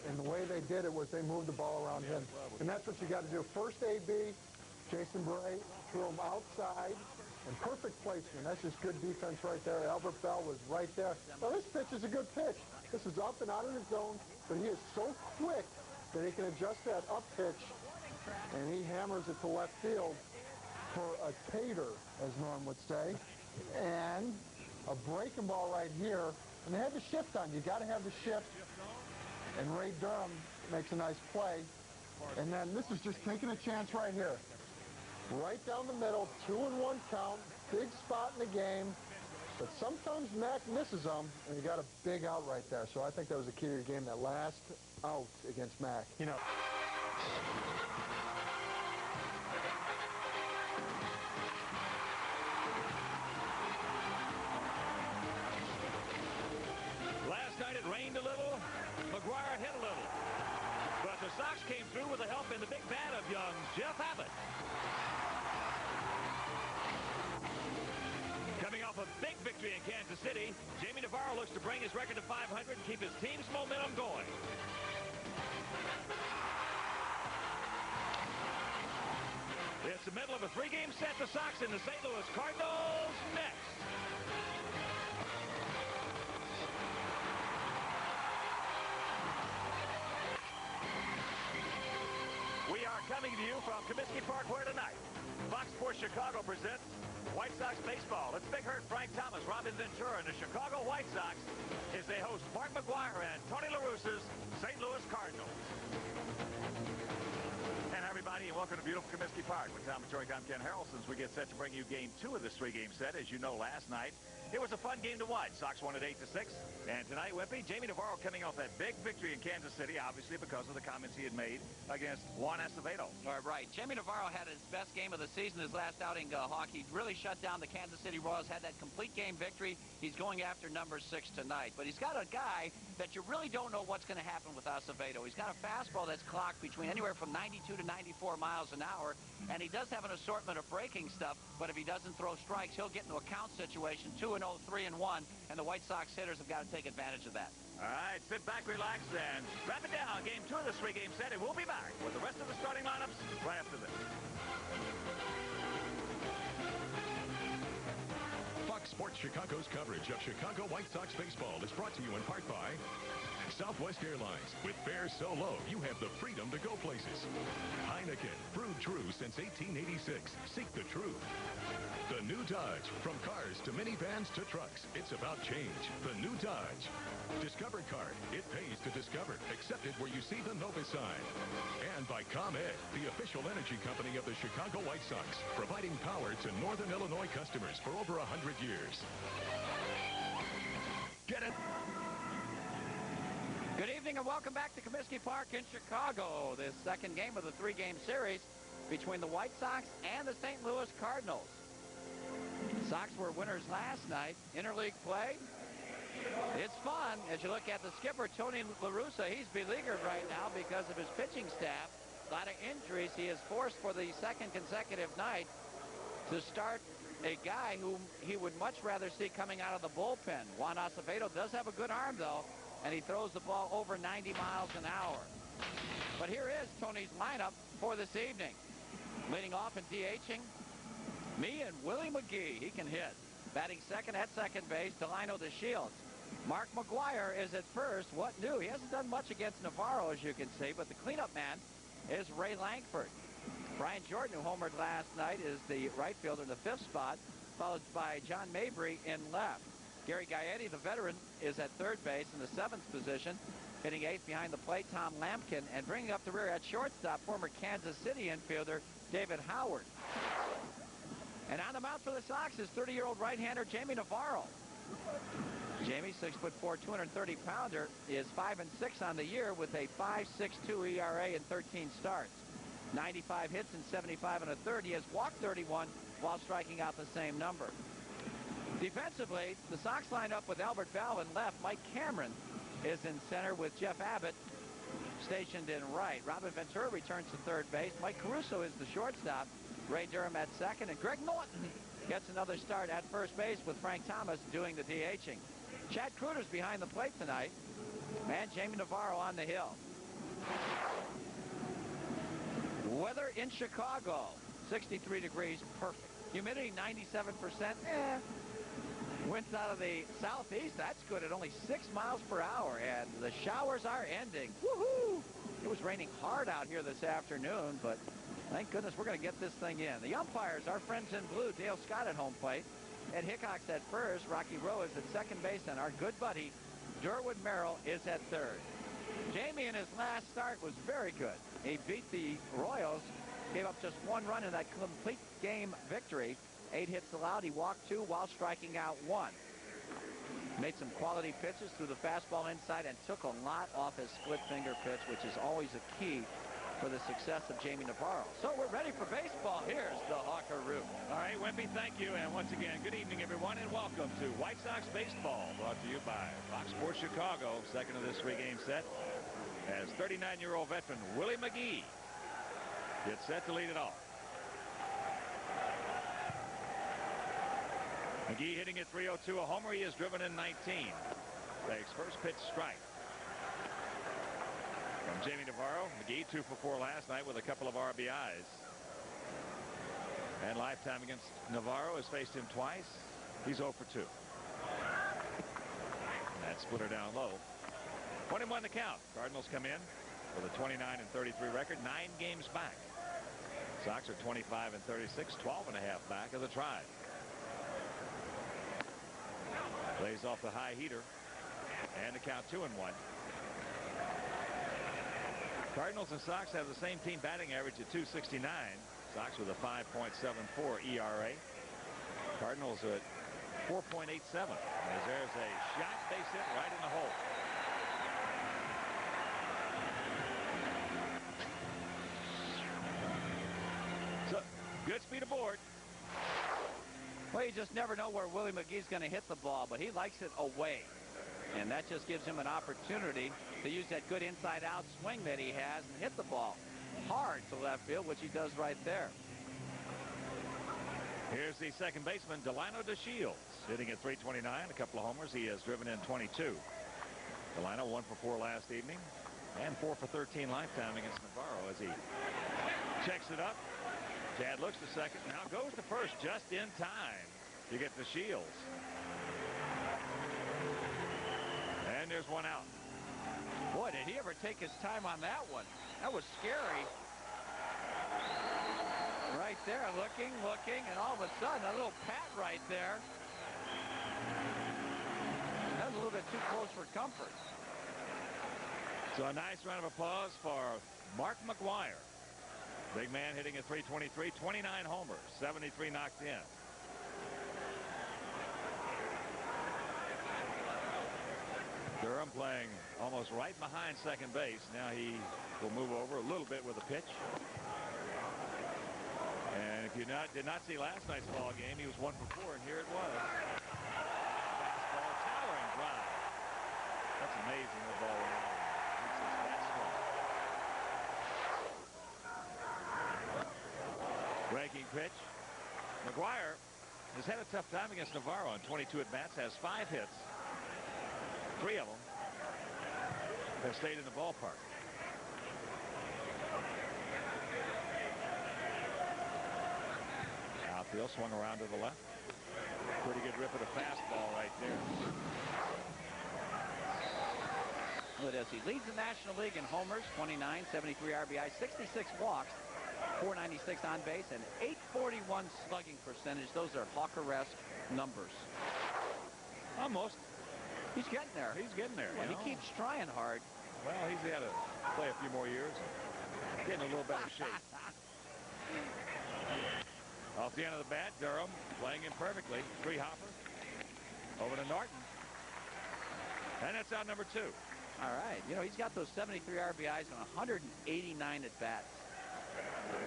And the way they did it was they moved the ball around him. And that's what you got to do. First AB, Jason Bray threw him outside. And perfect placement. That's just good defense right there. Albert Bell was right there. Now this pitch is a good pitch. This is up and out of the zone, but he is so quick that he can adjust that up pitch, and he hammers it to left field for a tater, as Norm would say. And a breaking ball right here. And they had the shift on. You got to have the shift. And Ray Durham makes a nice play. And then this is just taking a chance right here. Right down the middle, 2-1 count, big spot in the game. But sometimes Mac misses them, and you got a big out right there. So I think that was the key to your game, that last out against Mac. You know. Last night it rained a little, McGuire hit a little. But the Sox came through with the help in the big bat of young Jeff Abbott. Coming off a big victory in Kansas City, Jaime Navarro looks to bring his record to 500 and keep his team's momentum going. It's the middle of a three-game set. The Sox and the St. Louis Cardinals next. We are coming to you from Comiskey Park, where tonight Fox Sports Chicago presents White Sox baseball. It's Big Hurt, Frank Thomas, Robin Ventura, and the Chicago White Sox as they host Mark McGuire and Tony La Russa's St. Louis Cardinals. And everybody, and welcome to beautiful Comiskey Park. With Tom Majorik, I'm Ken Harrelson. We get set to bring you game 2 of this three-game set. As you know, last night it was a fun game to watch. Sox won at 8-6. And tonight, Wimpy, Jaime Navarro coming off that big victory in Kansas City, obviously because of the comments he had made against Juan Acevedo. All right. Jaime Navarro had his best game of the season, his last outing, Hawk. He really shut down the Kansas City Royals, had that complete game victory. He's going after number 6 tonight. But he's got a guy that you really don't know what's going to happen with Acevedo. He's got a fastball that's clocked between anywhere from 92 to 94 miles an hour. And he does have an assortment of breaking stuff, but if he doesn't throw strikes, he'll get into a count situation, 2-0, 3-1, and the White Sox hitters have got to take advantage of that. All right, sit back, relax, and wrap it down. Game 2 of this three-game set, and we'll be back with the rest of the starting lineups right after this. Fox Sports Chicago's coverage of Chicago White Sox baseball is brought to you in part by Southwest Airlines. With fares so low, you have the freedom to go places. Heineken, brewed true since 1886. Seek the truth. The new Dodge. From cars to minivans to trucks, it's about change. The new Dodge. Discover Card. It pays to discover. Accept it where you see the Nova sign. And by ComEd, the official energy company of the Chicago White Sox, providing power to Northern Illinois customers for over 100 years. Get it? Good evening and welcome back to Comiskey Park in Chicago. The second game of the three-game series between the White Sox and the St. Louis Cardinals. Sox were winners last night. Interleague play. It's fun as you look at the skipper, Tony La Russa. He's beleaguered right now because of his pitching staff. A lot of injuries. He is forced for the second consecutive night to start a guy whom he would much rather see coming out of the bullpen. Juan Acevedo does have a good arm, though, and he throws the ball over 90 miles an hour. But here is Tony's lineup for this evening. Leading off and DHing, me and Willie McGee. He can hit. Batting second at second base, Delino DeShields. Mark McGuire is at first. What new? He hasn't done much against Navarro, as you can see, but the cleanup man is Ray Lankford. Brian Jordan, who homered last night, is the right fielder in the 5th spot, followed by John Mabry in left. Gary Gaetti, the veteran, is at third base in the 7th position. Hitting 8th behind the plate, Tom Lampkin. And bringing up the rear at shortstop, former Kansas City infielder David Howard. And on the mound for the Sox is 30-year-old right-hander Jaime Navarro. Jaime, 6'4", 230-pounder, is 5-6 on the year with a 5.62 ERA and 13 starts. 95 hits and 75 1/3. He has walked 31 while striking out the same number. Defensively, the Sox line up with Albert Bell in left. Mike Cameron is in center with Jeff Abbott stationed in right. Robin Ventura returns to third base. Mike Caruso is the shortstop. Ray Durham at second. And Greg Norton gets another start at first base with Frank Thomas doing the DHing. Chad Kruder's behind the plate tonight. And Jaime Navarro on the hill. Weather in Chicago, 63 degrees, perfect. Humidity 97%. Winds out of the southeast, that's good at only 6 miles per hour. And the showers are ending. Woohoo! It was raining hard out here this afternoon, but thank goodness we're going to get this thing in. The umpires, our friends in blue, Dale Scott at home plate. Ed Hickox at first, Rocky Rowe is at second base, and our good buddy, Durwood Merrill, is at third. Jaime in his last start was very good. He beat the Royals, gave up just 1 run in that complete game victory. 8 hits allowed. He walked 2 while striking out 1. Made some quality pitches, threw the fastball inside, and took a lot off his split finger pitch, which is always a key for the success of Jaime Navarro. So we're ready for baseball. Here's the Hawkeroo. All right, Wimpy, thank you. And once again, good evening, everyone, and welcome to White Sox Baseball, brought to you by Fox Sports Chicago. Second of this 3-game set as 39-year-old veteran Willie McGee gets set to lead it off. McGee hitting at 302, a homer. He has driven in 19. Takes first pitch strike from Jaime Navarro. McGee 2 for 4 last night with a couple of RBIs. And lifetime against Navarro has faced him twice. He's 0 for 2. That splitter down low. 21 to count. Cardinals come in with a 29-33 record, 9 games back. Sox are 25-36, 12.5 back of the Tribe. Lays off the high heater, and the count 2-1. Cardinals and Sox have the same team batting average at .269. Sox with a 5.74 ERA. Cardinals at 4.87. As there's a shot base hit right in the hole. So good speed aboard. Well, you just never know where Willie McGee's going to hit the ball, but he likes it away. And that just gives him an opportunity to use that good inside-out swing that he has and hit the ball hard to left field, which he does right there. Here's the second baseman, Delano DeShields, hitting at 329, a couple of homers. He has driven in 22. Delano 1 for 4 last evening and 4 for 13 lifetime against Navarro as he checks it up. Chad looks to second, now goes to first just in time to get the Shields. And there's one out. Boy, did he ever take his time on that one. That was scary. Right there, looking, and all of a sudden, a little pat right there. That was a little bit too close for comfort. So a nice round of applause for Mark McGwire. Big man hitting at 323, 29 homers, 73 knocked in. Durham playing almost right behind second base. Now he will move over a little bit with a pitch. And if you did not see last night's ball game, he was 1 for 4, and here it was. Fastball, towering drive. That's amazing, the ball went out. Breaking pitch. McGwire has had a tough time against Navarro on 22 at-bats, has 5 hits. 3 of them have stayed in the ballpark. Outfield swung around to the left. Pretty good rip of the fastball right there. Look at this. He leads the National League in homers, 29, 73 RBI, 66 walks. 496 on base and 841 slugging percentage. Those are Hawker-esque numbers. Almost. He's getting there. He's getting there. Well, he keeps trying hard. Well, he's got to play a few more years and get in a little better shape. Off the end of the bat, Durham playing in perfectly. 3 hopper over to Norton. And that's out number 2. All right. You know, he's got those 73 RBIs on 189 at-bats.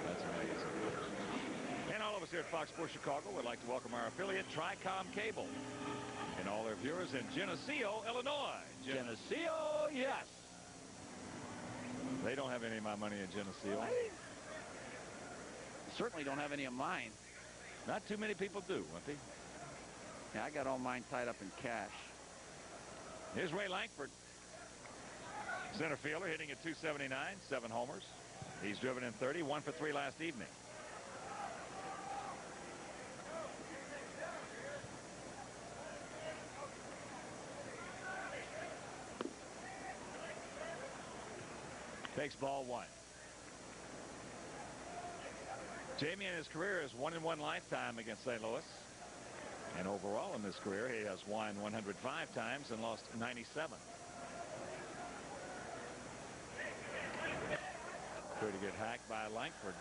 That's amazing. And all of us here at Fox Sports Chicago would like to welcome our affiliate Tricom Cable and all their viewers in Geneseo, Illinois. Geneseo, yes. They don't have any of my money in Geneseo. Certainly don't have any of mine. Not too many people do, Wimpy. Yeah, I got all mine tied up in cash. Here's Ray Langford. Center fielder hitting at 279, 7 homers. He's driven in 30, 1 for 3 last evening. Takes ball 1. Jamie in his career is 1 in 1 lifetime against St. Louis. And overall in his career, he has won 105 times and lost 97. Pretty good hack by Langford.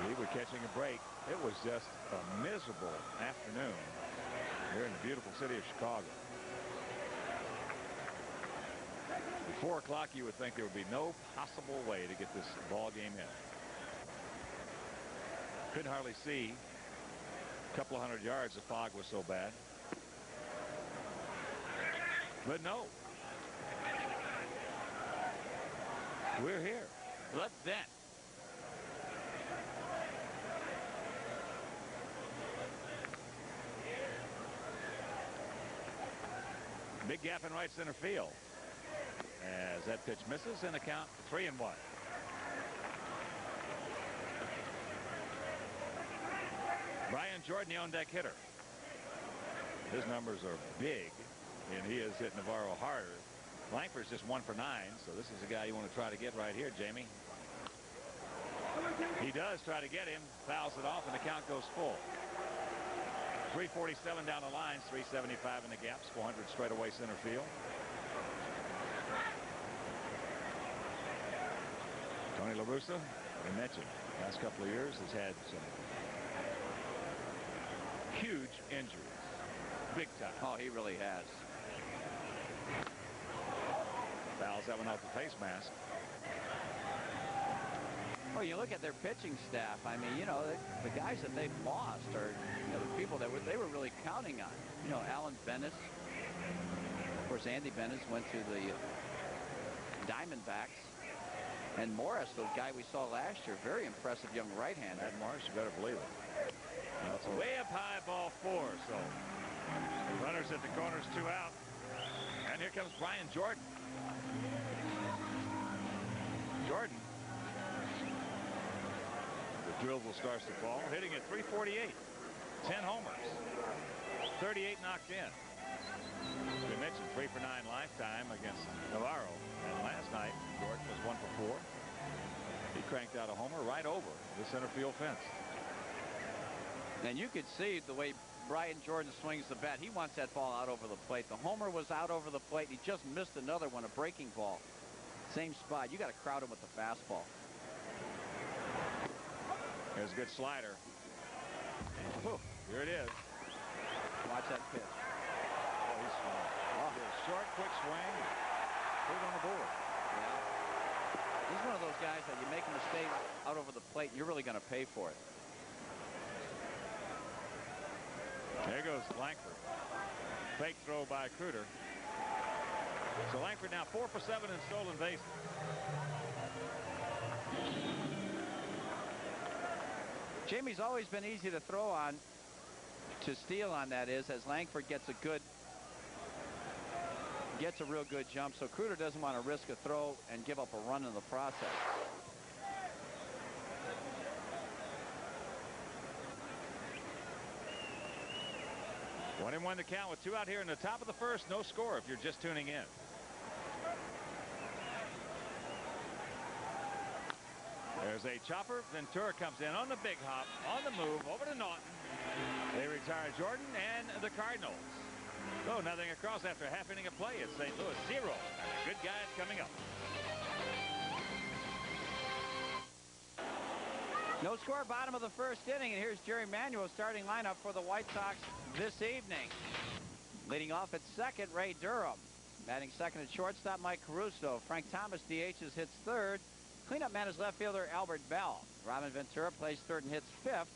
We were catching a break. It was just a miserable afternoon here in the beautiful city of Chicago. At 4 o'clock, you would think there would be no possible way to get this ball game in. Couldn't hardly see a couple of 100 yards. The fog was so bad. But no. We're here. Let's vent. Big gap in right center field. As that pitch misses, and a count 3-1. Brian Jordan, the on-deck hitter. His numbers are big, and he has hit Navarro harder. Langford's just 1 for 9, so this is a guy you want to try to get right here, Jamie. He does try to get him, fouls it off, and the count goes full. 347 down the lines, 375 in the gaps, 400 straight away center field. Tony La Russa, we mentioned, last couple of years has had some huge injuries. Big time. Oh, he really has. Fouls that one off the face mask. Well, you look at their pitching staff. I mean, you know, the guys that they've lost are, you know, the people that they were really counting on. You know, Alan Bennis. Of course, Andy Bennis went to the Diamondbacks. And Morris, the guy we saw last year, very impressive young right-hander. Matt Morris, you better believe it. That's way up high, ball 4. So runners at the corners, 2 out. And here comes Brian Jordan. Jordan. The dribble starts to fall, hitting at 348. 10 homers. 38 knocked in. We mentioned 3 for 9 lifetime against Navarro. And last night, Jordan was 1 for 4. He cranked out a homer right over the center field fence. And you could see the way Brian Jordan swings the bat. He wants that ball out over the plate. The homer was out over the plate. He just missed another one, a breaking ball. Same spot. You got to crowd him with the fastball. There's a good slider. Whew, here it is. Watch that pitch. Oh, he's strong. Oh, short, quick swing. Put it on the board. Yeah. He's one of those guys that you make a mistake out over the plate, and you're really going to pay for it. There goes Langford. Fake throw by Kruder. So Langford now 4 for 7 in stolen bases. Jamie's always been easy to throw on, to steal on, that is, as Langford gets a real good jump. So Kruder doesn't want to risk a throw and give up a run in the process. One and one to count with 2 out here in the top of the first. No score if you're just tuning in. There's a chopper. Ventura comes in on the big hop, on the move, over to Naughton. They retire Jordan and the Cardinals. So nothing across after a half inning of play. It's St. Louis 0. Good guys coming up. No score, bottom of the first inning, and here's Jerry Manuel starting lineup for the White Sox this evening. Leading off at second, Ray Durham. Batting second at shortstop, Mike Caruso. Frank Thomas DHs, hits third. Cleanup man is left fielder Albert Bell. Robin Ventura plays third and hits fifth,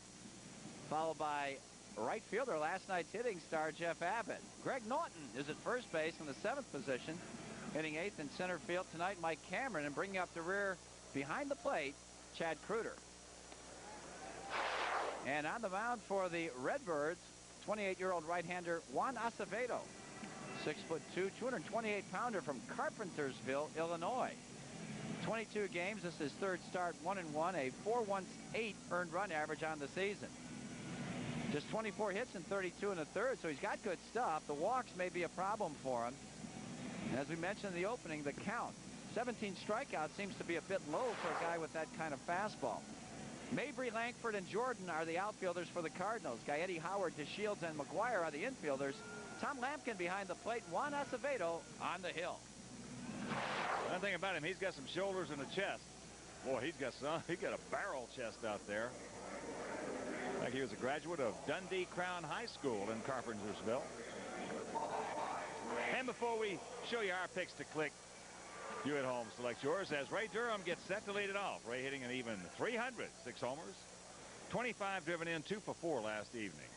followed by right fielder, last night's hitting star Jeff Abbott. Greg Norton is at first base in the 7th position. Hitting 8th in center field tonight, Mike Cameron, and bringing up the rear behind the plate, Chad Kruder. And on the mound for the Redbirds, 28-year-old right-hander Juan Acevedo. 6'2", 228-pounder from Carpentersville, Illinois. 22 games. This is his third start, 1-1, a .418 earned run average on the season. Just 24 hits and 32 in the third, so he's got good stuff. The walks may be a problem for him. And as we mentioned in the opening, the count. 17 strikeouts seems to be a bit low for a guy with that kind of fastball. Mabry, Langford, and Jordan are the outfielders for the Cardinals. Gaetti, Howard, DeShields, and McGuire are the infielders. Tom Lampkin behind the plate. Juan Acevedo on the hill. One thing about him, he's got some shoulders and a chest. Boy, he's got a barrel chest out there. Like he was a graduate of Dundee Crown High School in Carpentersville. And before we show you our picks to click, you at home select yours as Ray Durham gets set to lead it off. Ray hitting an even 300, 6 homers, 25 driven in, 2 for 4 last evening.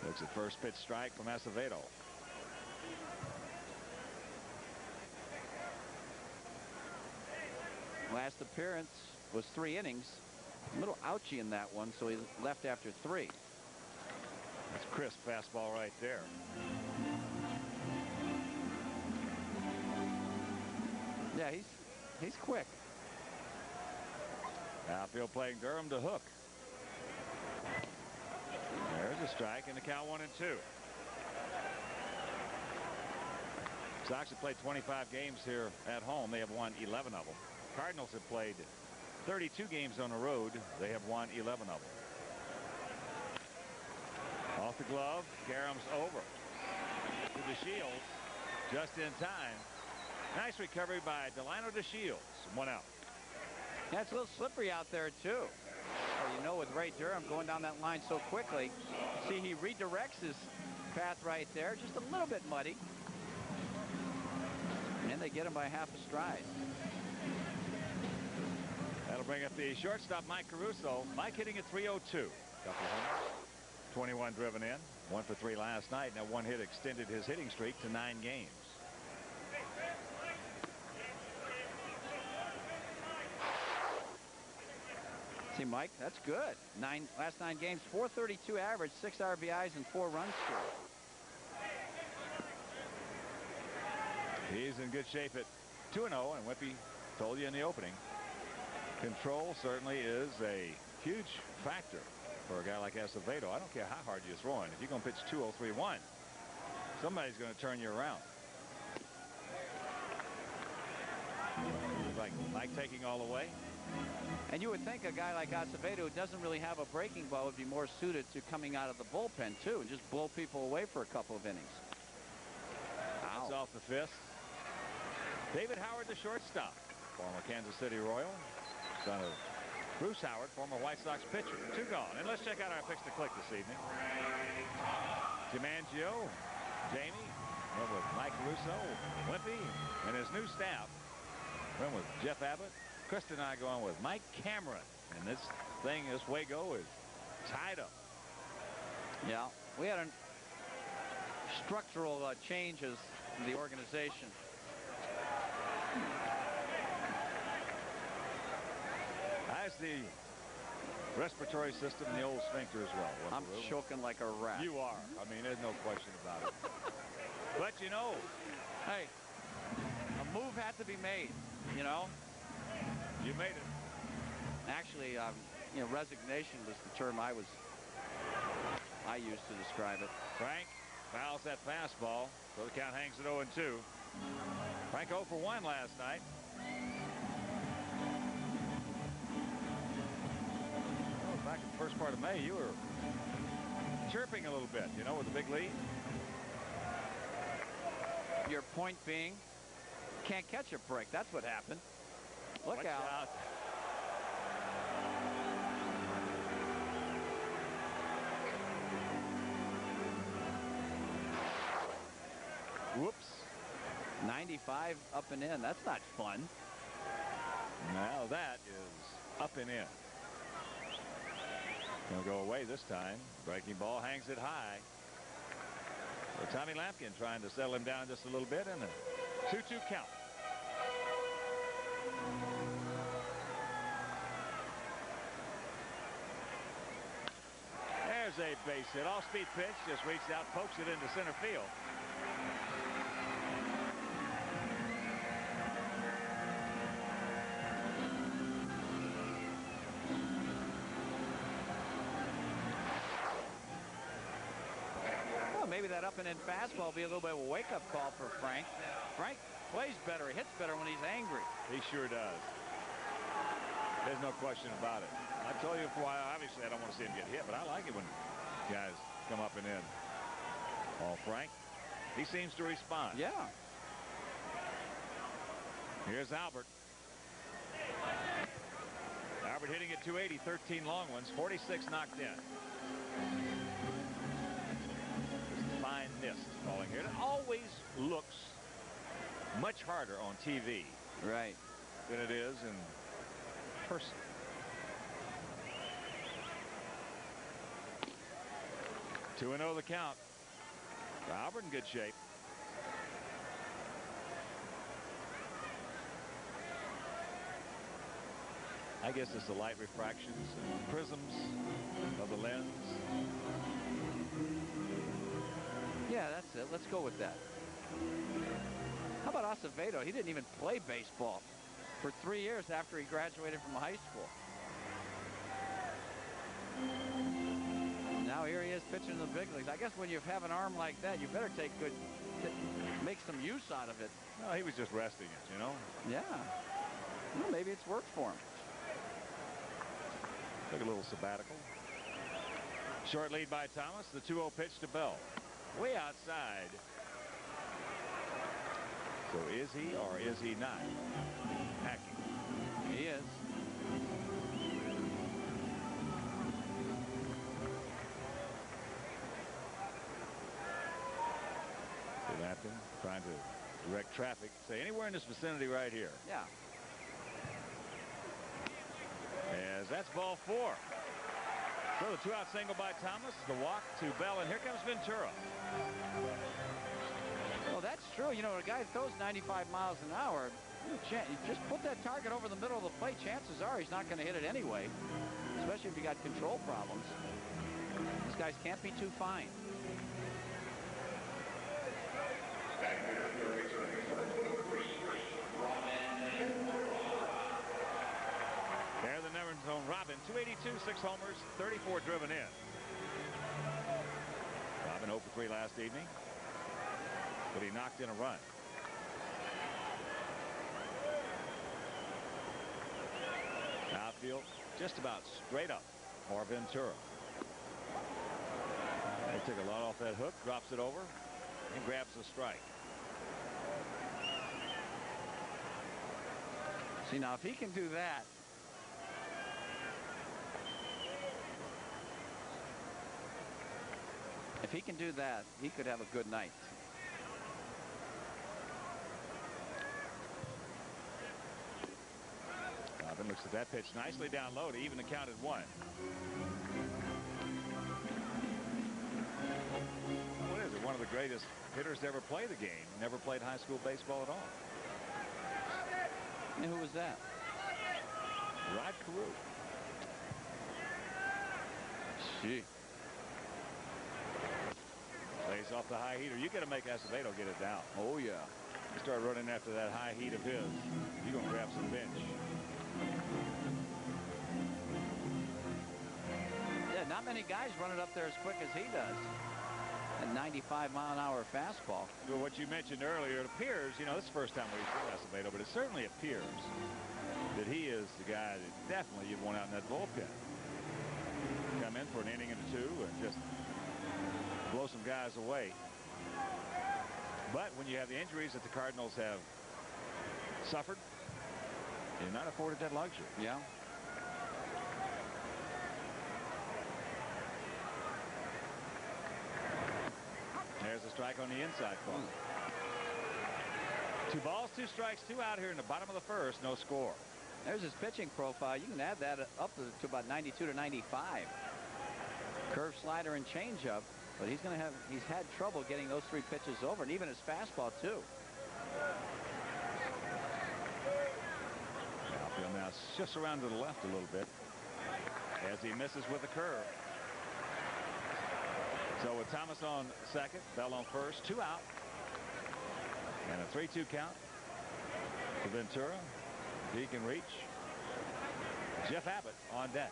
Looks at first pitch strike from Acevedo. Last appearance was 3 innings. A little ouchy in that one, so he left after 3. That's crisp fastball right there. Yeah, he's quick. Outfield playing Durham to hook. There's a strike, and the count 1-2. Sox have played 25 games here at home. They have won 11 of them. Cardinals have played 32 games on the road. They have won 11 of them. Off the glove, Garham's over to DeShields just in time. Nice recovery by Delano DeShields. 1 out. Yeah, it's a little slippery out there too. Well, you know, with Ray Durham going down that line so quickly, see he redirects his path right there, just a little bit muddy, and they get him by half a stride. That'll bring up the shortstop, Mike Caruso. Mike hitting at .302. Couple homers, 21 driven in, 1 for 3 last night. Now 1 hit extended his hitting streak to 9 games. See, Mike, that's good. Last 9 games, .432 average, 6 RBIs, and 4 runs scored. He's in good shape at 2-0, and Whippy told you in the opening. Control certainly is a huge factor for a guy like Acevedo. I don't care how hard you're throwing. If you're going to pitch 2-0-3-1, somebody's going to turn you around. Like taking all the way. And you would think a guy like Acevedo, who doesn't really have a breaking ball, would be more suited to coming out of the bullpen too and just blow people away for a couple of innings. That's off the fist. David Howard, the shortstop, former Kansas City Royal, son of Bruce Howard, former White Sox pitcher. 2 gone. And let's check out our picks to click this evening. DiMaggio, Jamie, went with Mike Caruso, Whippy, and his new staff went with Jeff Abbott. Krista and I going with Mike Cameron. And this Wago is tied up. Yeah, we had structural changes in the organization. That's the respiratory system in the old sphincter as well. I'm choking like a rat. You are. I mean, there's no question about it. But you know, hey, a move had to be made, you know. You made it. Actually, you know, resignation was the term I used to describe it. Frank fouls that fastball, so the count hangs at 0-2. Frank 0 for 1 last night. Well, back in the first part of May, you were chirping a little bit, you know, with a big lead. Your point being, can't catch a break. That's what happened. Look out. Whoops. 95 up and in. That's not fun. Now that is up and in. Gonna go away this time. Breaking ball hangs it high. So Tommy Lampkin trying to settle him down just a little bit, and a 2-2 count. There's a base hit. Off-speed pitch. Just reached out, pokes it into center field. Well, maybe that up and in fastball will be a little bit of a wake-up call for Frank. Frank plays better, hits better when he's angry. He sure does. There's no question about it. I told you for a while, obviously I don't want to see him get hit, but I like it when guys come up and in. Oh, Frank, he seems to respond. Yeah. Here's Albert. Albert hitting at 280, 13 long ones, 46 knocked in. There's fine mist falling here. It always looks much harder on TV. Right. Than it is in person. Two and 0 the count. Albert in good shape. I guess it's the light refractions and prisms of the lens. Yeah, that's it. Let's go with that. How about Acevedo? He didn't even play baseball for 3 years after he graduated from high school. Now here he is pitching in the big leagues. I guess when you have an arm like that, you better make some use out of it. Well, he was just resting it, you know? Yeah. Well, maybe it's worked for him. Took a little sabbatical. Short lead by Thomas. The 2-0 pitch to Bell. Way outside. So is he or is he not hacking? He is. Lampton trying to direct traffic. Say anywhere in this vicinity right here. Yeah. As that's ball 4. So the 2-out single by Thomas. The walk to Bell, and here comes Ventura. Well, that's true. You know, a guy throws 95 miles an hour. You just put that target over the middle of the plate. Chances are he's not going to hit it anyway, especially if you got control problems. These guys can't be too fine. There the never zone Robin. 282, 6 homers, 34 driven in. Robin 0 for 3 last evening, but he knocked in a run. Outfield just about straight up for Ventura. He took a lot off that hook, drops it over, and grabs the strike. See, now if he can do that, he could have a good night. Robin looks at that pitch nicely down low to even the count at 1. What is it? One of the greatest hitters to ever play the game. Never played high school baseball at all. And who was that? Rod Carew. Gee. Plays off the high heater. You got to make Acevedo get it down. Oh, yeah. You start running after that high heat of his, you're going to grab some bench. Yeah, not many guys run it up there as quick as he does. A 95-mile-an-hour fastball. Well, what you mentioned earlier, it appears, you know, this is the first time we've seen Acevedo, but it certainly appears that he is the guy that definitely you'd want out in that bullpen. Come in for an inning and 2 and just blow some guys away. But when you have the injuries that the Cardinals have suffered, you're not afforded that luxury. Yeah. There's a strike on the inside corner. 2 balls, 2 strikes, 2 out here in the bottom of the first. No score. There's his pitching profile. You can add that up to about 92 to 95. Curve, slider, and changeup. But he's had trouble getting those 3 pitches over, and even his fastball too. Outfield now shifts around to the left a little bit as he misses with a curve. So with Thomas on second, Bell on first, 2 out. And a 3-2 count to Ventura. He can reach. Jeff Abbott on deck.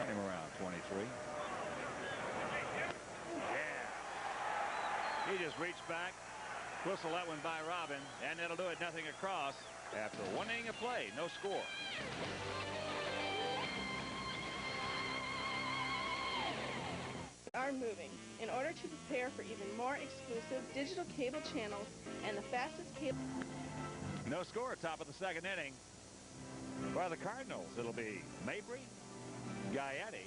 Him around 23. Yeah. He just reached back, whistle that one by Robin, and it'll do it. Nothing across after 1 inning of play. No score. Are moving in order to prepare for even more exclusive digital cable channels and the fastest cable. No score, top of the second inning. For the Cardinals, it'll be Mabry, Gaetti,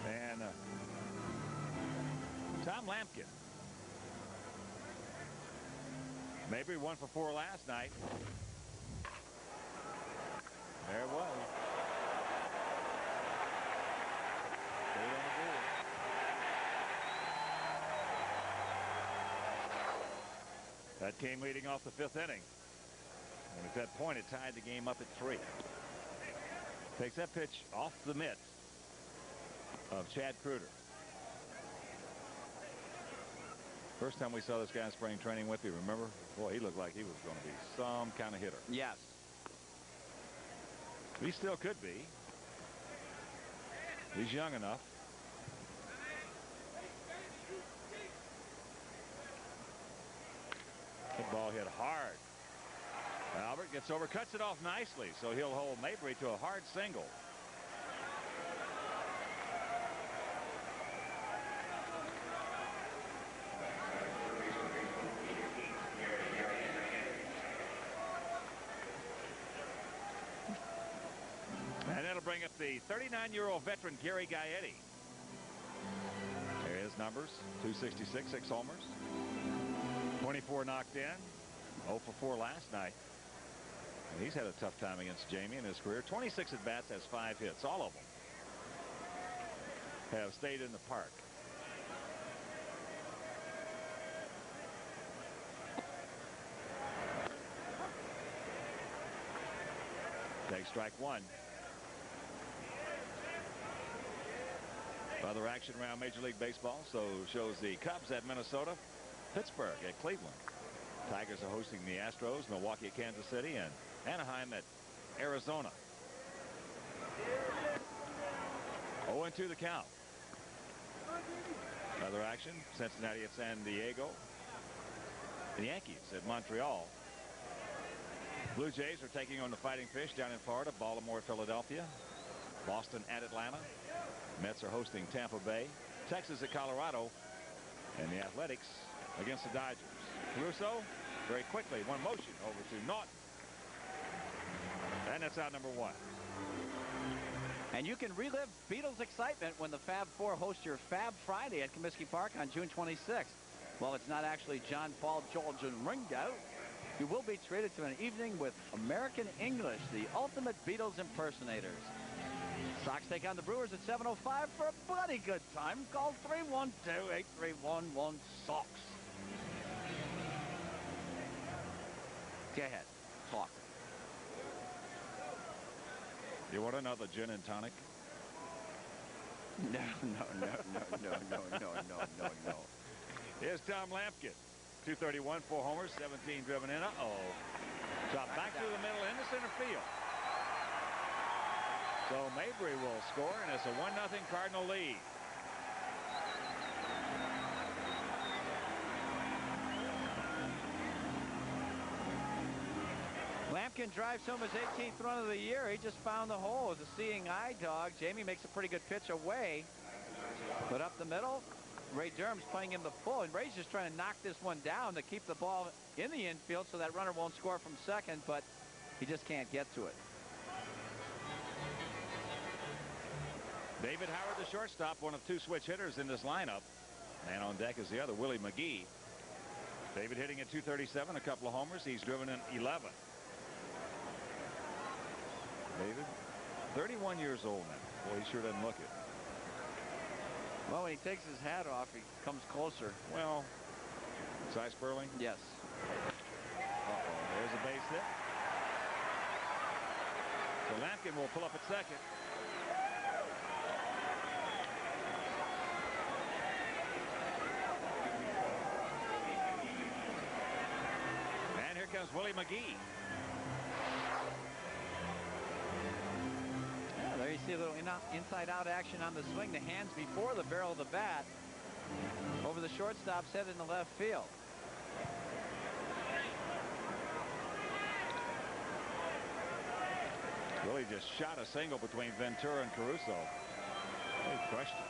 and Tom Lampkin. Mabry 1 for 4 last night. There it was. That came leading off the 5th inning. And at that point, it tied the game up at 3. Takes that pitch off the mitt of Chad Kruger. First time we saw this guy in spring training with you, remember? Boy, he looked like he was going to be some kind of hitter. Yes. He still could be. He's young enough. The ball hit hard. Albert gets over, cuts it off nicely, so he'll hold Mabry to a hard single. And that'll bring up the 39-year-old veteran Gary Gaetti. There his numbers: 266, 6 homers, 24 knocked in, 0 for 4 last night. And he's had a tough time against Jamie in his career. 26 at bats, has 5 hits. All of them have stayed in the park. Take strike 1. Other action around Major League Baseball, so shows the Cubs at Minnesota, Pittsburgh at Cleveland. Tigers are hosting the Astros, Milwaukee at Kansas City, and Anaheim at Arizona. 0-2 the count. Other action, Cincinnati at San Diego. The Yankees at Montreal. Blue Jays are taking on the Fighting Fish down in Florida. Baltimore at Philadelphia. Boston at Atlanta. Mets are hosting Tampa Bay. Texas at Colorado. And the Athletics against the Dodgers. Russo very quickly, one motion over to Naughton. And that's out number 1. And you can relive Beatles excitement when the Fab Four host your Fab Friday at Comiskey Park on June 26th. Well, it's not actually John, Paul, George, and Ringo. You will be treated to an evening with American English, the ultimate Beatles impersonators. Sox take on the Brewers at 7:05 for a bloody good time. Call 312-8311-SOX. Go ahead. Talk. You want another gin and tonic? No. Here's Tom Lampkin. 231, 4 homers, 17 driven in. Shot back through the middle into center field. So Mabry will score, and it's a 1-0 Cardinal lead. Lampkin drives home his 18th run of the year. He just found the hole as a seeing eye dog. Jamie makes a pretty good pitch away, but up the middle, Ray Durham's playing him the pull, and Ray's just trying to knock this one down to keep the ball in the infield so that runner won't score from second, but he just can't get to it. David Howard, the shortstop, one of 2 switch hitters in this lineup. Man on deck is the other, Willie McGee. David hitting at 237, a couple of homers. He's driven in 11. David, 31 years old now. Boy, he sure doesn't look it. Well, when he takes his hat off, he comes closer. Well, Cy Sperling? Yes. There's a base hit. So Lampkin will pull up at second. And here comes Willie McGee. Yeah, there you see a little inside-out action on the swing. The hands before the barrel of the bat over the shortstop's head in the left field. Willie just shot a single between Ventura and Caruso. They crushed it.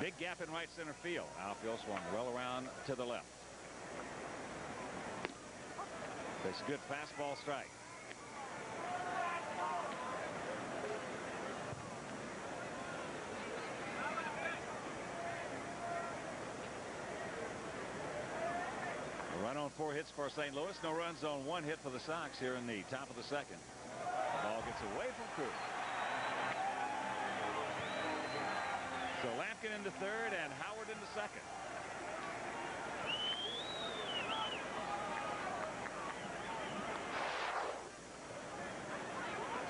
Big gap in right center field. Outfield swung well around to the left. This good fastball strike. A run on 4 hits for St. Louis. No runs on 1 hit for the Sox here in the top of the second. The ball gets away from Cruz. So Lampkin into third and Howard into second.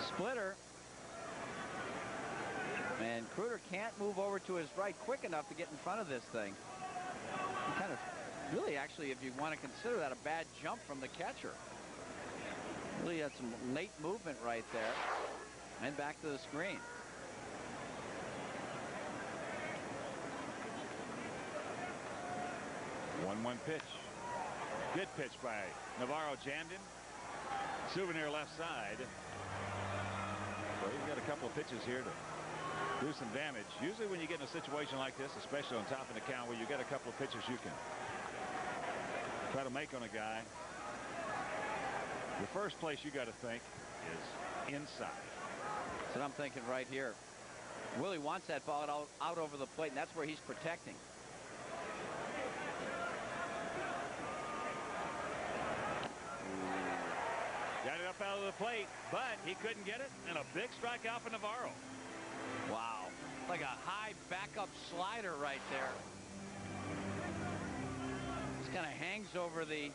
Splitter. And Kruger can't move over to his right quick enough to get in front of this thing. He kind of really, actually, if you want to consider that a bad jump from the catcher. Really had some late movement right there. And back to the screen. 1-1 pitch. Good pitch by Navarro. Jammed him. Souvenir left side. Well, you've got a couple of pitches here to do some damage. Usually when you get in a situation like this, especially on top of the count, where you get a couple of pitches you can try to make on a guy, the first place you got to think is inside. So I'm thinking right here. Willie wants that ball out over the plate, and that's where he's protecting. Got it up out of the plate, but he couldn't get it, and a big strikeout for Navarro. Wow. Like a high backup slider right there. Just kind of hangs over the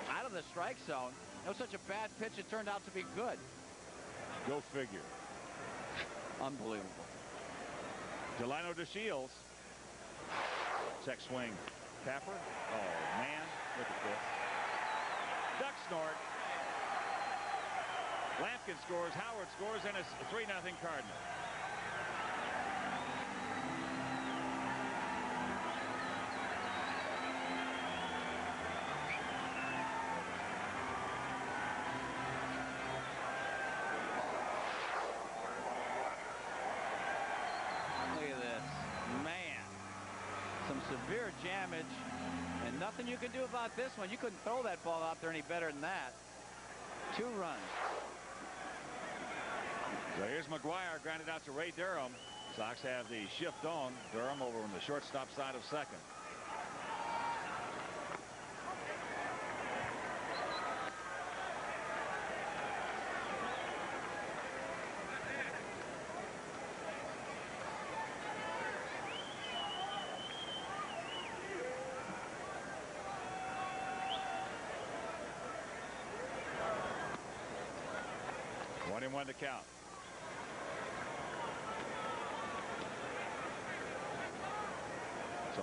out of the strike zone. It was such a bad pitch, it turned out to be good. Go figure. Unbelievable. Delino DeShields. Check swing. Tapper. Oh, man. Look at this. Duck snort. Lampkin scores. Howard scores, and it's 3-0 Cardinal. Look at this. Man. Some severe damage. And nothing you can do about this one. You couldn't throw that ball out there any better than that. 2 runs. So here's McGuire, grounded out to Ray Durham. Sox have the shift on. Durham over on the shortstop side of second. One to count. It's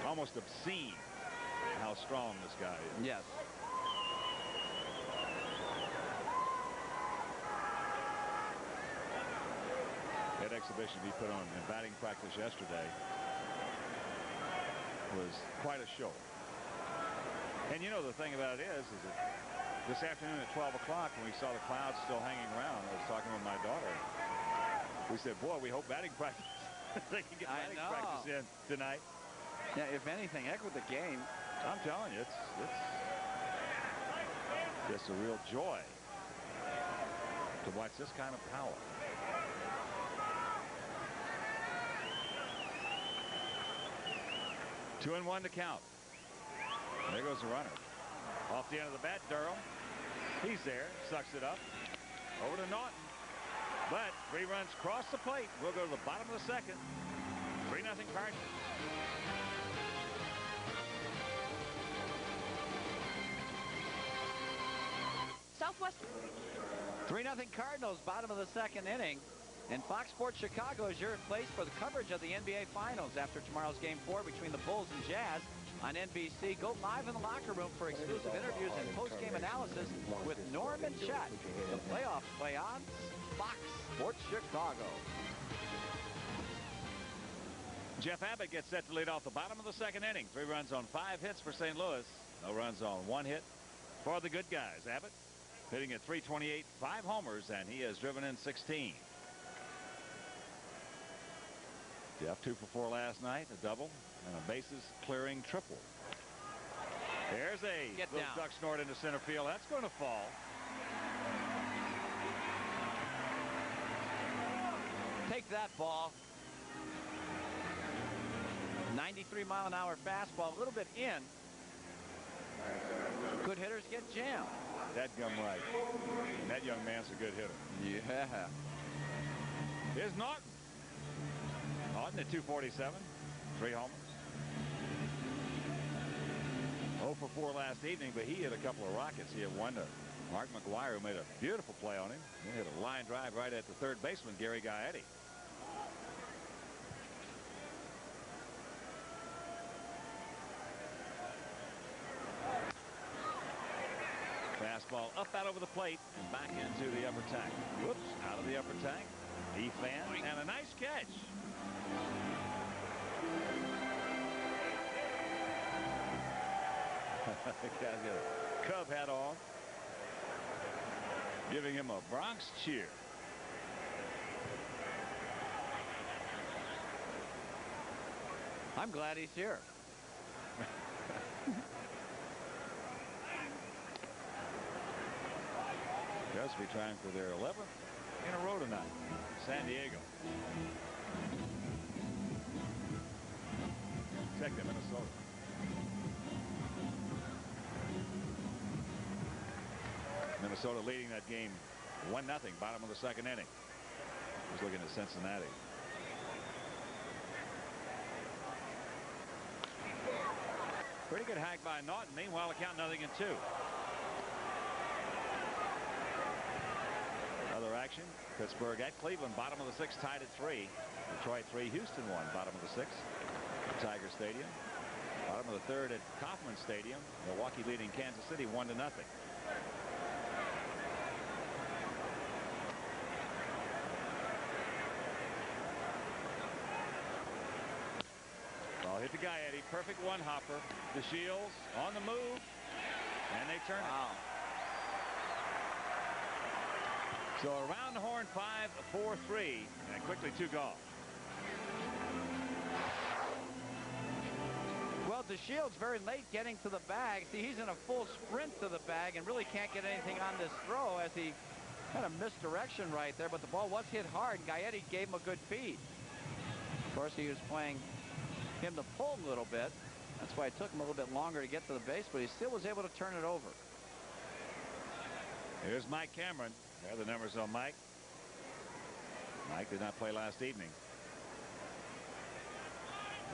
almost obscene how strong this guy is. Yes. That exhibition he put on in batting practice yesterday was quite a show. And you know the thing about it is that this afternoon at 12 o'clock, when we saw the clouds still hanging around, I was talking with my daughter. We said, boy, we hope batting practice, they can get batting practice in tonight. Yeah, if anything, heck with the game. I'm telling you, it's just a real joy to watch this kind of power. Two and one to count. There goes the runner. Off the end of the bat, Durham. He's there. Sucks it up. Over to Naughton. But 3 runs cross the plate. We'll go to the bottom of the second. 3-0 Cardinals. Southwest. 3-0 Cardinals, bottom of the second inning. And Fox Sports Chicago is your place for the coverage of the NBA Finals after tomorrow's Game 4 between the Bulls and Jazz on NBC. Go live in the locker room for exclusive interviews and post-game analysis with Norman Schacht. The playoffs play on Fox Sports Chicago. Jeff Abbott gets set to lead off the bottom of the second inning. 3 runs on 5 hits for St. Louis. No runs on 1 hit for the good guys. Abbott hitting at .328, 5 homers, and he has driven in 16. Jeff 2 for 4 last night, a double and a bases clearing triple. There's a little duck snort into center field. That's going to fall. Take that, ball. 93-mile-an-hour fastball, a little bit in. Good hitters get jammed. That gum right. That young man's a good hitter. Yeah. Here's Naughton. Naughton at .247, 3 homers. 0 for 4 last evening, but he hit a couple of rockets. He had one to Mark McGuire, who made a beautiful play on him. He hit a line drive right at the third baseman, Gary Gaetti. Fastball up out over the plate and back into the upper tank. Whoops, out of the upper tank. He fanned, and a nice catch. Guy's got a Cub hat on, giving him a Bronx cheer. I'm glad he's here. Cubs be trying for their 11th in a row tonight. San Diego. Check them, Minnesota. Minnesota leading that game 1-0, bottom of the second inning. He's looking at Cincinnati. Pretty good hack by Naughton. Meanwhile, the count 0-2. Other action. Pittsburgh at Cleveland, bottom of the 6th, tied at 3. Detroit 3, Houston 1, bottom of the 6th. Tiger Stadium. Bottom of the 3rd at Kauffman Stadium. Milwaukee leading Kansas City 1-0. Ball hit the Gaetti. Perfect one-hopper. The Shields on the move. And they turn it. So around the horn, 5-4-3, and quickly 2 gone. Well, DeShields very late getting to the bag. See, he's in a full sprint to the bag and really can't get anything on this throw as he kind of misdirection right there, but the ball was hit hard. Gaetti gave him a good feed. Of course, he was playing him to pull a little bit. That's why it took him a little bit longer to get to the base, but he still was able to turn it over. Here's Mike Cameron. There are the numbers on Mike. Mike did not play last evening.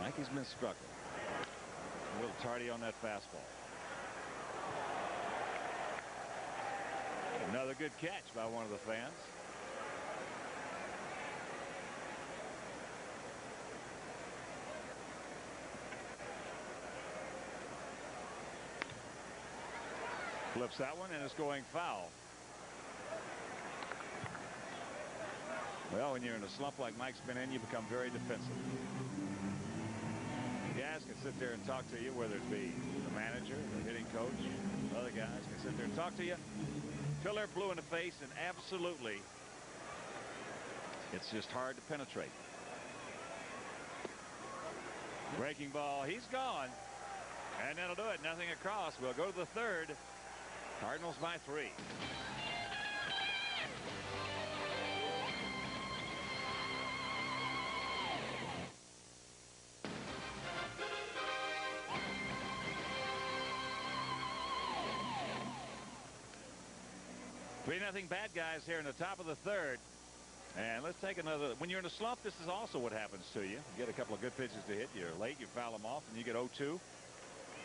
Mikey's been struggling. A little tardy on that fastball. Another good catch by one of the fans. Flips that one, and it's going foul. Well, when you're in a slump like Mike's been in, you become very defensive. Guys can sit there and talk to you, whether it be the manager, the hitting coach, other guys can sit there and talk to you till they're blue in the face, and absolutely, it's just hard to penetrate. Breaking ball, he's gone, and that'll do it. Nothing across. We'll go to the 3rd. Cardinals by 3. 3-0 bad guys here in the top of the third. And let's take another. When you're in a slump, this is also what happens to you. You get a couple of good pitches to hit. You're late. You foul them off, and you get 0-2.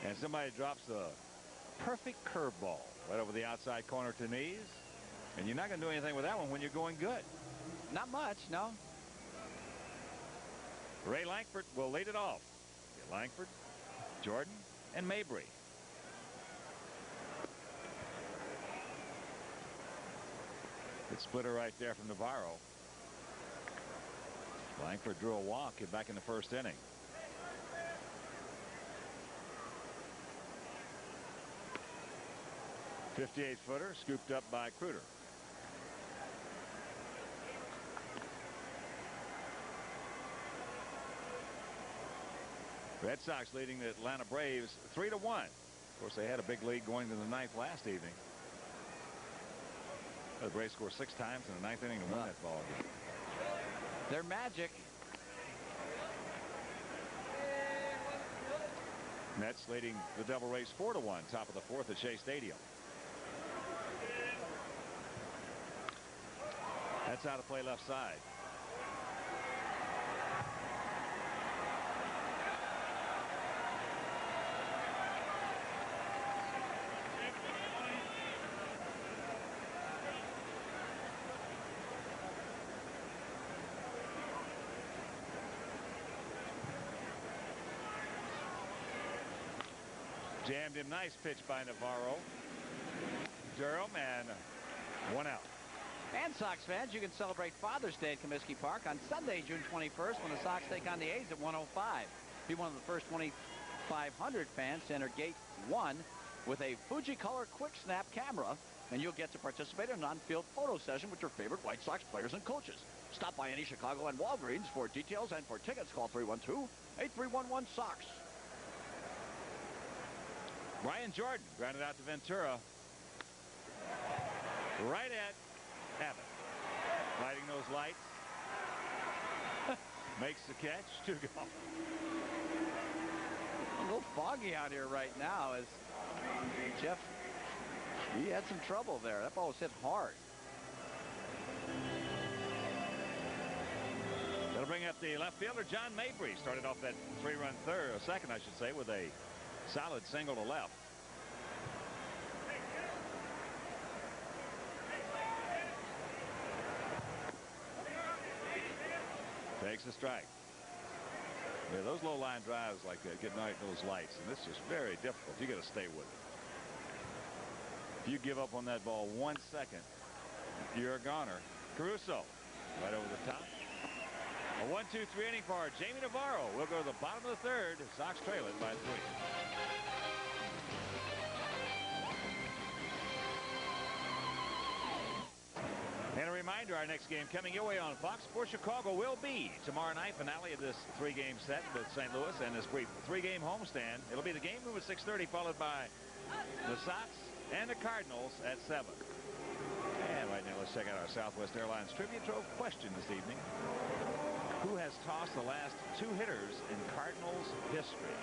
And somebody drops a perfect curveball right over the outside corner to knees. And you're not going to do anything with that one when you're going good. Not much, no. Ray Langford will lead it off. Langford, Jordan, and Mabry. Good splitter right there from Navarro. Langford drew a walk back in the first inning. .58-footer scooped up by Kruder. Red Sox leading the Atlanta Braves 3-1. Of course, they had a big lead going to the ninth last evening. The Braves scored 6 times in the ninth inning to win that ball game. They're magic. Mets leading the Devil Rays 4-1, top of the fourth at Shea Stadium. That's out of play left side. Jammed him. Nice pitch by Navarro. Durham, and 1 out. And Sox fans, you can celebrate Father's Day at Comiskey Park on Sunday, June 21st, when the Sox take on the A's at 1:05. Be one of the first 2,500 fans to enter Gate 1 with a Fuji-color quick snap camera, and you'll get to participate in an on-field photo session with your favorite White Sox players and coaches. Stop by any Chicago and Walgreens for details and for tickets. Call 312-8311-SOX. Brian Jordan grounded out to Ventura. Right at Abbott. Lighting those lights. Makes the catch. 2 gone. A little foggy out here right now as Jeff, he had some trouble there. That ball was hit hard. That'll bring up the left fielder, John Mabry. Started off that 3-run second, I should say, with a solid single to left. Takes a strike. Yeah, those low line drives like that get night those lights, and this is very difficult. You got to stay with it. If you give up on that ball 1 second, you're a goner. Caruso right over the top. A 1-2-3 inning for Jamie Navarro. We'll go to the bottom of the third. Sox trail it by 3. And a reminder, our next game coming your way on Fox Sports Chicago will be tomorrow night, finale of this 3-game set with St. Louis and this brief 3-game homestand. It'll be the game move at 6:30, followed by the Sox and the Cardinals at 7. And right now, let's check out our Southwest Airlines Trivia Trove question this evening. Who has tossed the last 2 hitters in Cardinals history?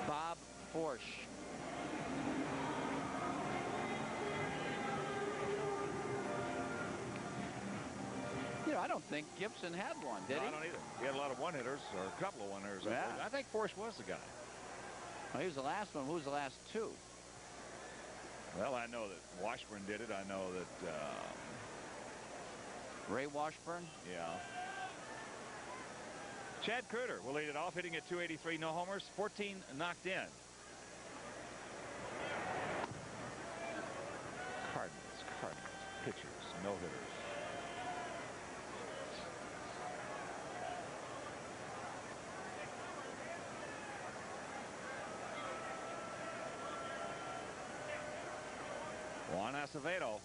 Bob Forsch. You know, I don't think Gibson had one, did he? I don't either. He had a lot of one-hitters, or a couple of one-hitters. Yeah. I think Forsch was the guy. Well, he was the last one. Who was the last 2? Well, I know that Washburn did it. I know that Ray Washburn? Yeah. Chad Kruder will lead it off, hitting at 283, no homers, 14 knocked in. Cardinals, pitchers, no hitters. Juan Acevedo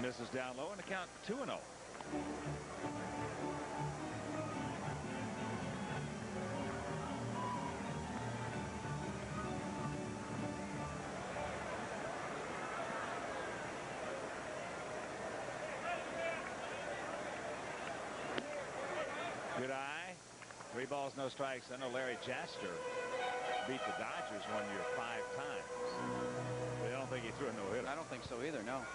misses down low and the count 2-0. Good eye. 3 balls, no strikes. I know Larry Jaster beat the Dodgers one year 5 times. But I don't think he threw a no-hitter. I don't think so either, no.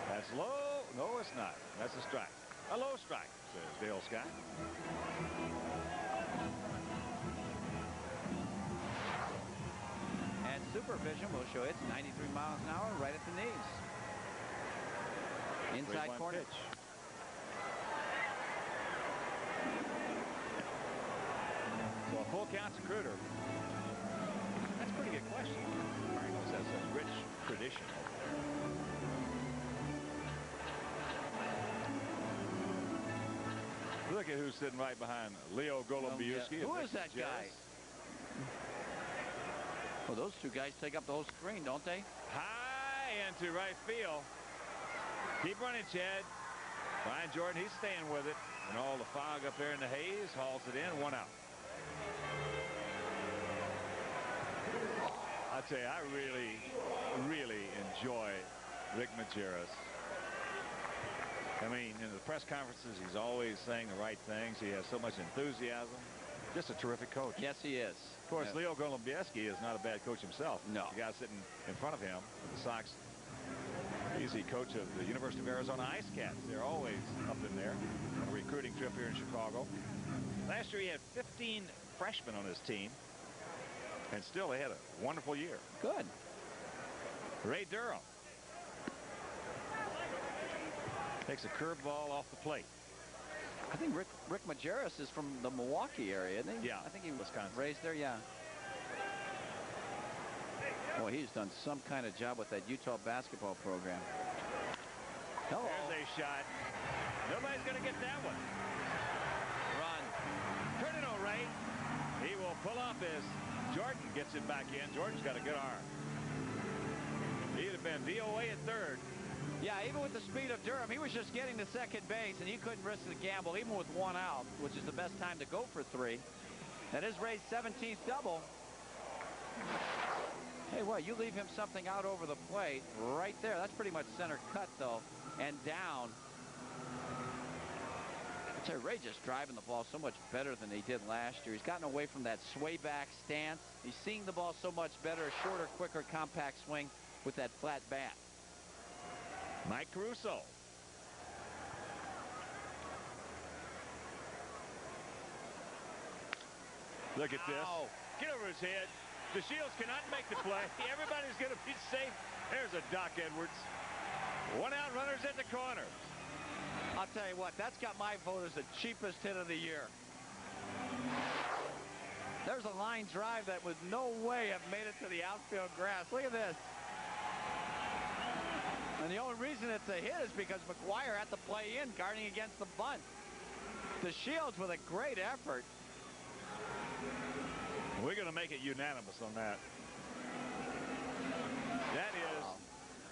That's low. No, it's not. That's a strike. A low strike, says Dale Scott. And supervision will show it's 93 miles an hour right at the knees. Inside 3-1 corner. pitch. So a full count to Cruder. That's a pretty good question. Cardinals has a rich tradition. Look at who's sitting right behind Leo Golombiewski. Who is that guy? Well, those two guys take up the whole screen, don't they? High into right field. Keep running, Chad. Brian Jordan, he's staying with it. And all the fog up there in the haze hauls it in. 1 out. I tell you, I really enjoy Rick Majerus. I mean, in the press conferences, he's always saying the right things. He has so much enthusiasm. Just a terrific coach. Yes, he is. Of course, Leo Golombiewski is not a bad coach himself. No. The guy sitting in front of him, the Sox, he's the coach of the University of Arizona Ice Cats. They're always up in there on a recruiting trip here in Chicago. Last year, he had 15 freshmen on his team, and still they had a wonderful year. Good. Ray Durham takes a curveball off the plate. I think Rick Majerus is from the Milwaukee area, isn't he? Yeah, I think he was Wisconsin. raised there, yeah. Boy, he's done some kind of job with that Utah basketball program. Hello. There's a shot. Nobody's going to get that one. Run. Cardinal right. He will pull off as Jordan gets it back in. Jordan's got a good arm. He'd have been DOA at third. Yeah, even with the speed of Durham, he was just getting to second base, and he couldn't risk the gamble, even with 1 out, which is the best time to go for 3. That is Ray's 17th double. Hey, what? You leave him something out over the plate right there. That's pretty much center cut, though, and down. I tell you, Ray just driving the ball so much better than he did last year. He's gotten away from that sway back stance. He's seeing the ball so much better, a shorter, quicker, compact swing with that flat bat. Mike Caruso. Look at this. Get over his head. The Shields cannot make the play. Everybody's going to be safe. There's a Doc Edwards. 1 out, runners at the corner. I'll tell you what, that's got my vote as the cheapest hit of the year. There's a line drive that would no way have made it to the outfield grass. Look at this. And the only reason it's a hit is because McGuire had to play in, guarding against the bunt. The Shields with a great effort. We're going to make it unanimous on that. That is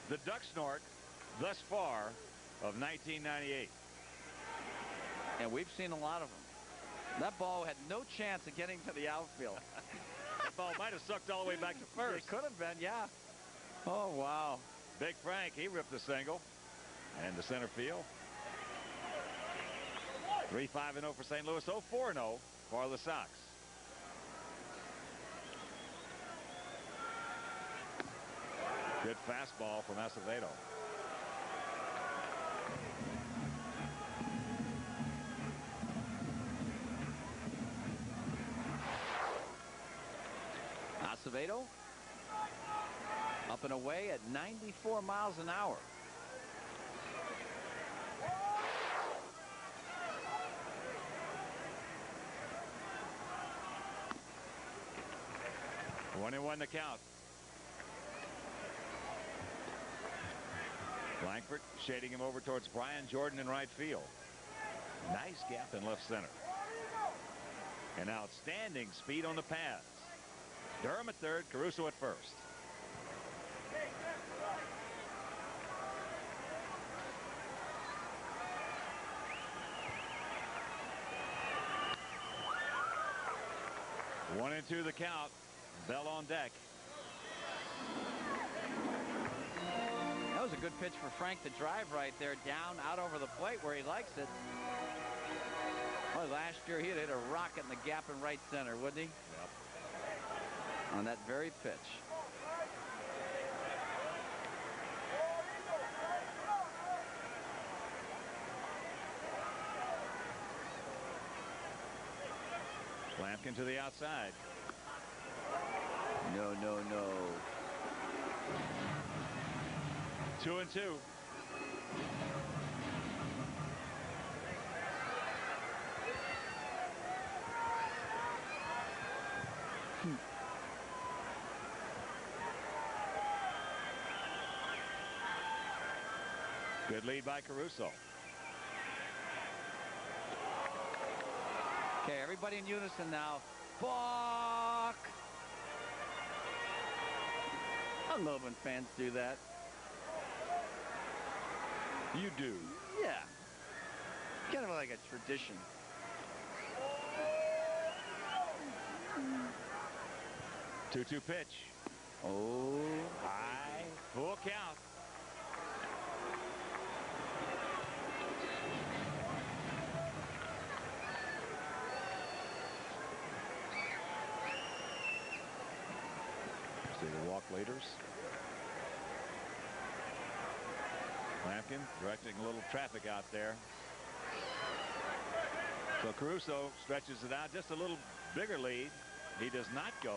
the duck snort thus far of 1998. And we've seen a lot of them. That ball had no chance of getting to the outfield. That ball might have sucked all the way back to first. It could have been, yeah. Oh, wow. Big Frank, he ripped the single. And the center field. 3-5-0 for St. Louis. 0-4-0 for the Sox. Good fastball from Acevedo. Acevedo up and away at 94 miles an hour. One and one to count. Langford shading him over towards Brian Jordan in right field. Nice gap in left center. And outstanding speed on the pass. Durham at third, Caruso at first. One and two the count. Bell on deck. a good pitch for Frank to drive right there, down, out over the plate where he likes it. Well, last year he'd hit a rocket in the gap in right center, wouldn't he? Yep. On that very pitch. Lampkin to the outside. No, no, no. 2-2. Good lead by Caruso. Okay, everybody in unison now. Balk! I love when fans do that. You do. Yeah. Kind of like a tradition. Two-two pitch. Oh. High. Full count. See the walk leaders. Lampkin directing a little traffic out there. So Caruso stretches it out just a little bigger lead. He does not go.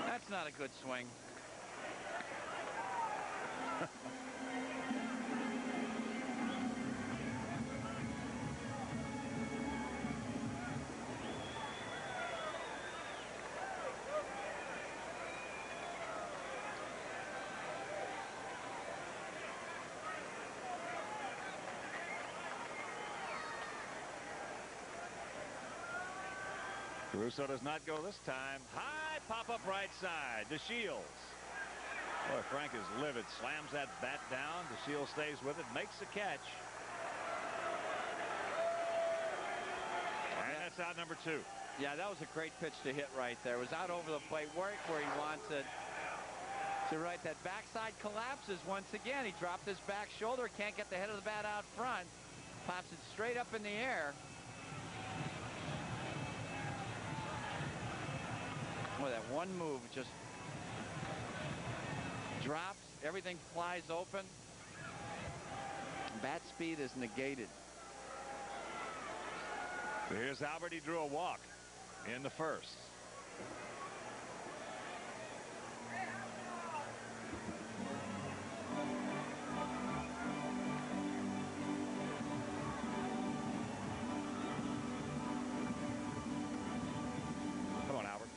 That's not a good swing. Caruso does not go this time. High pop-up right side. DeShields. Boy, Frank is livid. Slams that bat down. DeShields stays with it. Makes the catch. And that's out number 2. Yeah, that was a great pitch to hit right there. It was out over the plate, where he wants it. To right, that backside collapses once again. He dropped his back shoulder. Can't get the head of the bat out front. Pops it straight up in the air. Well, that one move just drops. Everything flies open. Bat speed is negated. Here's Albert. He drew a walk in the first. Come on, Albert.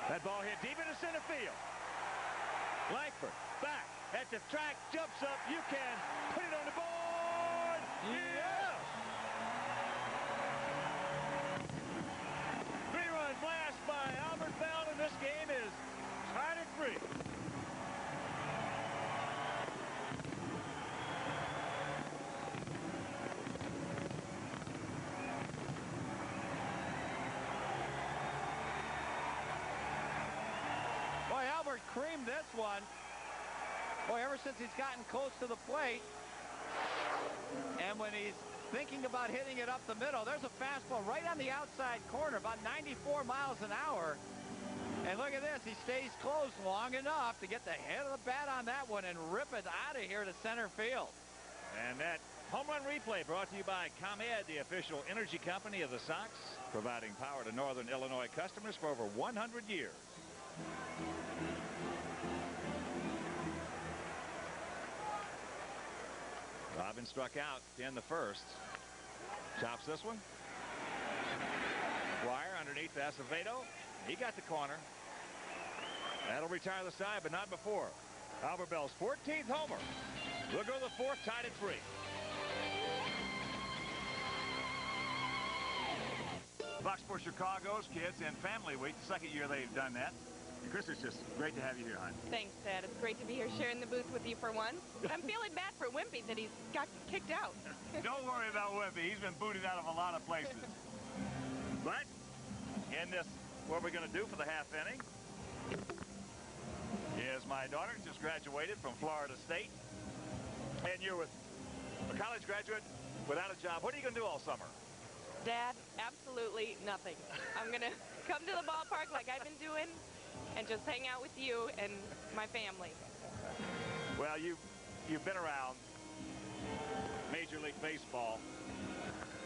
That ball hit deep into center field. Langford back at the track, jumps up. You can put it on the board. Yeah! 3-run blast by Albert Bell, and this game is tied at 3. Creamed this one. Boy, ever since he's gotten close to the plate, and when he's thinking about hitting it up the middle, there's a fastball right on the outside corner, about 94 miles an hour. And look at this, he stays close long enough to get the head of the bat on that one and rip it out of here to center field. And that home run replay brought to you by ComEd, the official energy company of the Sox, providing power to Northern Illinois customers for over 100 years. Robin struck out in the first. Chops this one. Dwyer underneath Acevedo. He got the corner. That'll retire the side, but not before. Albert Bell's 14th homer. We'll go to the fourth, tied at 3. Fox Sports Chicago's Kids and Family Week, the second year they've done that. Chris, it's just great to have you here, hon. Thanks, Dad. It's great to be here sharing the booth with you for once. I'm feeling bad for Wimpy that he's got kicked out. Don't worry about Wimpy. He's been booted out of a lot of places. But in this, what we're going to do for the half inning is my daughter just graduated from Florida State. And you're with a college graduate without a job. What are you going to do all summer? Dad, absolutely nothing. I'm going to come to the ballpark like I've been doing and just hang out with you and my family. Well, you've been around Major League Baseball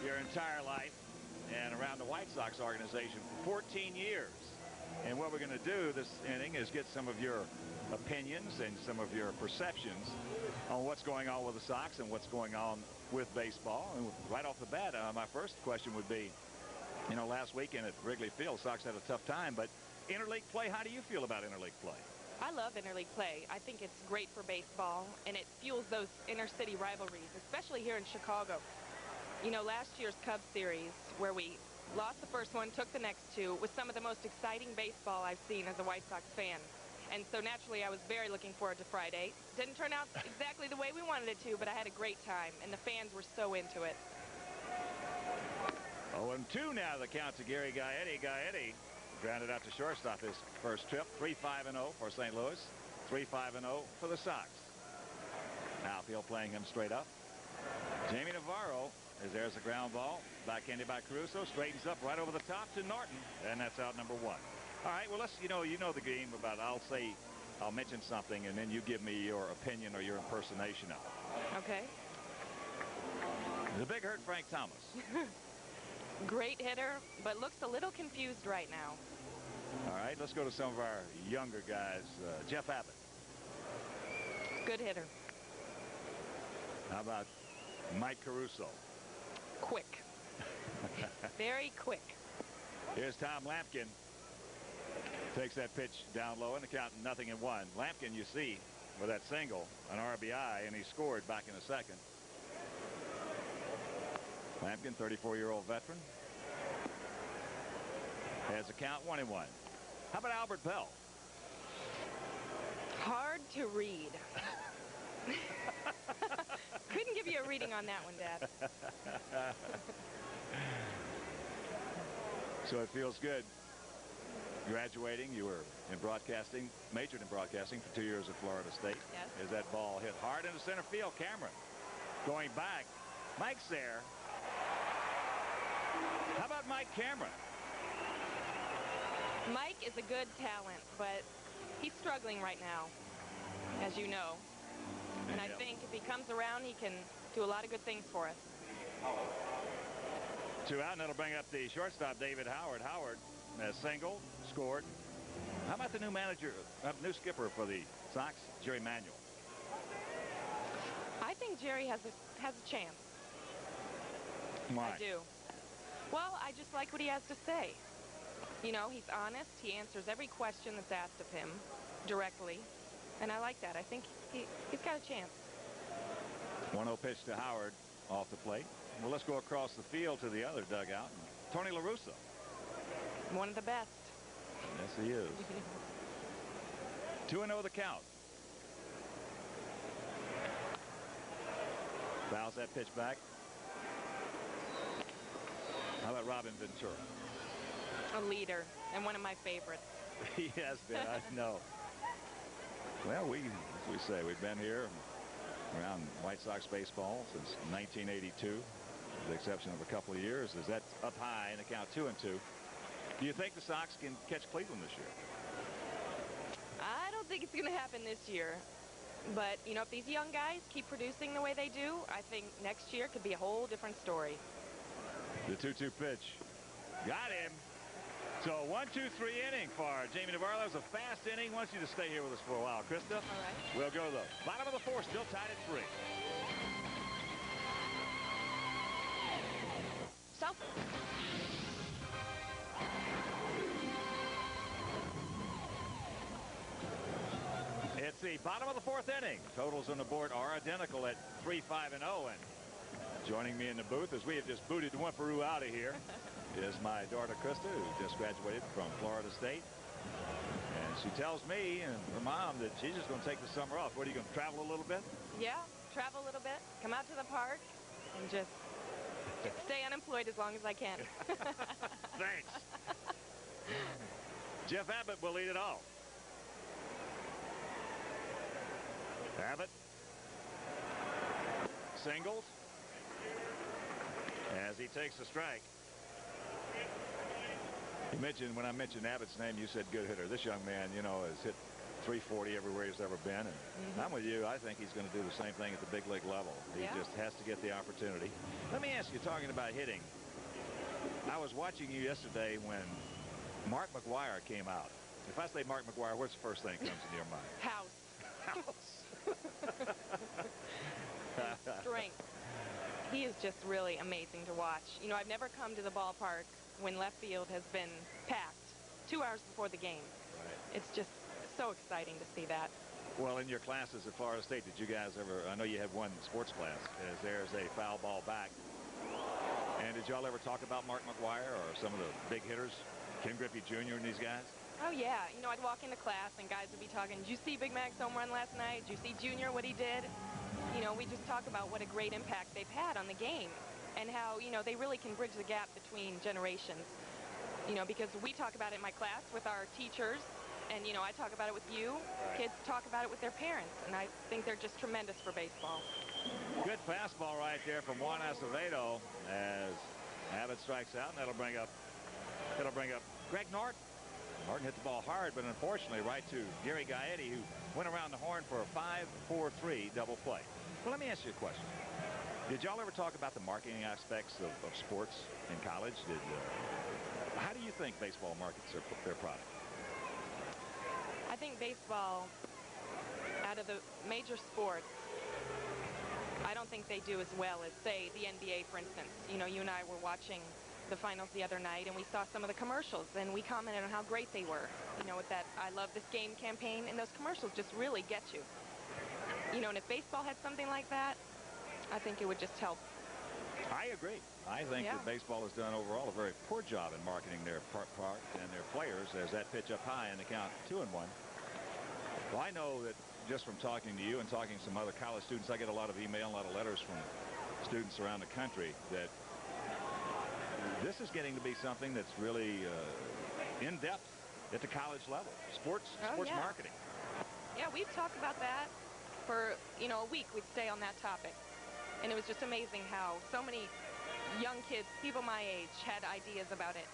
your entire life and around the White Sox organization for 14 years. And what we're going to do this inning is get some of your opinions and some of your perceptions on what's going on with the Sox and what's going on with baseball. And right off the bat, my first question would be, you know, last weekend at Wrigley Field, Sox had a tough time, but interleague play, how do you feel about interleague play? I love interleague play. I think it's great for baseball, and it fuels those inner-city rivalries, especially here in Chicago. You know, last year's Cubs series, where we lost the first one, took the next two, was some of the most exciting baseball I've seen as a White Sox fan. And so naturally, I was very looking forward to Friday. Didn't turn out exactly the way we wanted it to, but I had a great time, and the fans were so into it. 0-2 now the count to Gary Gaetti. Gaetti grounded out to shortstop his first trip. 3-5-0 for St. Louis. 3-5-0 for the Sox. Outfield playing him straight up. Jaime Navarro is there's a ground ball. Backhanded by Caruso. Straightens up right over the top to Norton. And that's out number 1. All right, well, let's, you know the game about, I'll mention something, and then you give me your opinion or your impersonation of it. Okay. The big hurt Frank Thomas. Great hitter, but looks a little confused right now. All right, let's go to some of our younger guys. Jeff Abbott. Good hitter. How about Mike Caruso? Quick. Very quick. Here's Tom Lampkin. Takes that pitch down low and the count 0-1. Lampkin, you see, with that single, an RBI, and he scored back in the second. Lampkin, 34-year-old veteran, has a count 1-1. How about Albert Bell? Hard to read. Couldn't give you a reading on that one, Dad. So it feels good. Graduating, you were in broadcasting, majored in broadcasting for 2 years at Florida State. Yes. As that ball hit hard into center field. Cameron going back. Mike's there. How about Mike Cameron? Mike is a good talent, but he's struggling right now, as you know. And I think if he comes around, he can do a lot of good things for us. 2 out, and that'll bring up the shortstop, David Howard. Howard has single, scored. How about the new manager, new skipper for the Sox, Jerry Manuel? I think Jerry has a chance. Why? I do. Well, I just like what he has to say. You know, he's honest. He answers every question that's asked of him directly. And I like that. I think he's got a chance. 1-0 pitch to Howard off the plate. Well, let's go across the field to the other dugout. Tony La Russa. One of the best. Yes, he is. 2-0 the count. Fouls that pitch back. How about Robin Ventura? A leader and one of my favorites. He has been, I know. Well, as we say, we've been here around White Sox baseball since 1982, with the exception of a couple of years. Is that up high in the count 2-2? Do you think the Sox can catch Cleveland this year? I don't think it's going to happen this year. But, you know, if these young guys keep producing the way they do, I think next year could be a whole different story. The 2-2 pitch. Got him. So 1-2-3 inning for Jaime Navarro. That was a fast inning. Wants you to stay here with us for a while, Krista. All right. We'll go to the bottom of the 4th, still tied at 3. South. It's the bottom of the 4th inning. Totals on the board are identical at 3-5-0. And joining me in the booth, as we have just booted Wimperoo out of here, is my daughter Krista, who just graduated from Florida State. And She tells me and her mom that she's just going to take the summer off. What, are you going to travel a little bit? Yeah, travel a little bit, come out to the park, and just stay unemployed as long as I can. Thanks. Jeff Abbott will lead it off. Abbott singles as he takes a strike. You mentioned, when I mentioned Abbott's name, you said good hitter. This young man, you know, has hit 340 everywhere he's ever been. And I'm with you. I think he's going to do the same thing at the big league level. He just has to get the opportunity. Let me ask you, talking about hitting, I was watching you yesterday when Mark McGwire came out. If I say Mark McGwire, what's the first thing that comes into your mind? House. Strength. He is just really amazing to watch. You know, I've never come to the ballpark when left field has been packed 2 hours before the game. Right. It's just so exciting to see that. Well, in your classes at Florida State, did you guys ever, I know you had one sports class, as there's a foul ball back. And did y'all ever talk about Mark McGwire or some of the big hitters, Ken Griffey Jr. and these guys? Oh, yeah. You know, I'd walk into class and guys would be talking, did you see Big Mac's home run last night? Did you see Junior, what he did? You know, we just talk about what a great impact they've had on the game and how, you know, they really can bridge the gap between generations. You know, because we talk about it in my class with our teachers, and, you know, I talk about it with you. Kids talk about it with their parents, and I think they're just tremendous for baseball. Good fastball right there from Juan Acevedo as Abbott strikes out, and that'll bring up Greg Norton. Norton hit the ball hard, but unfortunately right to Gary Gaetti, who went around the horn for a 5-4-3 double play. Well, let me ask you a question. Did y'all ever talk about the marketing aspects of sports in college? How do you think baseball markets their product? I think baseball, out of the major sports, I don't think they do as well as, say, the NBA, for instance. You know, you and I were watching the finals the other night, and we saw some of the commercials, and we commented on how great they were. You know, with that I Love This Game campaign, and those commercials just really get you. You know, and if baseball had something like that, I think it would just help. I agree. I think that baseball has done overall a very poor job in marketing their part and their players as that pitch up high in the count 2-1. Well, I know that just from talking to you and talking to some other college students, I get a lot of email, a lot of letters from students around the country that this is getting to be something that's really in depth at the college level. Sports marketing. Yeah, we've talked about that for, you know, a week. We'd stay on that topic. And it was just amazing how so many young kids, people my age, had ideas about it.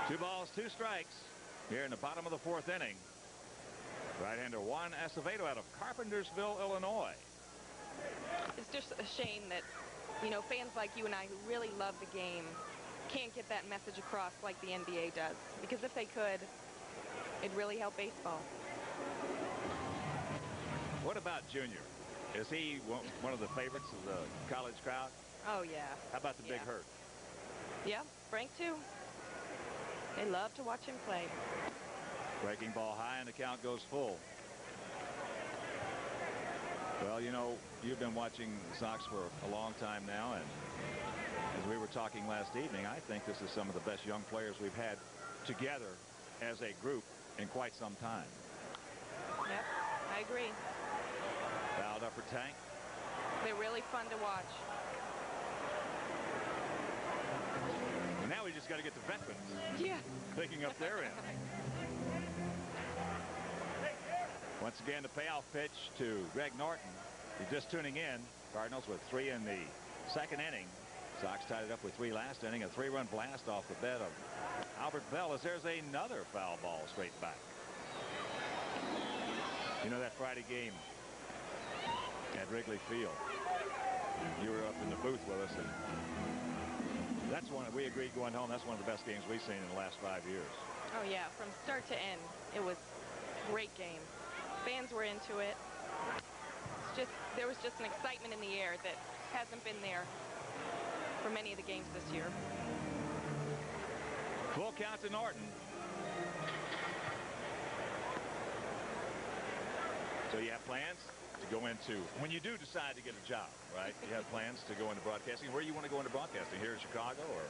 2 balls, 2 strikes here in the bottom of the 4th inning. Right-hander Juan Acevedo out of Carpentersville, Illinois. It's just a shame that, you know, fans like you and I who really love the game can't get that message across like the NBA does. Because if they could, it'd really help baseball. What about Junior? Is he one of the favorites of the college crowd? Oh, yeah. How about the Big Hurt? Yeah, Frank, too. They love to watch him play. Breaking ball high, and the count goes full. Well, you know, you've been watching the Sox for a long time now, and as we were talking last evening, I think this is some of the best young players we've had together as a group in quite some time. Yep, I agree. Fouled upper tank. They're really fun to watch. And now we just got to get the veterans picking up their end. Once again, the payoff pitch to Greg Norton. You're just tuning in. Cardinals with 3 in the 2nd inning. Sox tied it up with 3 last inning. A 3-run blast off the bat of Albert Bell as there's another foul ball straight back. You know, that Friday game at Wrigley Field, you were up in the booth with us, and that's one we agreed going home. That's one of the best games we've seen in the last 5 years. Oh, yeah. From start to end, it was a great game. Fans were into it. There was just an excitement in the air that hasn't been there for many of the games this year. Full count to Norton. So you have plans to go into, when you do decide to get a job, right? You have plans to go into broadcasting. Where do you want to go into broadcasting? Here in Chicago or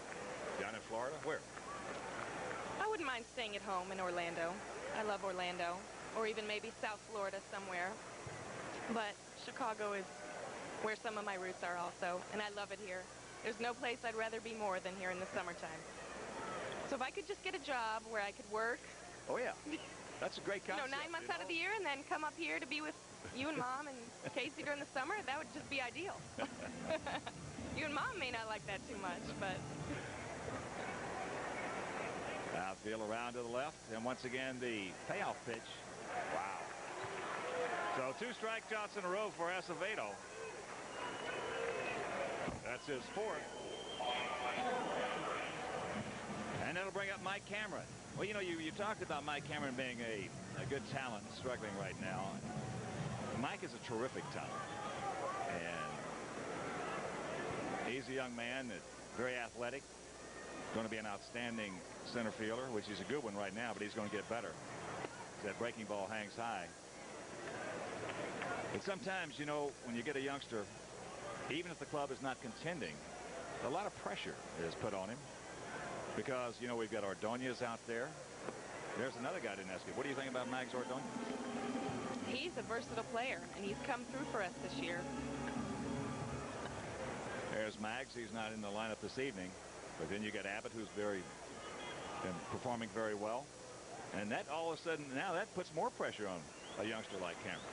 down in Florida? Where? I wouldn't mind staying at home in Orlando. I love Orlando, or even maybe South Florida somewhere. But Chicago is where some of my roots are also, and I love it here. There's no place I'd rather be more than here in the summertime. So if I could just get a job where I could work. Oh, yeah. That's a great concept. 9 months out of the year, and then come up here to be with you and Mom and Casey during the summer, that would just be ideal. You and Mom may not like that too much, but... Outfield around to the left, and once again, the payoff pitch. Wow. So 2 strikeouts in a row for Acevedo. That's his 4th. And that'll bring up Mike Cameron. Well, you know, you talked about Mike Cameron being a good talent, struggling right now. Mike is a terrific talent. And he's a young man that's very athletic. Going to be an outstanding center fielder, which is a good one right now, but he's going to get better. That breaking ball hangs high. But sometimes, you know, when you get a youngster, even if the club is not contending, a lot of pressure is put on him. Because, you know, we've got Ordonez out there. There's another guy I didn't ask you. What do you think about Mags Ordonez? He's a versatile player, and he's come through for us this year. There's Mags. He's not in the lineup this evening. But then you got Abbott, who's been performing very well. And that all of a sudden, now that puts more pressure on a youngster like Cameron.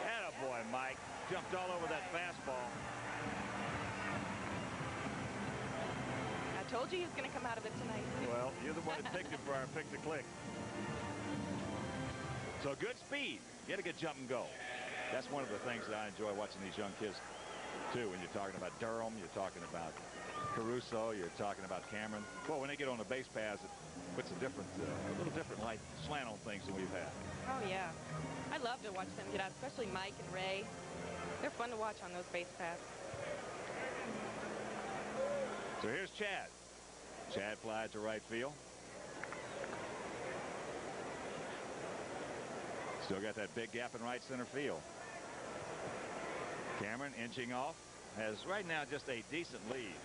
Attaboy, Mike. Jumped all over that fastball. I told you he was going to come out of it tonight. Well, you're the one that picked him for our pick to click. So good speed. Get a good jump and go. That's one of the things that I enjoy watching these young kids too. When you're talking about Durham, you're talking about Caruso, you're talking about Cameron. Well, when they get on the base paths, it puts a little different light slant on things than we've had. Oh, yeah. I love to watch them get out, especially Mike and Ray. They're fun to watch on those base paths. So here's Chad. Chad flies to right field. Still got that big gap in right center field. Cameron inching off, has right now just a decent lead.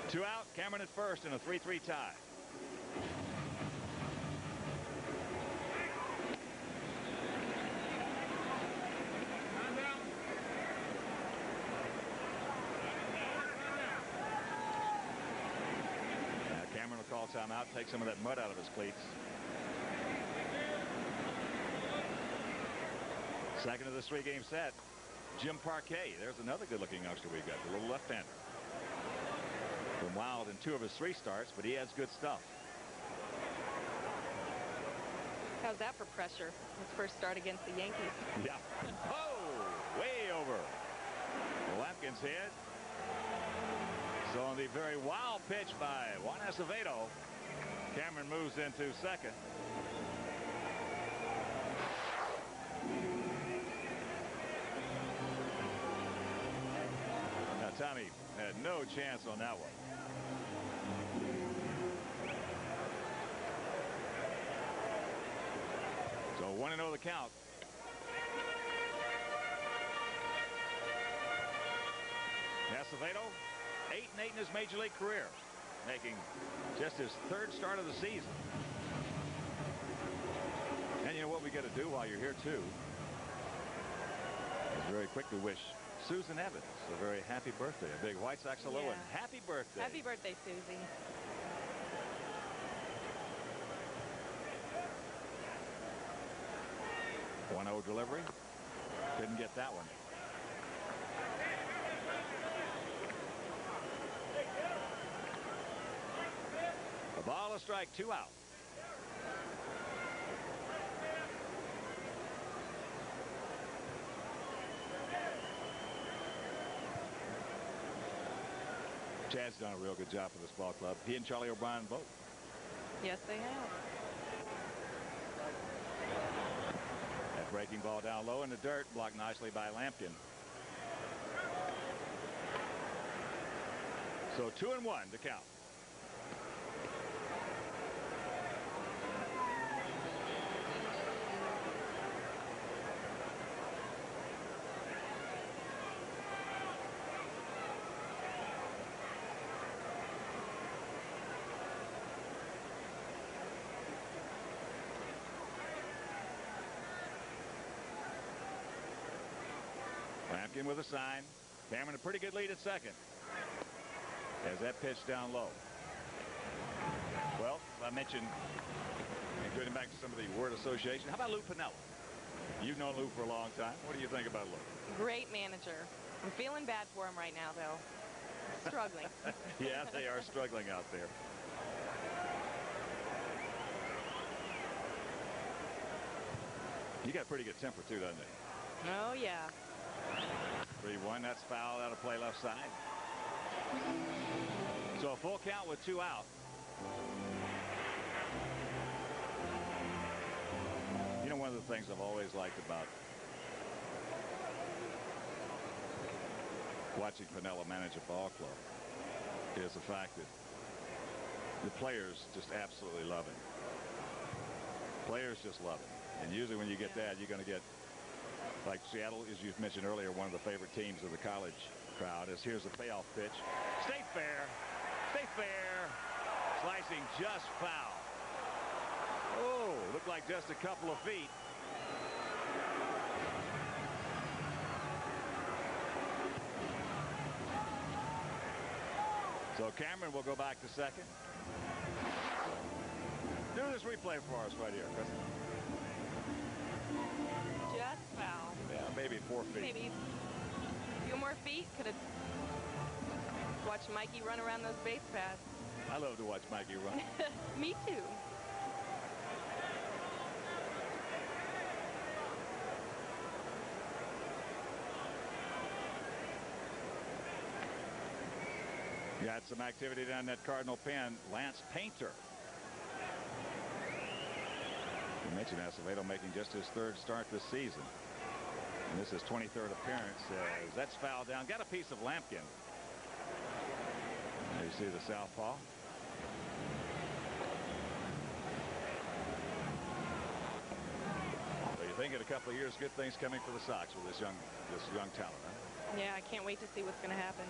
Two out, Cameron at first in a 3-3 tie. Cameron will call timeout, take some of that mud out of his cleats. Second of this 3-game set, Jim Parquet. There's another good-looking youngster we got, the little left-hander. Been wild in 2 of his 3 starts, but he has good stuff. How's that for pressure? His first start against the Yankees. Yeah. Oh, way over. Lampkin's hit. So on the very wild pitch by Juan Acevedo, Cameron moves into second. Now Tommy had no chance on that one. So 1-0 the count. Acevedo, 8-8 in his major league career, making just his 3rd start of the season. And you know what we got to do while you're here too is very quickly wish Susan Evans a very happy birthday. A big White Sox hello and happy birthday. Happy birthday, Susie. One-0 delivery. Couldn't get that one. A ball, a strike, 2 out. Chad's done a real good job for this ball club. He and Charlie O'Brien both. Yes, they have. That breaking ball down low in the dirt, blocked nicely by Lampkin. So 2-1 to count. Lampkin with a sign. Cameron a pretty good lead at second. As that pitch down low. Well, I mentioned, and going back to some of the word association, how about Lou Piniella? You've known Lou for a long time. What do you think about Lou? Great manager. I'm feeling bad for him right now, though. Struggling. Yeah, they are struggling out there. You got a pretty good temper, too, doesn't it? Oh, yeah. 3-1. That's foul out of play left side. So a full count with 2 out. You know, one of the things I've always liked about watching Piniella manage a ball club is the fact that the players just absolutely love him. Players just love him. And usually when you get that, you're going to get, like Seattle, as you mentioned earlier, one of the favorite teams of the college crowd. As here's the payoff pitch. Stay fair. Stay fair. Slicing just foul. Oh, looked like just a couple of feet. So Cameron will go back to second. Do this replay for us right here, Chris. Just foul. Yeah, maybe 4 feet. Maybe a few more feet. Could have watched Mikey run around those base paths. I love to watch Mikey run. Me too. Got some activity down that Cardinal pen. Lance Painter. You mentioned Acevedo making just his 3rd start this season. And this is 23rd appearance. That's fouled down. Got a piece of Lampkin. There you see the southpaw. So you think in a couple of years, good things coming for the Sox with this young talent, huh? Yeah, I can't wait to see what's going to happen.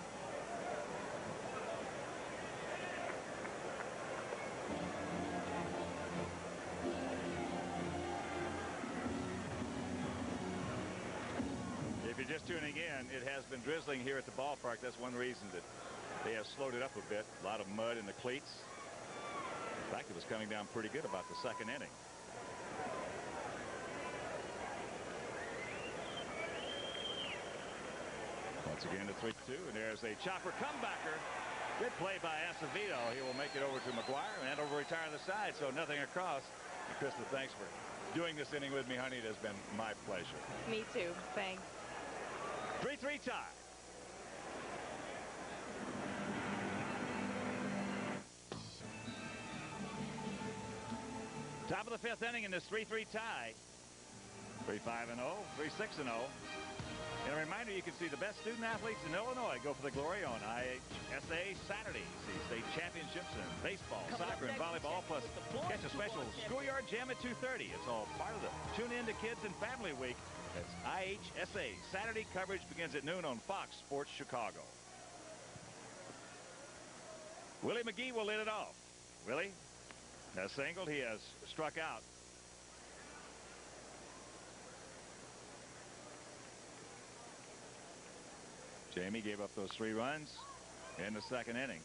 If you're just tuning in, it has been drizzling here at the ballpark. That's one reason that they have slowed it up a bit. A lot of mud in the cleats. In fact, it was coming down pretty good about the 2nd inning. Once again, the 3-2, and there's a chopper comebacker. Good play by Acevedo. He will make it over to McGuire, and that'll retire the side, so nothing across. And Krista, thanks for doing this inning with me, honey. It has been my pleasure. Me too. Thanks. 3-3 tie. Top of the 5th inning in this 3-3 tie. 3-5-0, 3-6-0. And a reminder, you can see the best student athletes in Illinois go for the glory on IHSA Saturdays. See state championships in baseball, soccer, and volleyball, plus catch a special schoolyard jam at 2:30. It's all part of the Tune In to Kids and Family Week. That's IHSA. Saturday coverage begins at noon on Fox Sports Chicago. Willie McGee will lead it off. Willie has singled. He has struck out. Jamie gave up those 3 runs in the 2nd inning.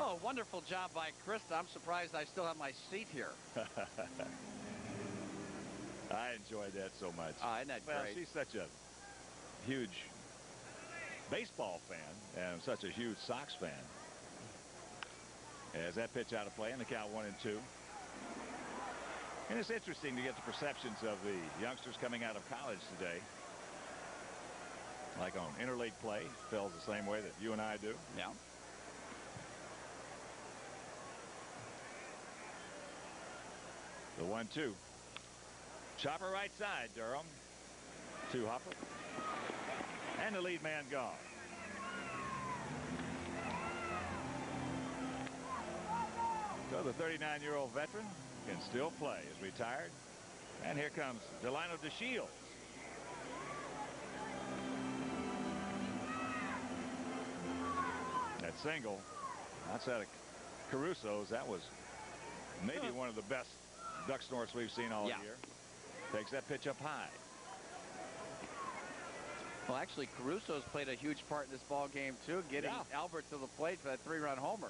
Oh, wonderful job by Krista. I'm surprised I still have my seat here. I enjoyed that so much. Isn't that well, great? She's such a huge baseball fan and such a huge Sox fan. As that pitch out of play, and the count 1-2. And it's interesting to get the perceptions of the youngsters coming out of college today. Like on interleague play, feels the same way that you and I do. Yeah. The 1-2. Chopper right side, Durham. 2 Hopper. And the lead man gone. So the 39-year-old veteran can still play. Is retired. And here comes Delino DeShields. That single outside of Caruso's, that was maybe one of the best duck snorts we've seen all year. Takes that pitch up high. Well, actually, Caruso's played a huge part in this ball game, too, getting Albert to the plate for that 3-run homer.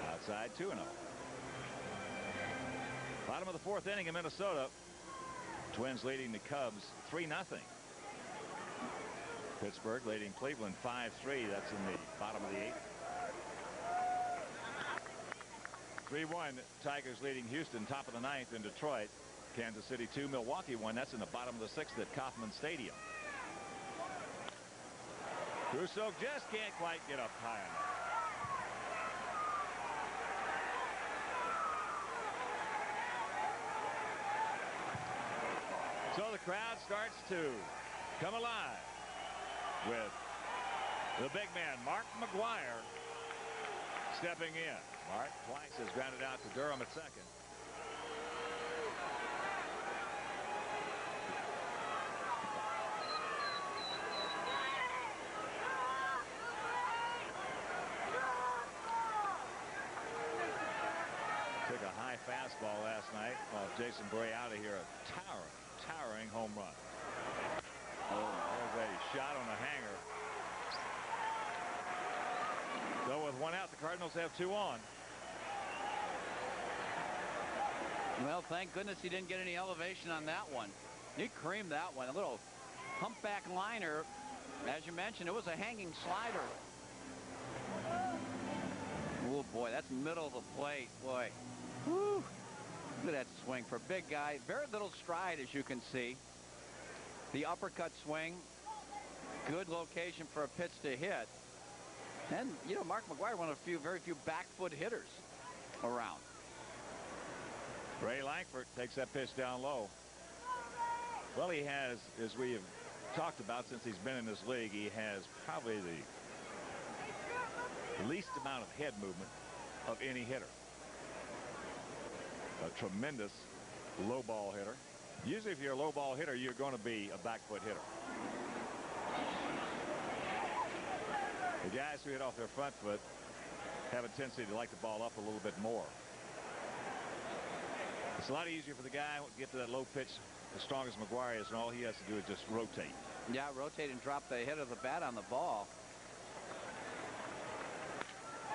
Outside 2-0. Bottom of the 4th inning in Minnesota. Twins leading the Cubs 3-0. Pittsburgh leading Cleveland 5-3. That's in the bottom of the 8th. 3-1 Tigers leading Houston, top of the 9th in Detroit. Kansas City 2, Milwaukee 1. That's in the bottom of the 6th at Kauffman Stadium. Caruso just can't quite get up high enough. So the crowd starts to come alive with the big man, Mark McGwire, stepping in. Mark twice has grounded out to Durham at second. Took a high fastball last night off Jason Bray out of here. A towering home run. Oh, there's a shot on a hanger. So with 1 out, the Cardinals have 2 on. Well, thank goodness he didn't get any elevation on that one. He creamed that one. A little humpback liner. As you mentioned, it was a hanging slider. Oh, boy, that's middle of the plate. Boy. Whew. Look at that swing for a big guy. Very little stride, as you can see. The uppercut swing. Good location for a pitch to hit. And, you know, Mark McGwire, one of the very few back foot hitters around. Ray Lankford takes that pitch down low. Well, he has, as we have talked about since he's been in this league, he has probably the least amount of head movement of any hitter. A tremendous low ball hitter. Usually if you're a low ball hitter, you're going to be a back foot hitter. The guys who hit off their front foot have a tendency to like the ball up a little bit more. It's a lot easier for the guy to get to that low pitch as strong as McGwire is, and all he has to do is just rotate. Yeah, rotate and drop the head of the bat on the ball.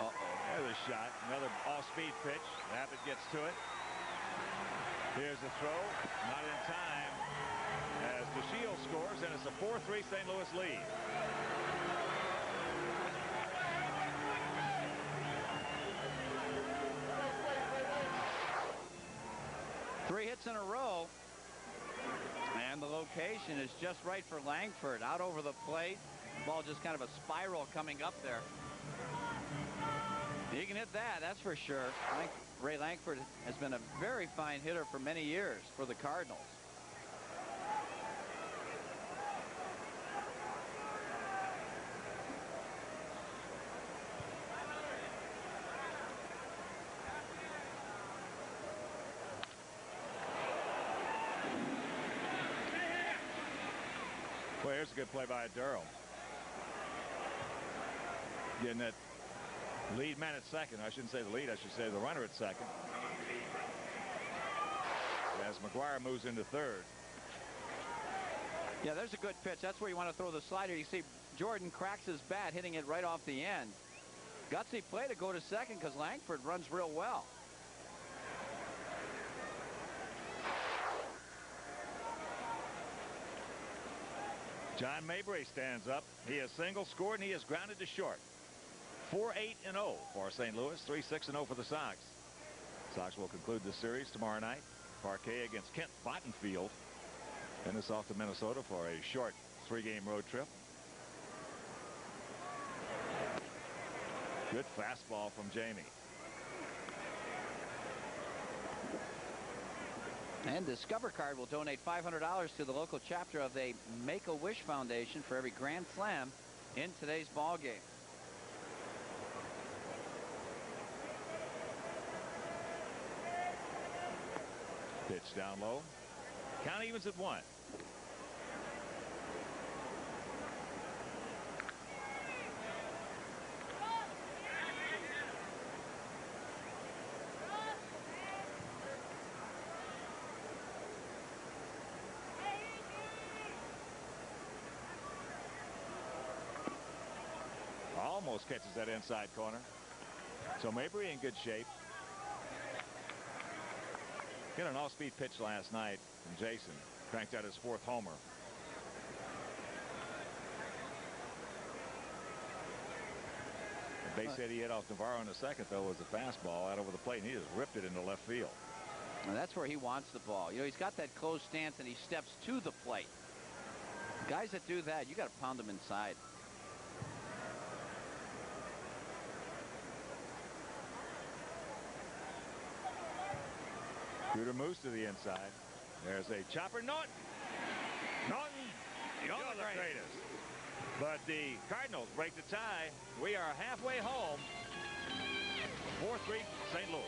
Uh-oh. There's a shot. Another off-speed pitch. Abbott gets to it. Here's the throw. Not in time as DeShields scores, and it's a 4-3 St. Louis lead. Three hits in a row. And the location is just right for Lankford. Out over the plate. Ball just kind of a spiral coming up there. He can hit that, that's for sure. Ray Lankford has been a very fine hitter for many years for the Cardinals. Well, here's a good play by Durham. Getting that lead man at second. I shouldn't say the lead, I should say the runner at second. As McGwire moves into third. Yeah, there's a good pitch. That's where you want to throw the slider. You see Jordan cracks his bat, hitting it right off the end. Gutsy play to go to second because Lankford runs real well. John Mabry stands up. He has single scored and he has grounded to short. 4-8-0 for St. Louis. 3-6-0 for the Sox. Sox will conclude the series tomorrow night. Parquet against Kent Bottenfield. And it's off to Minnesota for a short 3-game road trip. Good fastball from Jamie. And Discover Card will donate $500 to the local chapter of the Make-A-Wish Foundation for every Grand Slam in today's ball game. Pitch down low. Count evens at 1. almost catches that inside corner. So Mabry in good shape. Hit an off-speed pitch last night from Jason. Cranked out his 4th homer. The base hit he hit off Navarro in the 2nd, though, was a fastball out over the plate, and he just ripped it into left field. And that's where he wants the ball. You know, he's got that closed stance, and he steps to the plate. Guys that do that, you got to pound them inside. Shooter moves to the inside. There's a chopper. Norton, you're the greatest. But the Cardinals break the tie. We are halfway home. 4-3 St. Louis.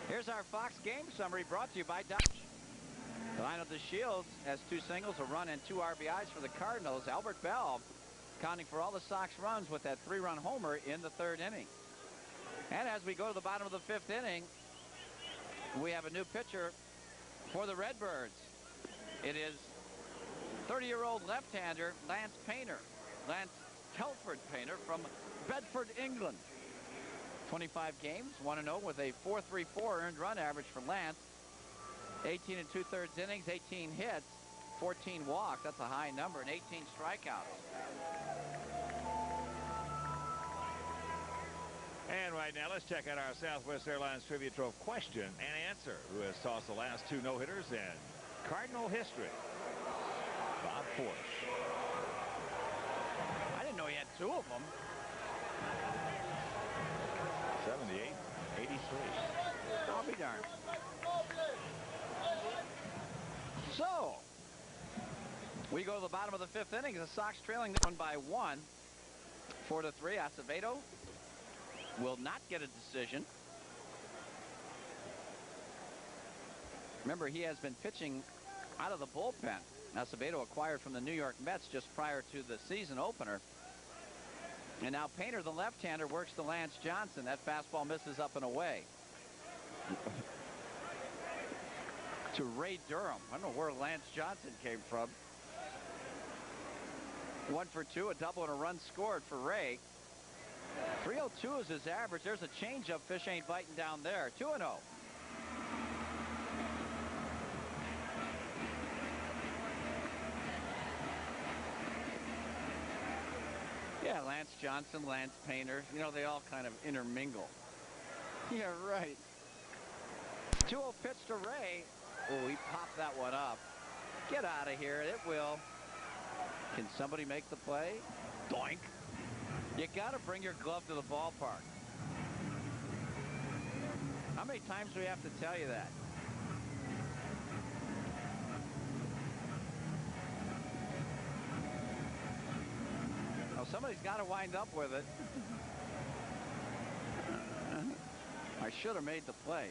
Here's our Fox game summary brought to you by Dodge. The line of the Shields has 2 singles, a run, and 2 RBIs for the Cardinals. Albert Bell accounting for all the Sox runs with that 3-run homer in the 3rd inning. And as we go to the bottom of the 5th inning, we have a new pitcher for the Redbirds. It is 30-year-old left-hander Lance Telford Painter from Bedford, England. 25 games, 1-0 with a 4.34 earned run average for Lance. 18 2/3 innings, 18 hits, 14 walks. That's a high number, and 18 strikeouts. And right now, let's check out our Southwest Airlines Trivia Trove question and answer. Who has tossed the last 2 no-hitters in Cardinal history? Bob Forsch. I didn't know he had 2 of them. 78, 83. I'll be darned. So, we go to the bottom of the 5th inning. The Sox trailing this one by 1. 4-3. Acevedo will not get a decision. Remember, he has been pitching out of the bullpen. Acevedo acquired from the New York Mets just prior to the season opener. And now Painter, the left-hander, works to Lance Johnson. That fastball misses up and away. To Ray Durham. I don't know where Lance Johnson came from. 1 for 2, a double and a run scored for Ray. 302 is his average. There's a changeup. Fish ain't biting down there. 2-0. Yeah, Lance Johnson, Lance Painter, you know, they all kind of intermingle. Yeah, right. 2-0 pitch to Ray. Oh, he popped that one up. Get out of here. It will. Can somebody make the play? Doink. You got to bring your glove to the ballpark. How many times do we have to tell you that? Oh, somebody's got to wind up with it. I should have made the play.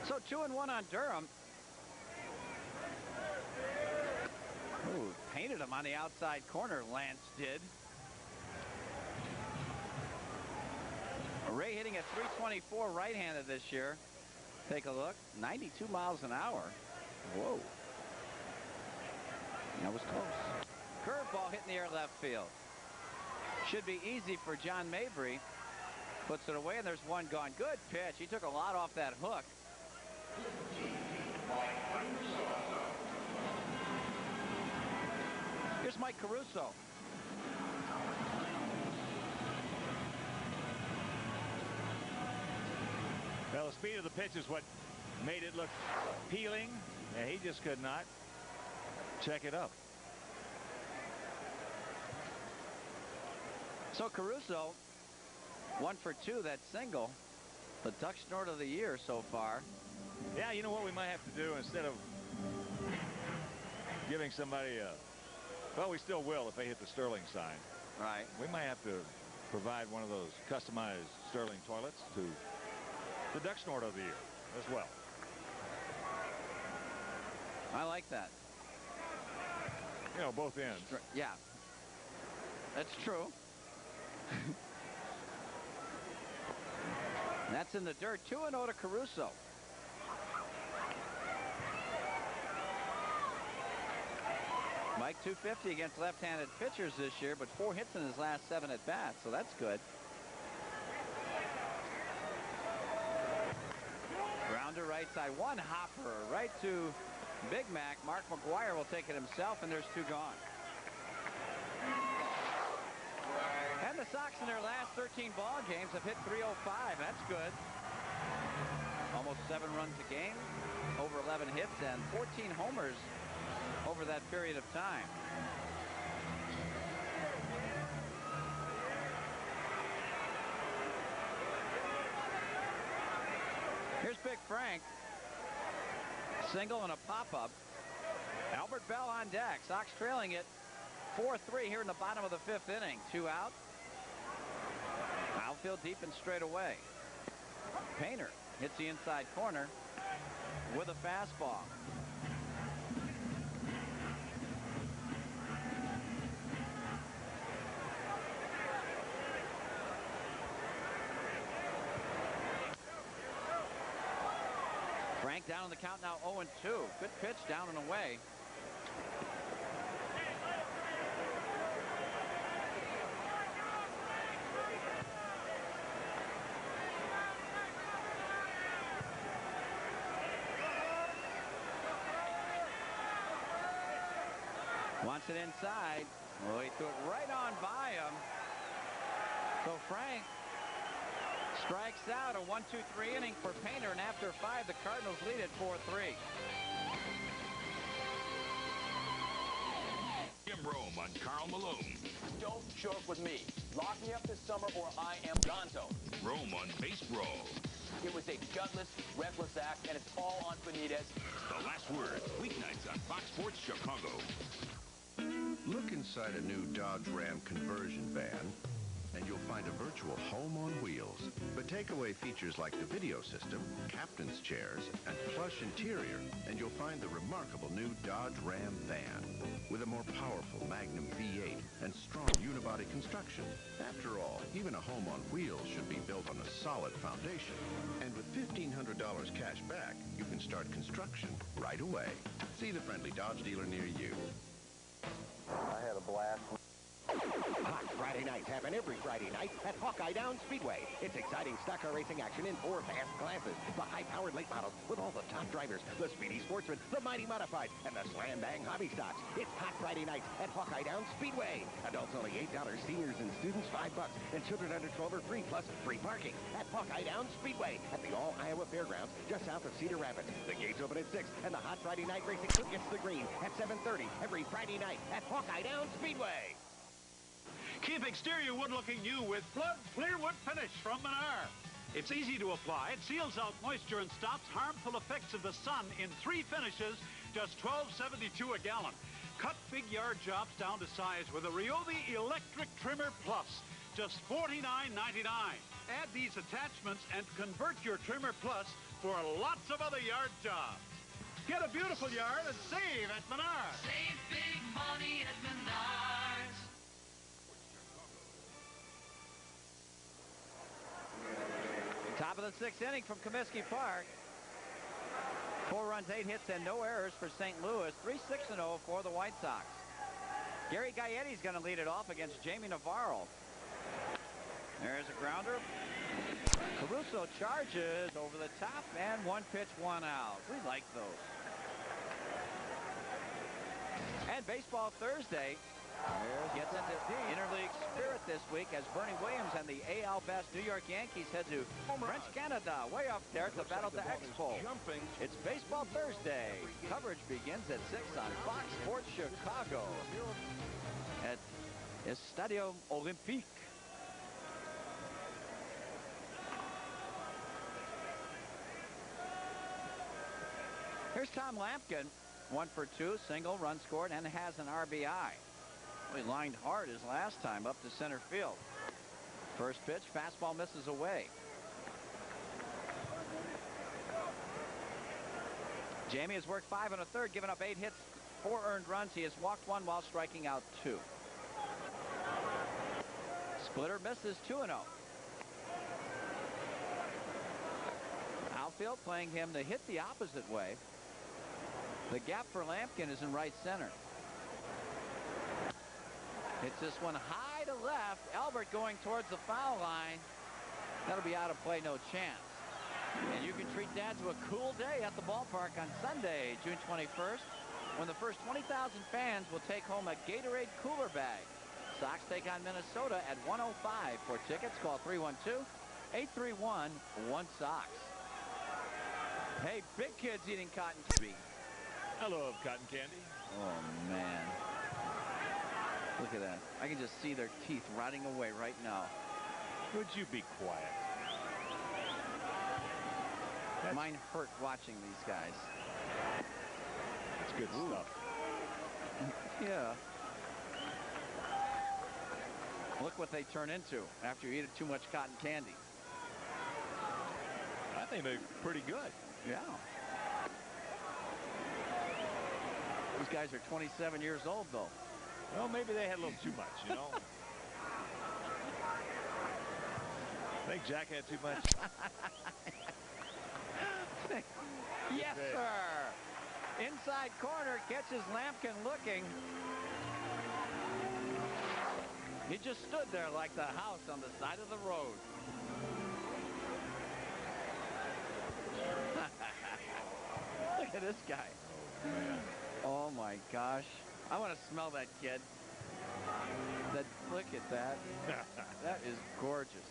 So 2-1 on Durham. Ooh, painted him on the outside corner, Lance did. Ray hitting at 324 right-handed this year. Take a look. 92 miles an hour. Whoa. That was close. Curveball hit in the air left field. Should be easy for John Mabry. Puts it away, and there's one gone. Good pitch. He took a lot off that hook. Here's Mike Caruso. Well, the speed of the pitch is what made it look appealing. Yeah, he just could not check it up. So Caruso, 1 for 2, that single. The Duck snort of the year so far. Yeah, you know what we might have to do instead of giving somebody a, well, we still will if they hit the Sterling sign. Right. We might have to provide one of those customized Sterling toilets to the Duck snort of the year as well. I like that. You know, both ends. Yeah. That's true. That's in the dirt. 2-0 to Caruso. Mike 250 against left-handed pitchers this year, but 4 hits in his last 7 at-bats, so that's good. Grounder right side, 1 hopper right to Big Mac. Mark McGuire will take it himself, and there's 2 gone. And the Sox in their last 13 ball games have hit .305. That's good. Almost 7 runs a game, over 11 hits, and 14 homers over that period of time. Here's Big Frank. Single and a pop-up. Albert Bell on deck. Sox trailing it 4-3 here in the bottom of the 5th inning. 2 out. Outfield deep and straight away. Painter hits the inside corner with a fastball. Frank down on the count now, 0-2. Good pitch down and away. Wants it inside. Well, he threw it right on by him. So Frank strikes out. A 1-2-3 inning for Painter, and after 5, the Cardinals lead at 4-3. Jim Rome on Carl Malone. Don't joke with me. Lock me up this summer or I am gonzo. Rome on Base Brawl. It was a gutless, reckless act, and it's all on Benitez. The Last Word, weeknights on Fox Sports Chicago. Look inside a new Dodge Ram conversion van, and you'll find a virtual home on wheels. But take away features like the video system, captain's chairs, and plush interior, and you'll find the remarkable new Dodge Ram van with a more powerful Magnum V8 and strong unibody construction. After all, even a home on wheels should be built on a solid foundation. And with $1,500 cash back, you can start construction right away. See the friendly Dodge dealer near you. I had a blast. Hot Friday nights happen every Friday night at Hawkeye Downs Speedway. It's exciting stock car racing action in 4 fast classes. The high-powered late models with all the top drivers, the speedy sportsmen, the mighty modified, and the slam-bang hobby stocks. It's Hot Friday nights at Hawkeye Downs Speedway. Adults only $8, seniors and students $5, and children under 12 are free, plus free parking at Hawkeye Downs Speedway at the All-Iowa Fairgrounds just south of Cedar Rapids. The gates open at 6, and the Hot Friday night racing gets the green at 7:30 every Friday night at Hawkeye Downs Speedway. Keep exterior wood looking new with Flood Clear Wood Finish from Menard. It's easy to apply. It seals out moisture and stops harmful effects of the sun in 3 finishes, just $12.72 a gallon. Cut big yard jobs down to size with a Ryobi Electric Trimmer Plus, just $49.99. Add these attachments and convert your Trimmer Plus for lots of other yard jobs. Get a beautiful yard and save at Menard. Save big money at Menards. Top of the 6th inning from Comiskey Park. 4 runs, 8 hits, and no errors for St. Louis. 3-6-0 for the White Sox. Gary Gaetti's going to lead it off against Jaime Navarro. There's a grounder. Caruso charges over the top, and 1 pitch, 1 out. We like those. And Baseball Thursday gets into interleague spirit this week as Bernie Williams and the AL best New York Yankees head to French Canada, way up there to battle the Expo. It's Baseball Thursday. Coverage begins at 6 on Fox Sports Chicago at Estadio Olympique. Here's Tom Lampkin, 1 for 2, single, run scored, and has an RBI. He lined hard his last time up to center field. First pitch, fastball misses away. Jaime has worked 5 1/3, given up 8 hits, 4 earned runs. He has walked 1 while striking out 2. Splitter misses, 2-0. Outfield playing him to hit the opposite way. The gap for Lampkin is in right center. Hits this one high to left. Albert going towards the foul line. That'll be out of play, no chance. And you can treat that to a cool day at the ballpark on Sunday, June 21st, when the first 20,000 fans will take home a Gatorade cooler bag. Sox take on Minnesota at 1:05. For tickets, call 312-831-1SOX. Hey, big kids eating cotton candy. I love cotton candy. Oh, man. Look at that. I can just see their teeth rotting away right now. Would you be quiet? Mine hurt watching these guys. That's good stuff. Yeah. Look what they turn into after you eat too much cotton candy. I think they're pretty good. Yeah. These guys are 27 years old, though. Well, maybe they had a little too much, you know. I think Jack had too much. Yes, sir. Inside corner, catches Lampkin looking. He just stood there like the house on the side of the road. Look at this guy. Oh, man. Oh, my gosh. I want to smell that kid. Look at that. That is gorgeous.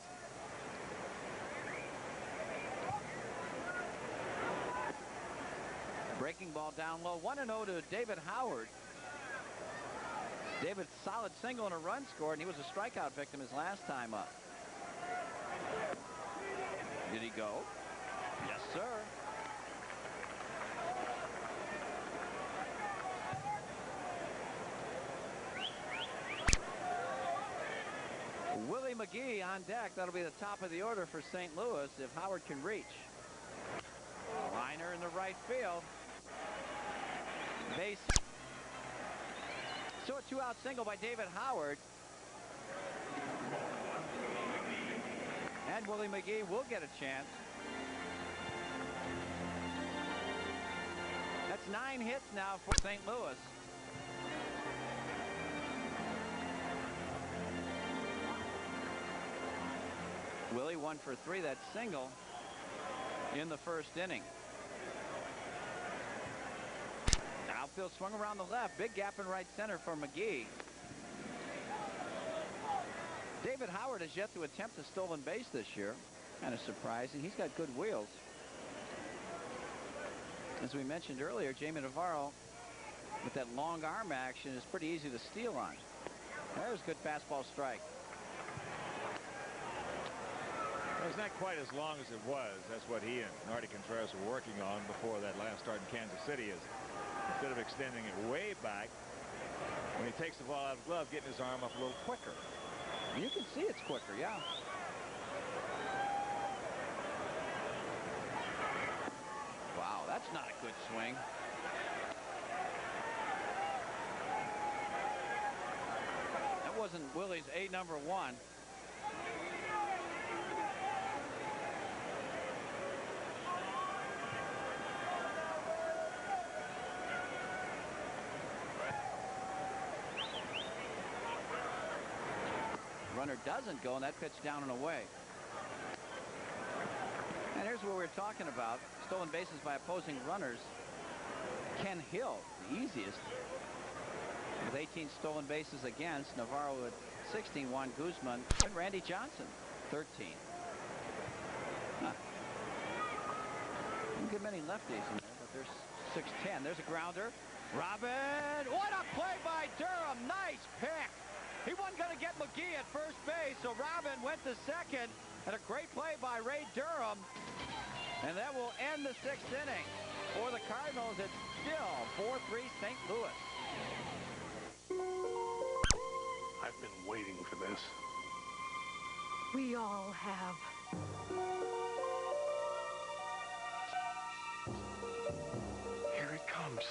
Breaking ball down low. 1-0 to David Howard. David's solid single and a run scored, and he was a strikeout victim his last time up. Did he go? Yes, sir. Willie McGee on deck. That'll be the top of the order for St. Louis if Howard can reach. Liner in the right field. Base. So a two-out single by David Howard. And Willie McGee will get a chance. That's 9 hits now for St. Louis. Willie 1 for 3. That single in the first inning. Outfield swung around the left. Big gap in right center for McGee. David Howard has yet to attempt a stolen base this year. Kind of surprising. He's got good wheels. As we mentioned earlier, Jaime Navarro with that long arm action is pretty easy to steal on. There's a good fastball strike. Well, it's not quite as long as it was. That's what he and Nardi Contreras were working on before that last start in Kansas City. Is instead of extending it way back, when he takes the ball out of the glove, getting his arm up a little quicker. You can see it's quicker, yeah. Wow, that's not a good swing. That wasn't Willie's number 1. Runner doesn't go, and that pitch down and away. And here's what we're talking about. Stolen bases by opposing runners. Ken Hill, the easiest, with 18 stolen bases against. Navarro with 16, Juan Guzman, and Randy Johnson, 13. Don't get many lefties in there, but there's 6'10". There's a grounder. Robin, what a play by Durham. Nice pick. He wasn't going to get McGee at first base, so Robin went to second. And a great play by Ray Durham. And that will end the 6th inning. For the Cardinals, it's still 4-3 St. Louis. I've been waiting for this. We all have. Here it comes.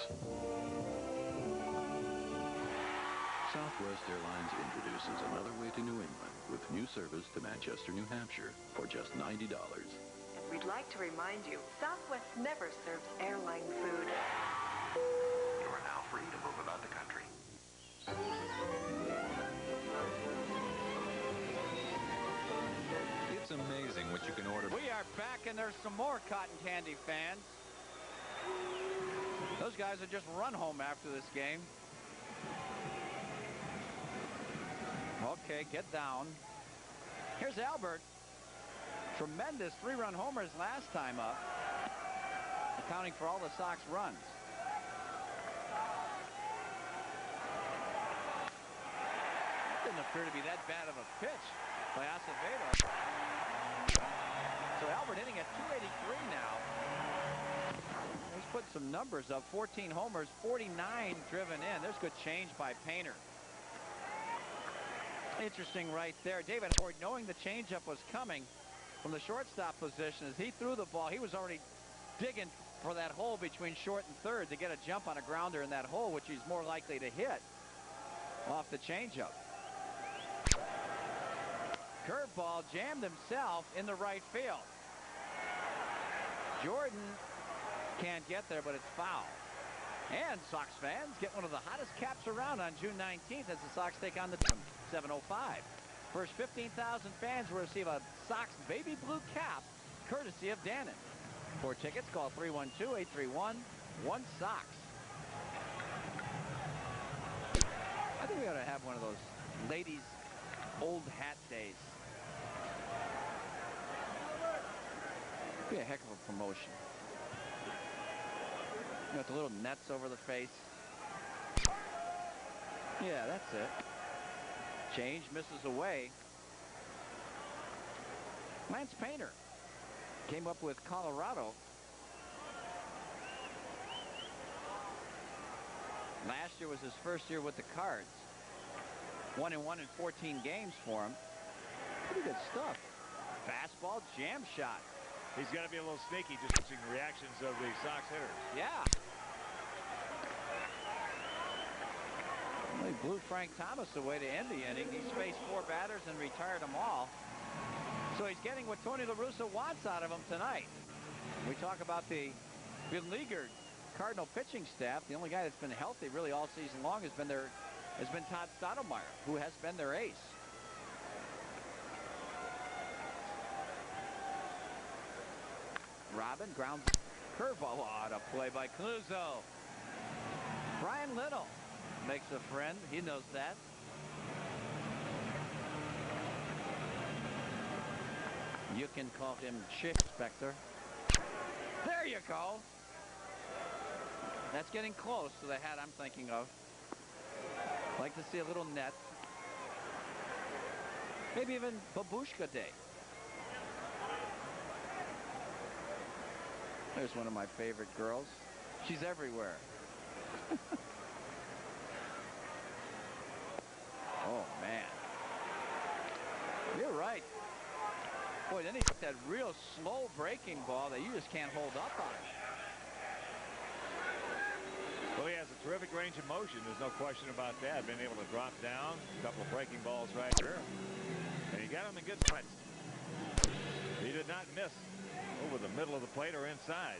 Southwest Airlines introduces another way to New England with new service to Manchester, New Hampshire for just $90. We'd like to remind you, Southwest never serves airline food. You are now free to move about the country. amazing what you can order. We are back, and there's some more cotton candy fans. Those guys will just run home after this game. Okay, get down. Here's Albert. Tremendous 3-run homers last time up, accounting for all the Sox runs. Didn't appear to be that bad of a pitch by Acevedo. So Albert hitting at 283 now. He's put some numbers up. 14 homers, 49 driven in. There's good change by Painter. Interesting right there. David Ford, knowing the changeup was coming from the shortstop position, as he threw the ball, he was already digging for that hole between short and third to get a jump on a grounder in that hole, which he's more likely to hit off the changeup. Curveball jammed himself in the right field. Jordan can't get there, but it's foul. And Sox fans get one of the hottest caps around on June 19th as the Sox take on the 7:05. First 15,000 fans will receive a Sox baby blue cap, courtesy of Dannon. For tickets, call 312-831-1SOX. I think we ought to have one of those ladies' old hat days. Be a heck of a promotion. You got the little nets over the face. Yeah, that's it. Change, misses away. Lance Painter came up with Colorado. Last year was his first year with the Cards. 1-1 in 14 games for him. Pretty good stuff. Fastball, jam shot. He's got to be a little sneaky just watching the reactions of the Sox hitters. Yeah. Well, he blew Frank Thomas away to end the inning. He's faced 4 batters and retired them all. So he's getting what Tony La Russa wants out of him tonight. We talk about the beleaguered Cardinal pitching staff. The only guy that's been healthy really all season long has been Todd Stottlemyre, who has been their ace. Robin grounds curveball on a play by Cluzo. Brian Little makes a friend. He knows that. You can call him Chick Spector. There you go. That's getting close to the hat I'm thinking of. Like to see a little net. Maybe even Babushka Day. There's one of my favorite girls. She's everywhere. Oh, man. You're right. Boy, then he hit that real slow breaking ball that you just can't hold up on it. Well, he has a terrific range of motion. There's no question about that. Being able to drop down, a couple of breaking balls right there. And he got him in good spots. He did not miss over the middle of the plate or inside.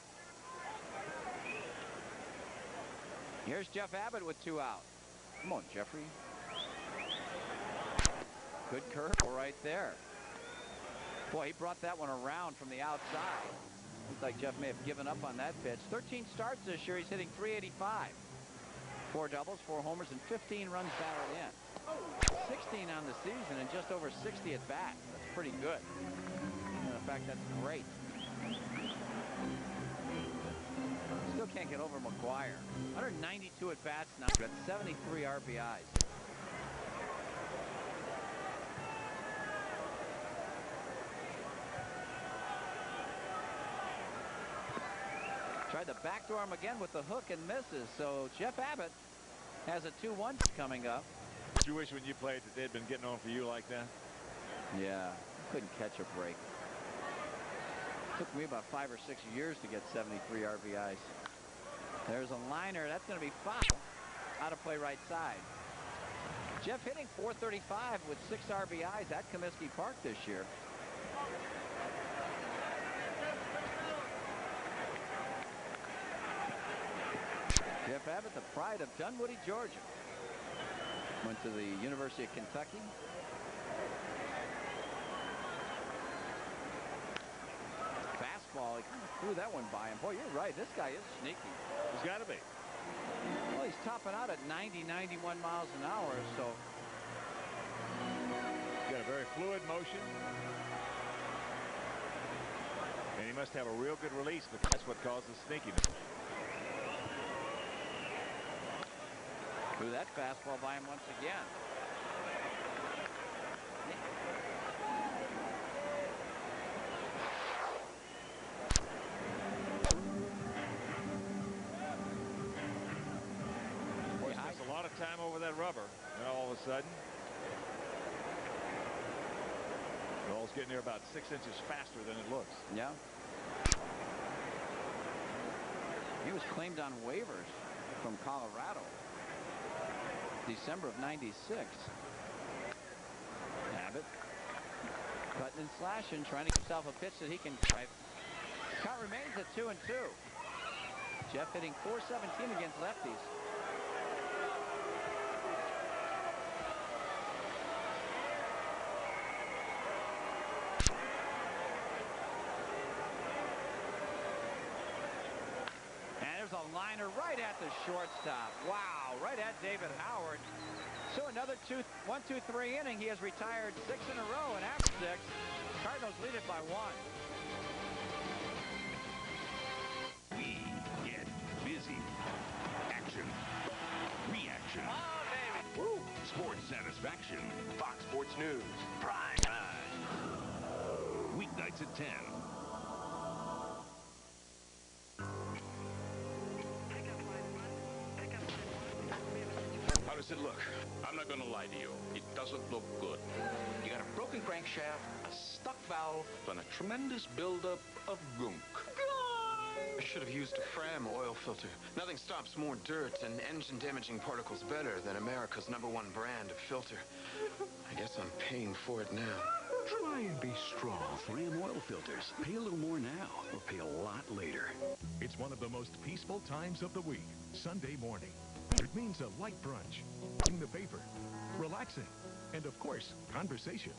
Here's Jeff Abbott with 2 out. Come on, Jeffrey. Good curveball right there. Boy, he brought that one around from the outside. Looks like Jeff may have given up on that pitch. 13 starts this year. He's hitting .385. 4 doubles, 4 homers, and 15 runs batted in. 16 on the season and just over 60 at bat. That's pretty good. And in fact, that's great. Still can't get over McGuire. 192 at bats now. Got 73 RBIs. Tried to backdoor him again with the hook and misses. So Jeff Abbott has a 2-1 coming up. Did you wish when you played that they'd been getting on for you like that? Yeah, couldn't catch a break. Took me about 5 or 6 years to get 73 RBIs. There's a liner. That's going to be foul. Out of play right side. Jeff hitting .435 with 6 RBIs at Comiskey Park this year. Jeff Abbott, the pride of Dunwoody, Georgia. Went to the University of Kentucky. He kind of threw that one by him. Boy, you're right. This guy is sneaky. He's got to be. Well, he's topping out at 90, 91 miles an hour, so. He's got a very fluid motion. And he must have a real good release, because that's what causes sneakiness. Threw that fastball by him once again. Boy, spends a lot of time over that rubber, and all of a sudden, the ball's getting there about 6 inches faster than it looks. Yeah. He was claimed on waivers from Colorado. December of '96. Abbott cutting and slashing, trying to get himself a pitch that he can drive. Count remains at 2-2. Jeff hitting .417 against lefties. A liner right at the shortstop. Wow, right at David Howard. So another 1-2-3 inning. He has retired 6 in a row, and after 6, Cardinals lead it by 1. We get busy. Action. Reaction. Oh, baby. Woo. Sports satisfaction. Fox Sports News. Prime time. Weeknights at 10. How does it look? I'm not gonna lie to you. It doesn't look good. You got a broken crankshaft, a stuck valve, and a tremendous buildup of gunk. I should have used a Fram oil filter. Nothing stops more dirt and engine-damaging particles better than America's #1 brand of filter. I guess I'm paying for it now. Try and be strong. Fram oil filters. Pay a little more now or pay a lot later. It's one of the most peaceful times of the week. Sunday morning. It means a light brunch, reading the paper, relaxing, and of course, conversation.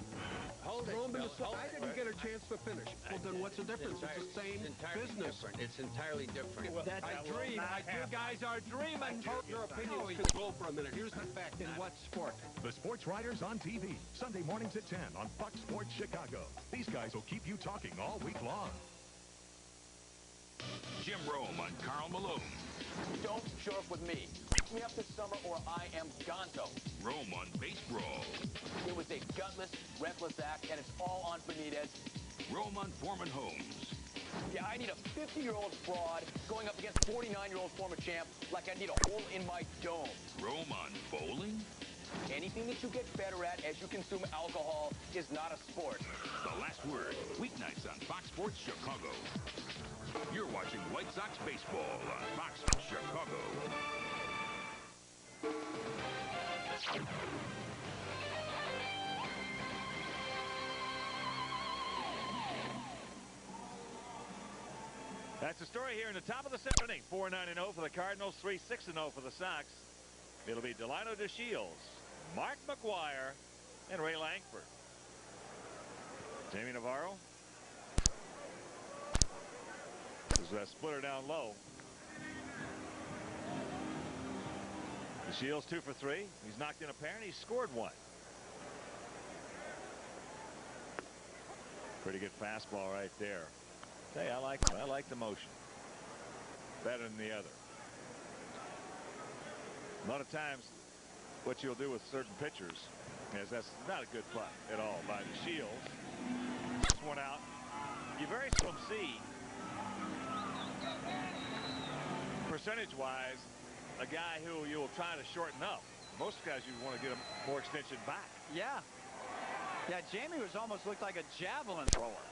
Hold it, Bill. I didn't get a chance to finish. Well, then what's the difference? It's the same business. Different. It's entirely different. That's a dream. You guys are dreaming. Your opinions can go for a minute. Here's the fact. In what sport? The Sports Writers on TV, Sunday mornings at 10 on Fox Sports Chicago. These guys will keep you talking all week long. Jim Rome on Karl Malone. Don't show up with me. Pick me up this summer or I am gonzo. Rome on Base Brawl. It was a gutless, reckless act, and it's all on Benitez. Rome on Foreman Holmes. Yeah, I need a 50-year-old fraud going up against 49-year-old former champ like I need a hole in my dome. Rome on bowling. Anything that you get better at as you consume alcohol is not a sport. The Last Word, weeknights on Fox Sports Chicago. You're watching White Sox baseball on Fox Chicago. That's the story here in the top of the 7th inning. 4-9-0 for the Cardinals, 3-6-0 for the Sox. It'll be Delino DeShields, Mark McGwire, and Ray Langford. Jamie Navarro. This is a splitter down low. DeShields 2 for 3. He's knocked in a pair and he's scored 1. Pretty good fastball right there. Hey, I like the motion. Better than the other. A lot of times what you'll do with certain pitchers is that's not a good putt at all by DeShields. This one out. You very seldom see percentage-wise a guy who you will try to shorten up. Most guys you want to get more extension back. Yeah. Yeah, Jamie almost looked like a javelin thrower.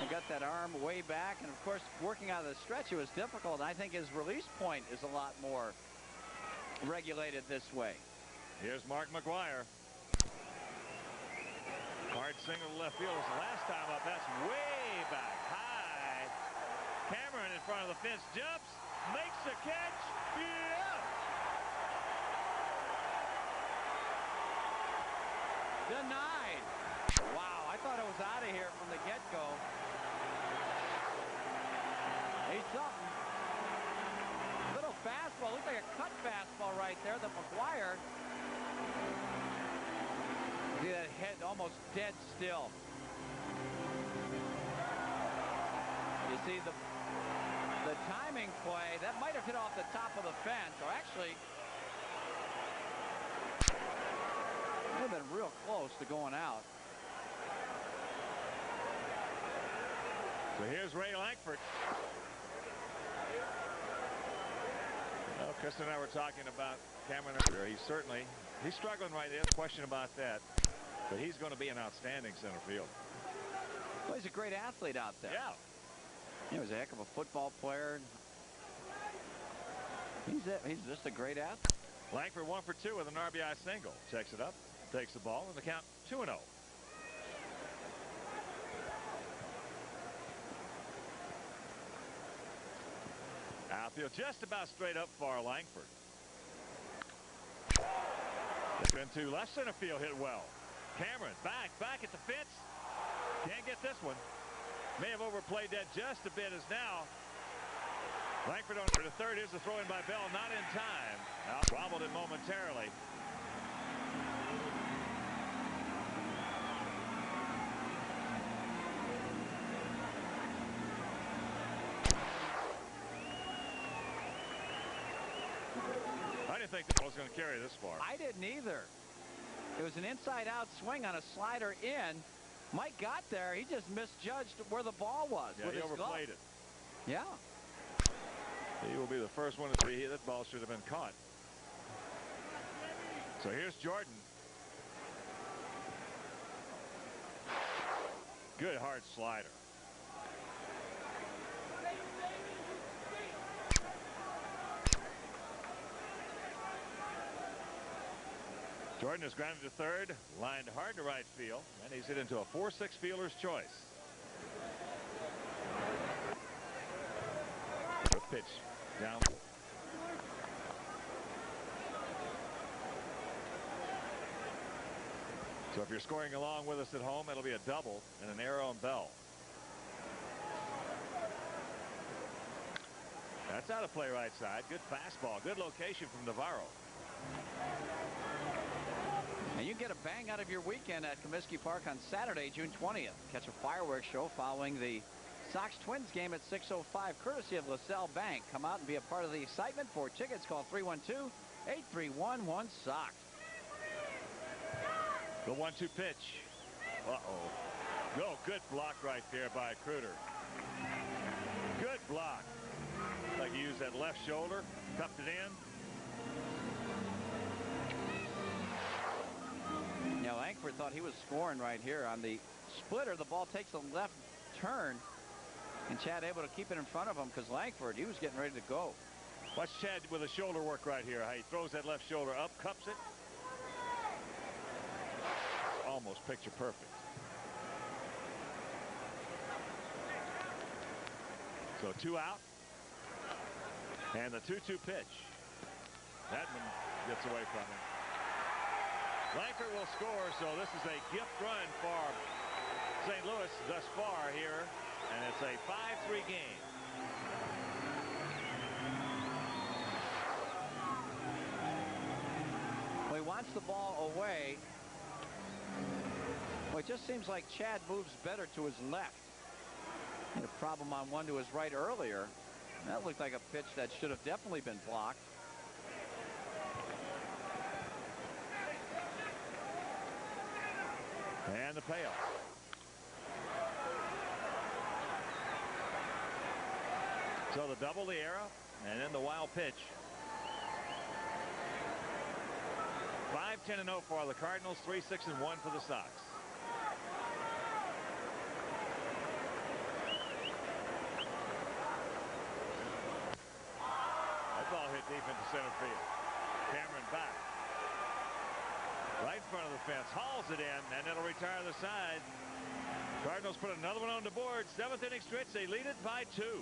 He got that arm way back, and of course, working out of the stretch, it was difficult. I think his release point is a lot more regulated this way. Here's Mark McGwire. Hard single to left field was the last time up. That's way back high. Cameron in front of the fence jumps, makes the catch. Yeah! Denied. Wow, I thought it was out of here from the get-go. something. Little fastball. Looked like a cut fastball right there that McGuire. See that head almost dead still. You see the timing play. That might have hit off the top of the fence. Or actually, it would have been real close to going out. So here's Ray Langford. Well, Chris and I were talking about Cameron earlier. He's struggling right there. No question about that. But he's going to be an outstanding center field. Well, he's a great athlete out there. Yeah. He was a heck of a football player. He's just a great athlete. Langford 1 for 2 with an RBI single. Checks it up, takes the ball, and the count 2-0. Outfield just about straight up for Langford. Into left center field, hit well. Cameron back at the fence. Can't get this one. May have overplayed that just a bit as now. Langford on for the third. Here's the throw in by Bell, not in time. Out wobbled it momentarily. I didn't think the ball was going to carry this far. I didn't either. It was an inside-out swing on a slider in. Mike got there. He just misjudged where the ball was. Yeah, with he his overplayed glove. it. Yeah. He will be the first one to see that ball should have been caught. So here's Jordan. Good hard slider. Jordan is grounded to third, lined hard to right field, and he's hit into a 4-6 fielder's choice. The pitch down. So if you're scoring along with us at home, it'll be a double and an arrow and Bell. That's out of play right side. Good fastball. Good location from Navarro. And you get a bang out of your weekend at Comiskey Park on Saturday, June 20th. Catch a fireworks show following the Sox-Twins game at 6:05, courtesy of LaSalle Bank. Come out and be a part of the excitement. For tickets, call 312-8311-SOX. The 1-2 pitch. Uh-oh. Oh, good block right there by Kruder. Good block. Like he used that left shoulder, cupped it in. Yeah, Langford thought he was scoring right here on the splitter. The ball takes a left turn, and Chad able to keep it in front of him because Langford, he was getting ready to go. Watch Chad with a shoulder work right here. How he throws that left shoulder up, cups it. Almost picture perfect. So 2 out. And the 2-2 pitch. That one gets away from him. Langford will score, so this is a gift run for St. Louis thus far here, and it's a 5-3 game. Well, he wants the ball away. Well, it just seems like Chad moves better to his left. He had a problem on one to his right earlier. That looked like a pitch that should have definitely been blocked. And the payoff. So the double, the error, and then the wild pitch. 5-10-0 for the Cardinals, 3-6-1 for the Sox. That ball hit deep into center field. Cameron back. Right in front of the fence, hauls it in, and it'll retire the side. Cardinals put another one on the board. 7th inning stretch, they lead it by 2.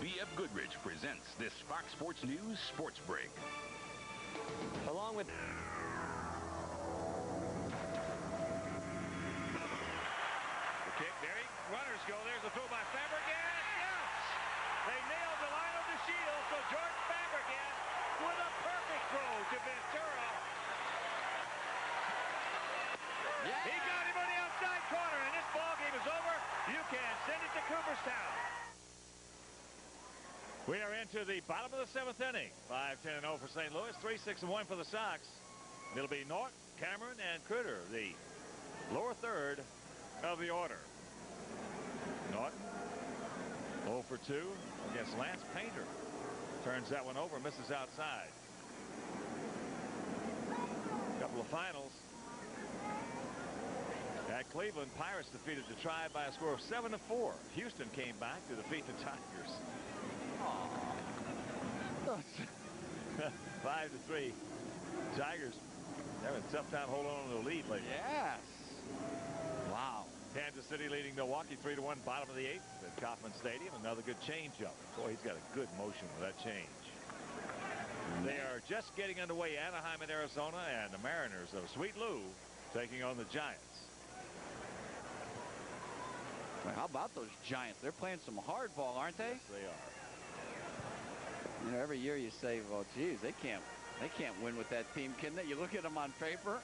B.F. Goodrich presents this Fox Sports News Sports Break. Along with go. There's the throw by Fabregas. Yes! They nailed the line of the shield, so George Fabregas with a perfect throw to Ventura. Yeah. He got him on the outside corner, and this ball game is over. You can send it to Cooperstown. We are into the bottom of the 7th inning. 5-10-0 for St. Louis, 3-6-1 for the Sox. It'll be Norton, Cameron, and Critter, the lower third of the order. Norton 0 for 2 against Lance Painter. Turns that one over, misses outside. Couple of finals. At Cleveland, Pirates defeated the Tribe by a score of 7-4. Houston came back to defeat the Tigers. 5-3. Tigers having a tough time holding on to the lead lately. Yes. Wow. Kansas City leading Milwaukee 3-1, bottom of the 8th at Kauffman Stadium. Another good changeup. Boy, he's got a good motion with that change. They are just getting underway. Anaheim in Arizona, and the Mariners of Sweet Lou taking on the Giants. Well, how about those Giants? They're playing some hardball, aren't they? Yes, they are. You know, every year you say, well, geez, they can't win with that team, can they? You look at them on paper.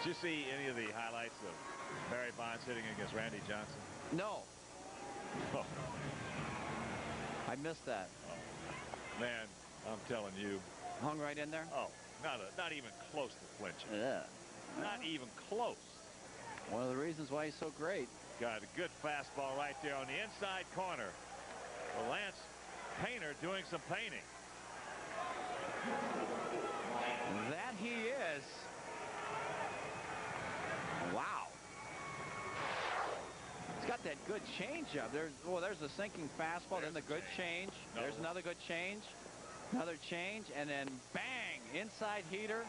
Did you see any of the highlights of Barry Bonds hitting against Randy Johnson? No. Oh. I missed that. Oh. Man, I'm telling you. Hung right in there? Oh, not even close to flinching. Yeah. Not even close. One of the reasons why he's so great. Got a good fastball right there on the inside corner. Well, Lance Painter doing some painting. That he is. Wow. He's got that good changeup. There's the sinking fastball, then the good change. There's another good change. Another change, and then bang, inside heater.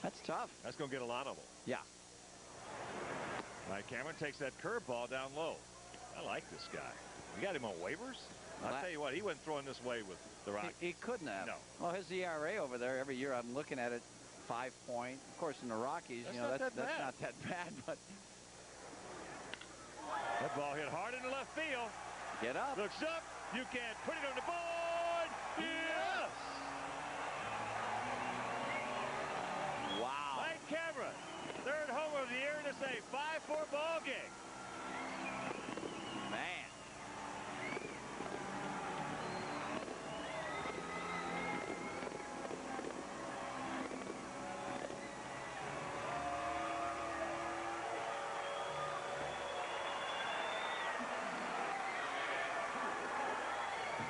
That's tough. That's going to get a lot of them. Yeah. Mike Cameron takes that curveball down low. I like this guy. You got him on waivers? I'll tell you what, he wasn't throwing this way with the Rockies. He couldn't have. No. Well, his ERA over there, every year I'm looking at it, 5 point. Of course, in the Rockies, that's you know, that's bad. not that bad, but. That ball hit hard into left field. Get up. Looks up. You can put it on the board. Yes! Wow. Mike Cameron, third homer of the year to say 5-4 ball game. Man.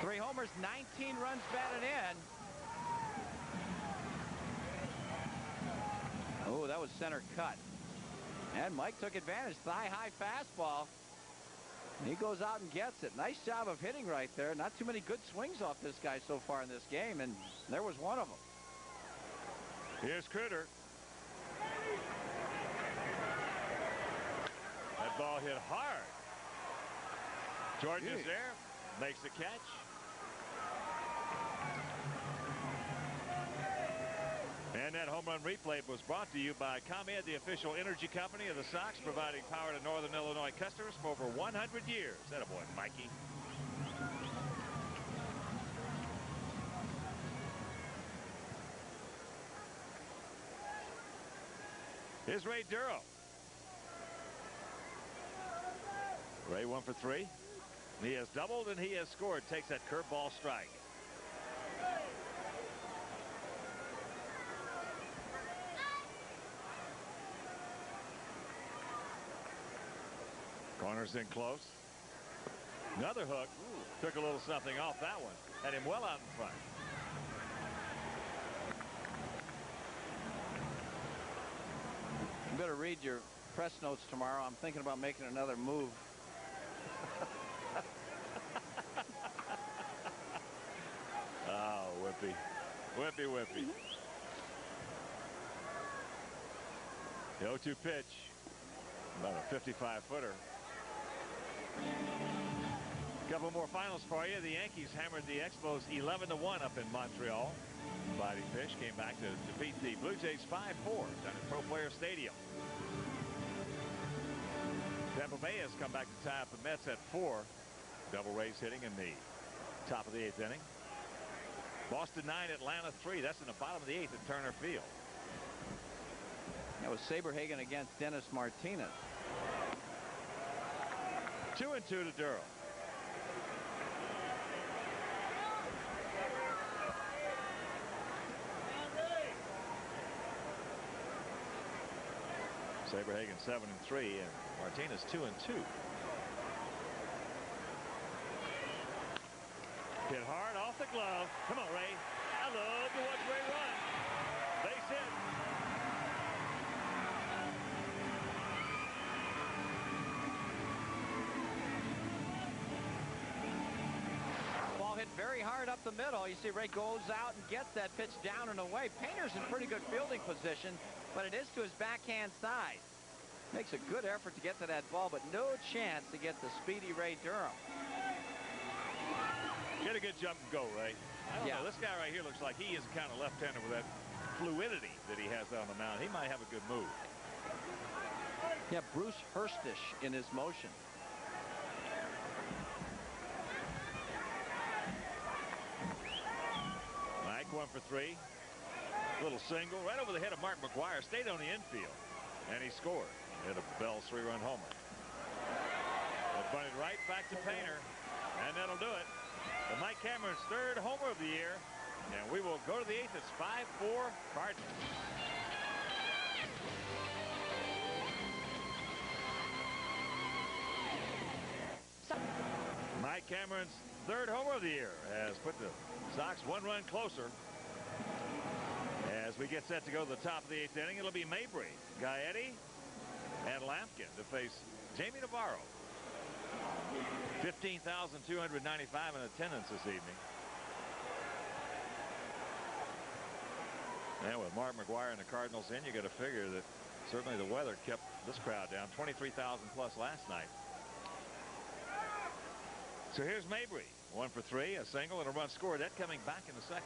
Three homers, 19 runs batted in. Oh, that was center cut. And Mike took advantage. Thigh-high fastball. He goes out and gets it. Nice job of hitting right there. Not too many good swings off this guy so far in this game, and there was one of them. Here's Critter. That ball hit hard. Jordan is there. Makes the catch. And that home run replay was brought to you by ComEd, the official energy company of the Sox, providing power to Northern Illinois customers for over 100 years. Attaboy, Mikey. Here's Ray Duro. Ray 1 for 3. He has doubled and he has scored. Takes that curveball strike. Corners in close. Another hook. Ooh, took a little something off that one. Had him well out in front. You better read your press notes tomorrow. I'm thinking about making another move. Oh, Whippy. Whippy, Whippy. The 0-2 pitch. About a 55-footer. Couple more finals for you. The Yankees hammered the Expos 11-1 up in Montreal. Fighting Fish came back to defeat the Blue Jays 5-4 down at Pro Player Stadium. Tampa Bay has come back to tie up the Mets at 4. Double Rays hitting in the top of the 8th inning. Boston 9, Atlanta 3. That's in the bottom of the 8th at Turner Field. That was Saberhagen against Dennis Martinez. 2-2 to Durham. Saberhagen 7-3 and Martinez 2-2. Hit hard off the glove. Come on, Ray. I love to watch Ray run. Base hit. Ball hit very hard up the middle. You see Ray goes out and gets that pitch down and away. Painter's in pretty good fielding position, but it is to his backhand side. Makes a good effort to get to that ball, but no chance to get the speedy Ray Durham. Get a good jump and go, Ray. I don't know. This guy right here looks like he is kind of left-hander with that fluidity that he has down the mound. He might have a good move. Yeah, Bruce Hurstish in his motion. Mike 1 for 3. Little single right over the head of Mark McGuire. Stayed on the infield, and he scored. Hit a Bell's 3-run homer. It bunted right back to Painter, and that'll do it. The Mike Cameron's 3rd homer of the year, and we will go to the 8th. It's 5-4 Cardinals. Mike Cameron's 3rd homer of the year has put the Sox 1 run closer. As we get set to go to the top of the 8th inning, it'll be Mabry, Gaetti, and Lampkin to face Jaime Navarro. 15,295 in attendance this evening. And with Mark McGuire and the Cardinals in, you got to figure that certainly the weather kept this crowd down. 23,000 plus last night. So here's Mabry, 1 for 3, a single and a run scored. That coming back in the 2nd.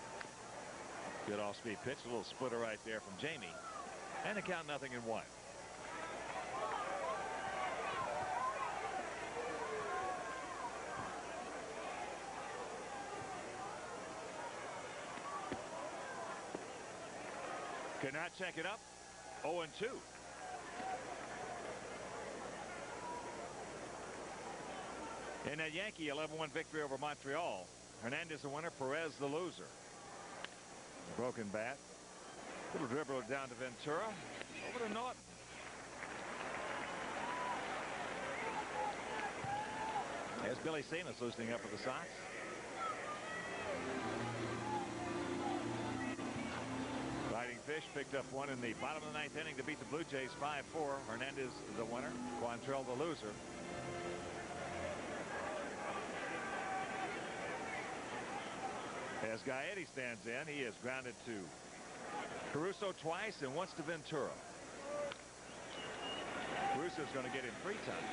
Good off-speed pitch, a little splitter right there from Jaime, and the count 0-1. Cannot check it up. 0-2. In that Yankee 11-1 victory over Montreal, Hernandez the winner, Perez the loser. Broken bat. Little dribble down to Ventura. Over to Norton. There's Billy Seamus loosening up for the Sox. Fighting Fish picked up one in the bottom of the 9th inning to beat the Blue Jays 5-4. Hernandez the winner. Quantrill the loser. As Gaetti stands in, he is grounded to Caruso twice and once to Ventura. Caruso's going to get him 3 times.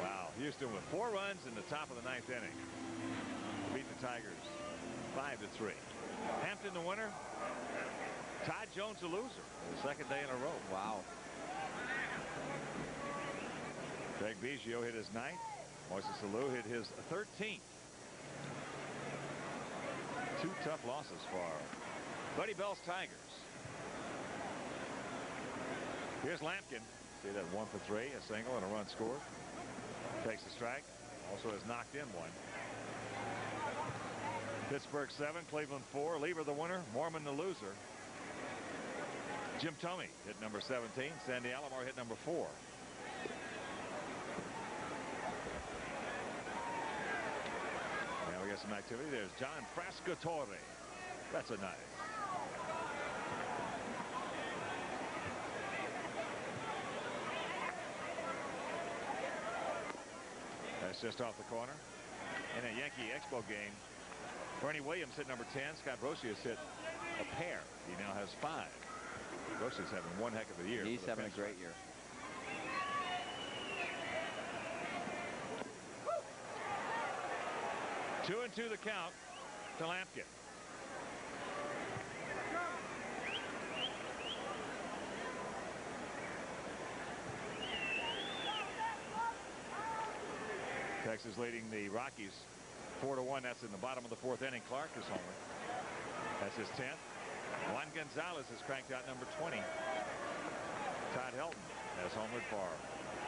Wow. Houston with 4 runs in the top of the 9th inning. Beat the Tigers 5-3. Hampton the winner. Todd Jones the loser. The 2nd day in a row. Wow. Greg Biggio hit his 9th. Moises Alou hit his 13th. 2 tough losses for Buddy Bell's Tigers. Here's Lampkin. See that 1 for 3, a single and a run scored. Takes a strike. Also has knocked in 1. Pittsburgh 7, Cleveland 4. Lever the winner, Mormon the loser. Jim Thome hit number 17. Sandy Alomar hit number 4. Now we got some activity. There's John Frascatore. That's a nice. That's just off the corner. In a Yankee Expo game, Bernie Williams hit number 10. Scott Brosius hit a pair. He now has 5. Brosius having one heck of a year. He's having a great year. Two and 2 the count to Lampkin. Texas leading the Rockies 4-1. That's in the bottom of the 4th inning. Clark is homer. That's his 10th. Juan Gonzalez has cranked out number 20. Todd Helton has homered for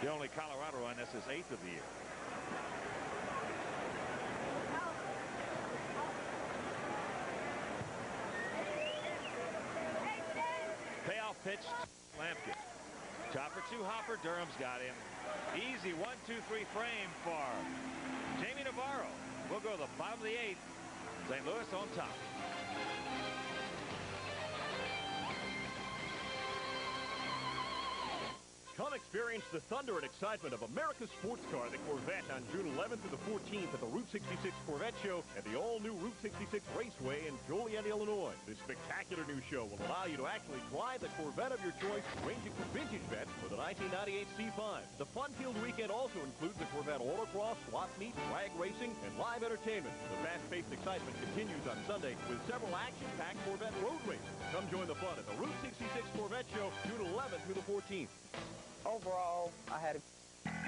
the only Colorado run. That's his 8th of the year. Payoff pitch, Lampkin. Chopper 2 hopper. Durham's got him. Easy 1-2-3 frame for Jaime Navarro. We'll go to the bottom of the 8th. St. Louis on top. Come experience the thunder and excitement of America's sports car, the Corvette, on June 11th through the 14th at the Route 66 Corvette Show at the all-new Route 66 Raceway in Joliet, Illinois. This spectacular new show will allow you to actually drive the Corvette of your choice, ranging from vintage vets with the 1998 C5. The fun-filled weekend also includes the Corvette Autocross, swap meet, drag racing, and live entertainment. The fast-paced excitement continues on Sunday with several action-packed Corvette road races. Come join the fun at the Route 66 Corvette Show June 11th through the 14th. Overall, I had a...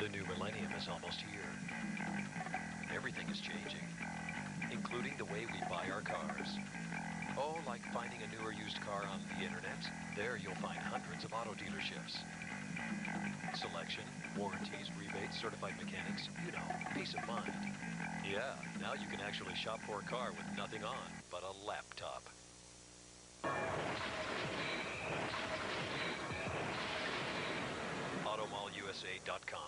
The new millennium is almost here. Everything is changing, including the way we buy our cars. Oh, like finding a newer used car on the internet? There you'll find hundreds of auto dealerships. Selection, warranties, rebates, certified mechanics, you know, peace of mind. Yeah, now you can actually shop for a car with nothing on but a laptop. AutomallUSA.com.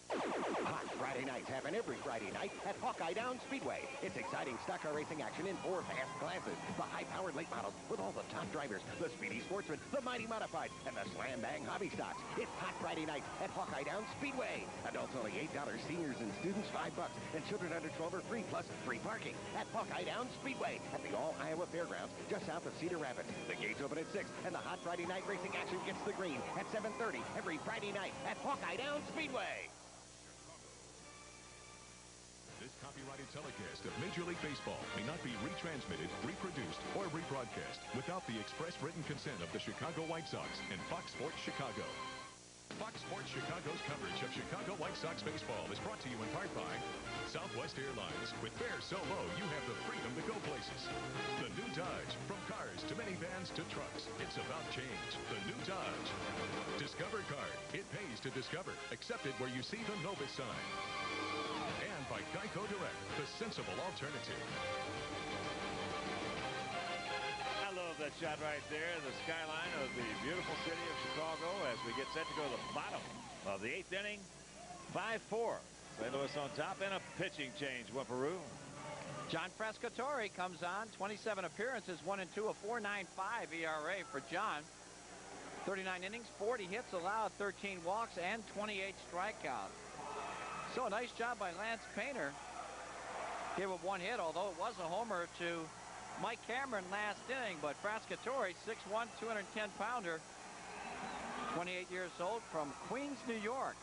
Hot Friday nights happen every Friday night at Hawkeye Downs Speedway. It's exciting stock car racing action in 4 fast classes. The high-powered late models with all the top drivers, the speedy sportsmen, the mighty modified, and the slam-bang hobby stocks. It's Hot Friday nights at Hawkeye Downs Speedway. Adults only $8, seniors and students $5, and children under 12 are free, plus free parking at Hawkeye Downs Speedway at the All-Iowa Fairgrounds just south of Cedar Rapids. The gates open at 6, and the Hot Friday night racing action gets the green at 7:30 every Friday night at Hawkeye Downs Speedway. This copyrighted telecast of Major League Baseball may not be retransmitted, reproduced, or rebroadcast without the express written consent of the Chicago White Sox and Fox Sports Chicago. Fox Sports Chicago's coverage of Chicago White Sox baseball is brought to you in part by Southwest Airlines. With fares so low, you have the freedom to go places. The new Dodge. From cars to minivans to trucks, it's about change. The new Dodge. Discover Card. It pays to discover. Accepted where you see the Novus sign. And by Geico Direct, the sensible alternative. I love that shot right there. The skyline of the beautiful city of Chicago as we get set to go to the bottom of the 8th inning. 5-4. St. Louis on top and a pitching change. Peru. John Frescatore comes on. 27 appearances, 1-2, a 4.95 ERA for John. 39 innings, 40 hits allowed, 13 walks, and 28 strikeouts. So a nice job by Lance Painter. Gave up 1 hit, although it was a homer to Mike Cameron last inning. But Frascatore, 6'1", 210-pounder, 28 years old, from Queens, New York.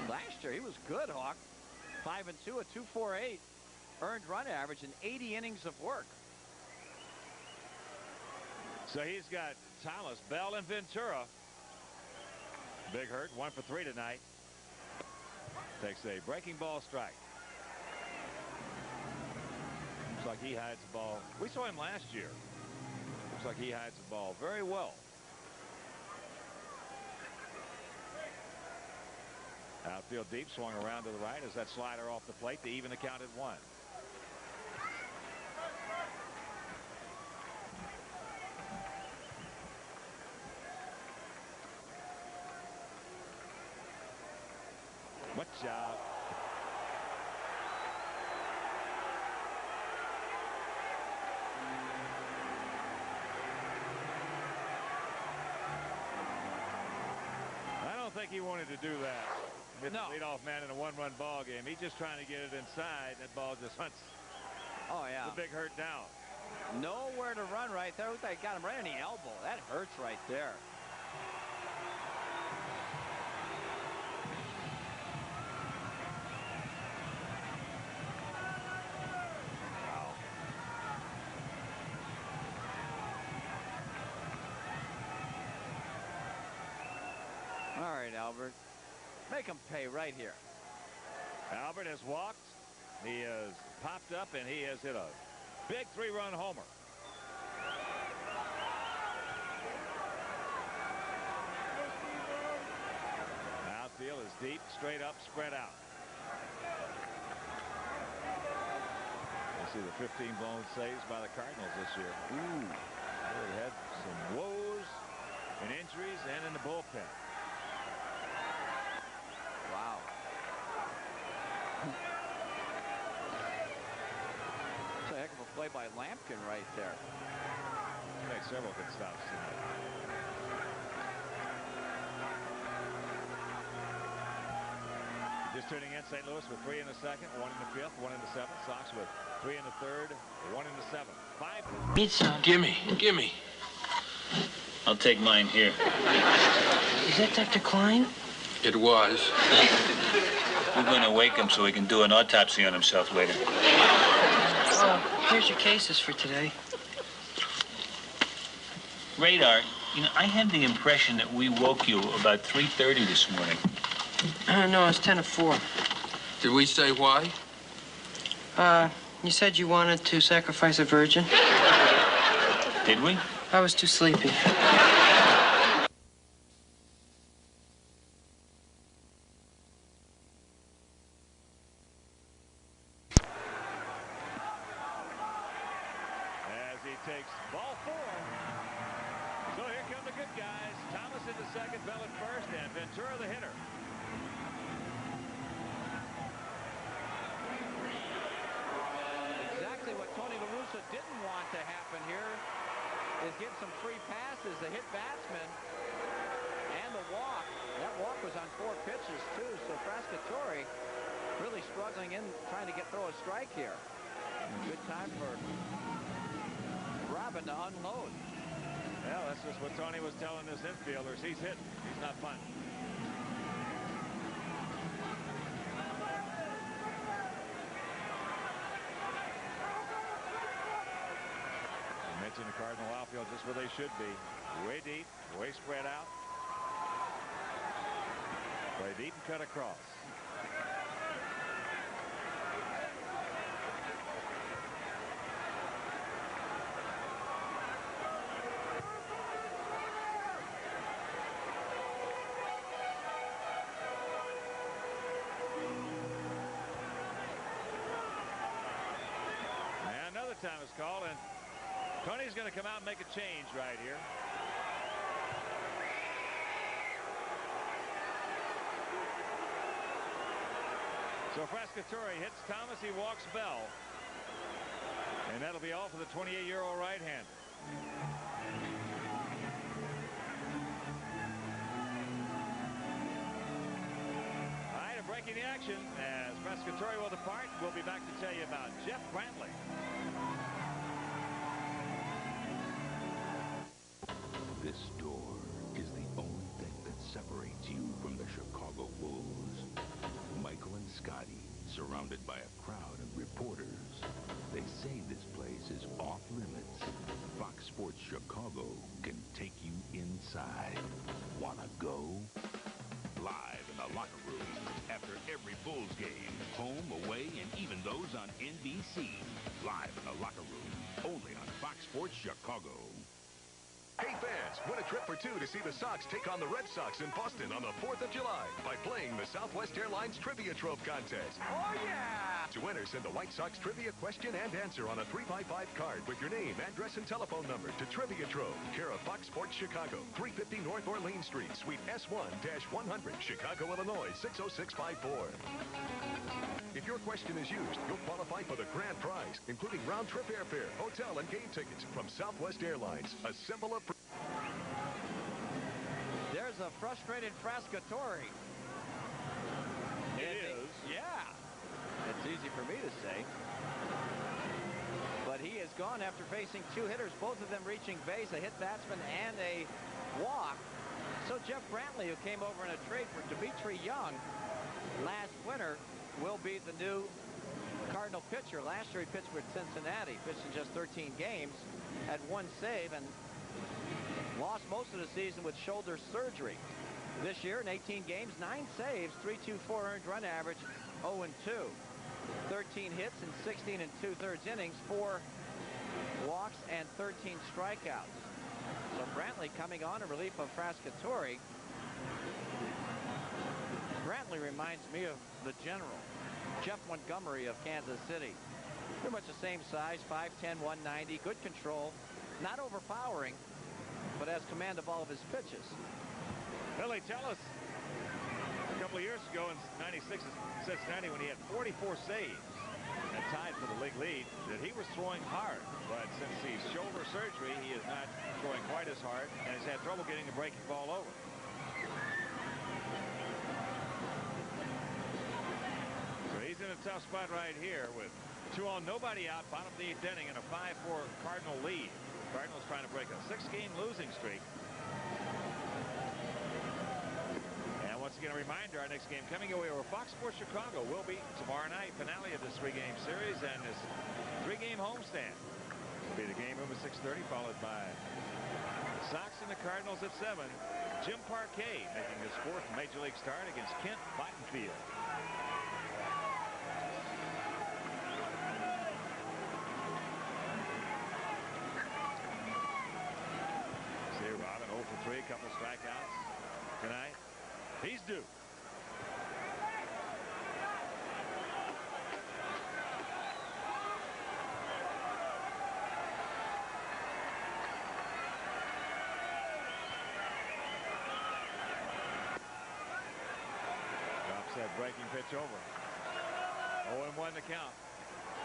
Last year, he was good, Hawk. 5-2, a 2.48 earned run average in 80 innings of work. So he's got Thomas, Bell, and Ventura. Big Hurt, 1 for 3 tonight. Takes a breaking ball strike. Looks like he hides the ball. We saw him last year. Looks like he hides the ball very well. Outfield deep, swung around to the right as that slider off the plate to even the count at 1. Watch out. I don't think he wanted to do that. Hit the leadoff man in a 1-run ball game. He's just trying to get it inside. That ball just hunts. Oh, yeah. The Big Hurt down. Nowhere to run right there. They got him right in the elbow. That hurts right there. All right, Albert. Make him pay right here. Albert has walked. He has popped up, and he has hit a big 3-run homer. Outfield is deep, straight up, spread out. You see the 15 blown saves by the Cardinals this year. Ooh, they had some woes and injuries and in the bullpen. Wow. It's a heck of a play by Lampkin right there. He made several good stops tonight. Just tuning in, St. Louis with 3 in the second, 1 in the fifth, 1 in the seventh. Sox with 3 in the third, 1 in the seventh. 5. Need some. Gimme. I'll take mine here. Is that Dr. Klein? It was. We're going to wake him so he can do an autopsy on himself later. Oh, here's your cases for today. Radar, you know, I had the impression that we woke you about 3:30 this morning. No, it's 10 to 4. Did we say why? You said you wanted to sacrifice a virgin. Did we? I was too sleepy. As he takes ball 4. So here come the good guys. Thomas into second, Bell at first, and Ventura the hitter. Exactly what Tony La Russa didn't want to happen here is get some free passes, the hit batsman, and the walk. That walk was on 4 pitches, too, so Frascatore really struggling in, trying to throw a strike here. Good time for Robin to unload. Well, that's just what Tony was telling his infielders. He's hitting. He's not punting. I mentioned the Cardinal outfield just where they should be. Way deep, way spread out. Play deep and cut across. And another time is called, and Tony's going to come out and make a change right here. So Frascatore hits Thomas, he walks Bell. And that'll be all for the 28-year-old right-hander. All right, a break in the action as Frascatore will depart. We'll be back to tell you about Jeff Brantley. This door is the only thing that separates you from the Chicago Bulls. Michael and Scotty, surrounded by a crowd of reporters. They say this place is off limits. Fox Sports Chicago can take you inside. Wanna go? Live in the locker room after every Bulls game, home, away, and even those on NBC. Live in the locker room, only on Fox Sports Chicago. Hey fans, win a trip for 2 to see the Sox take on the Red Sox in Boston on the 4th of July by playing the Southwest Airlines Trivia Trove Contest. Oh, yeah! To enter, send a White Sox trivia question and answer on a 3x5 card with your name, address, and telephone number to Trivia Trove, care of Fox Sports Chicago, 350 North Orleans Street, Suite S1-100, Chicago, Illinois, 60654. If your question is used, you'll qualify for the grand prize, including round-trip airfare, hotel, and game tickets from Southwest Airlines, a symbol of... There's a frustrated Frascatore. It is. Yeah. It's easy for me to say. But he is gone after facing 2 hitters, both of them reaching base, a hit batsman and a walk. So Jeff Brantley, who came over in a trade for Dimitri Young last winter, will be the new Cardinal pitcher. Last year he pitched with Cincinnati, pitched in just 13 games, had 1 save, and lost most of the season with shoulder surgery. This year in 18 games, 9 saves, 3.24 earned run average, 0-2. 13 hits in 16 2/3 innings, 4 walks and 13 strikeouts. So Brantley coming on in relief of Frascatore. Brantley reminds me of the general, Jeff Montgomery of Kansas City. Pretty much the same size, 5'10", 190, good control, not overpowering, but has command of all of his pitches. Billy, tell us, a couple of years ago in '96 Cincinnati, when he had 44 saves and tied for the league lead, that he was throwing hard. But since the shoulder surgery, he is not throwing quite as hard and has had trouble getting the breaking ball over. So he's in a tough spot right here with 2 on, nobody out, bottom of the 8th inning, and a 5-4 Cardinal lead. Cardinals trying to break a 6-game losing streak. And once again, a reminder, our next game coming your way over Fox Sports Chicago will be tomorrow night, finale of this 3-game series, and this 3-game homestand will be the game room at 6:30, followed by the Sox and the Cardinals at 7. Jim Parquet making his 4th Major League start against Kent Bottenfield. See Robin 0 for 3, a couple strikeouts tonight. He's due. Drops that breaking pitch over. 0-1 the count.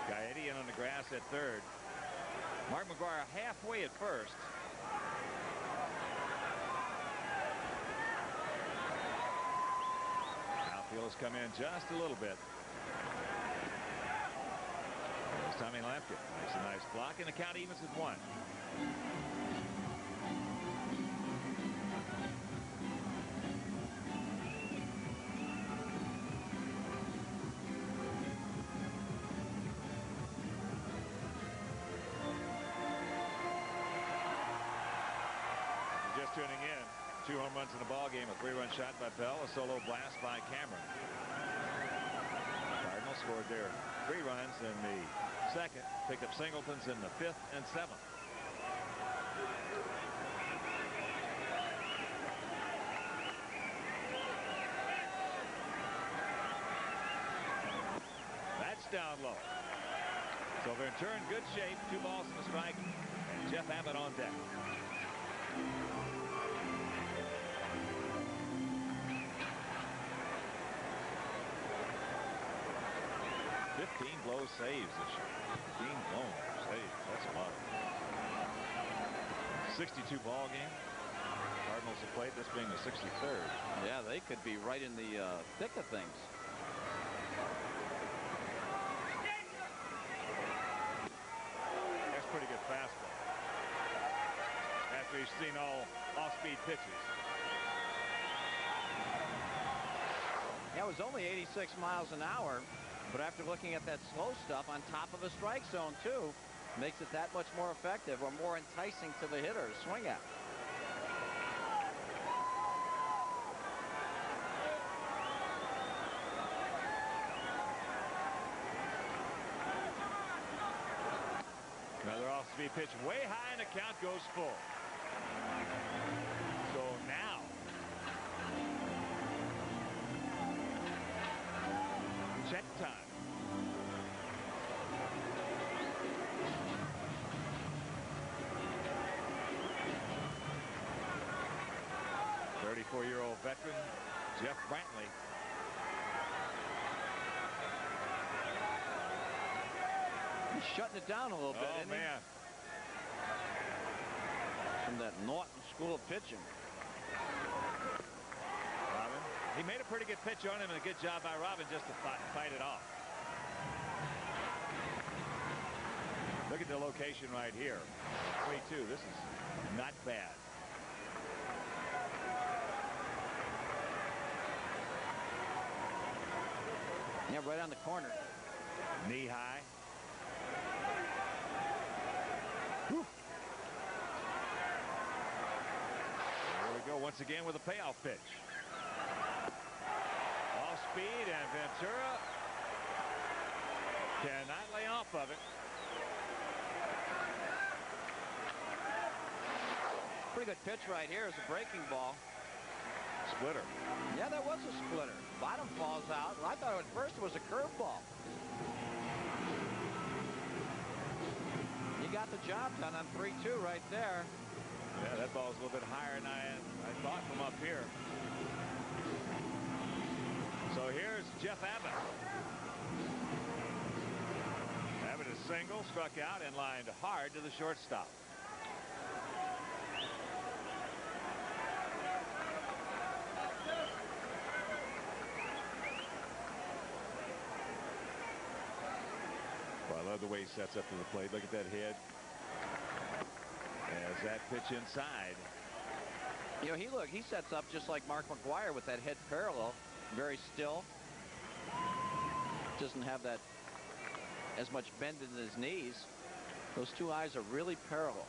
Gaetti in on the grass at 3rd. Mark McGuire halfway at 1st. Outfielders come in just a little bit. This time he left it. Makes a nice block, and the count evens at 1. Just tuning in. 2 home runs in the ball game. A 3-run shot by Bell. A solo blast by Cameron. Cardinals scored their 3 runs in the 2nd. Picked up singletons in the 5th and 7th. That's down low. So Ventura in good shape. 2 balls and a strike. And Jeff Abbott on deck. 15 blow saves this year. 15 blown saves. That's a lot. 62 ball game. Cardinals have played, this being the 63rd. Yeah, they could be right in the thick of things. That's pretty good fastball. After he's seen all off-speed pitches. Yeah, it was only 86 miles an hour. But after looking at that slow stuff on top of a strike zone, too, makes it that much more effective or more enticing to the hitter to swing at. Another off-speed pitch way high, and the count goes full. So now check time. Four-year-old veteran Jeff Brantley. He's shutting it down a little bit, isn't man. From that Norton school of pitching. Robin, he made a pretty good pitch on him, and a good job by Robin just to fight it off. Look at the location right here. 22. This is not bad. Yeah, right on the corner. Knee high. Whew. There we go once again with a payoff pitch. speed, and Ventura cannot lay off of it. Pretty good pitch right here is a breaking ball. Splitter. Yeah, that was a splitter. Bottom falls out. Well, I thought at first it was a curveball. He got the job done on 3-2 right there. Yeah, that ball's a little bit higher than I thought from up here. So here's Jeff Abbott. Abbott is single, struck out, and lined hard to the shortstop. Well, I love the way he sets up to the plate. Look at that head. As that pitch inside. You know, he sets up just like Mark McGwire with that head parallel. Very still. Doesn't have that as much bend in his knees. Those two eyes are really parallel.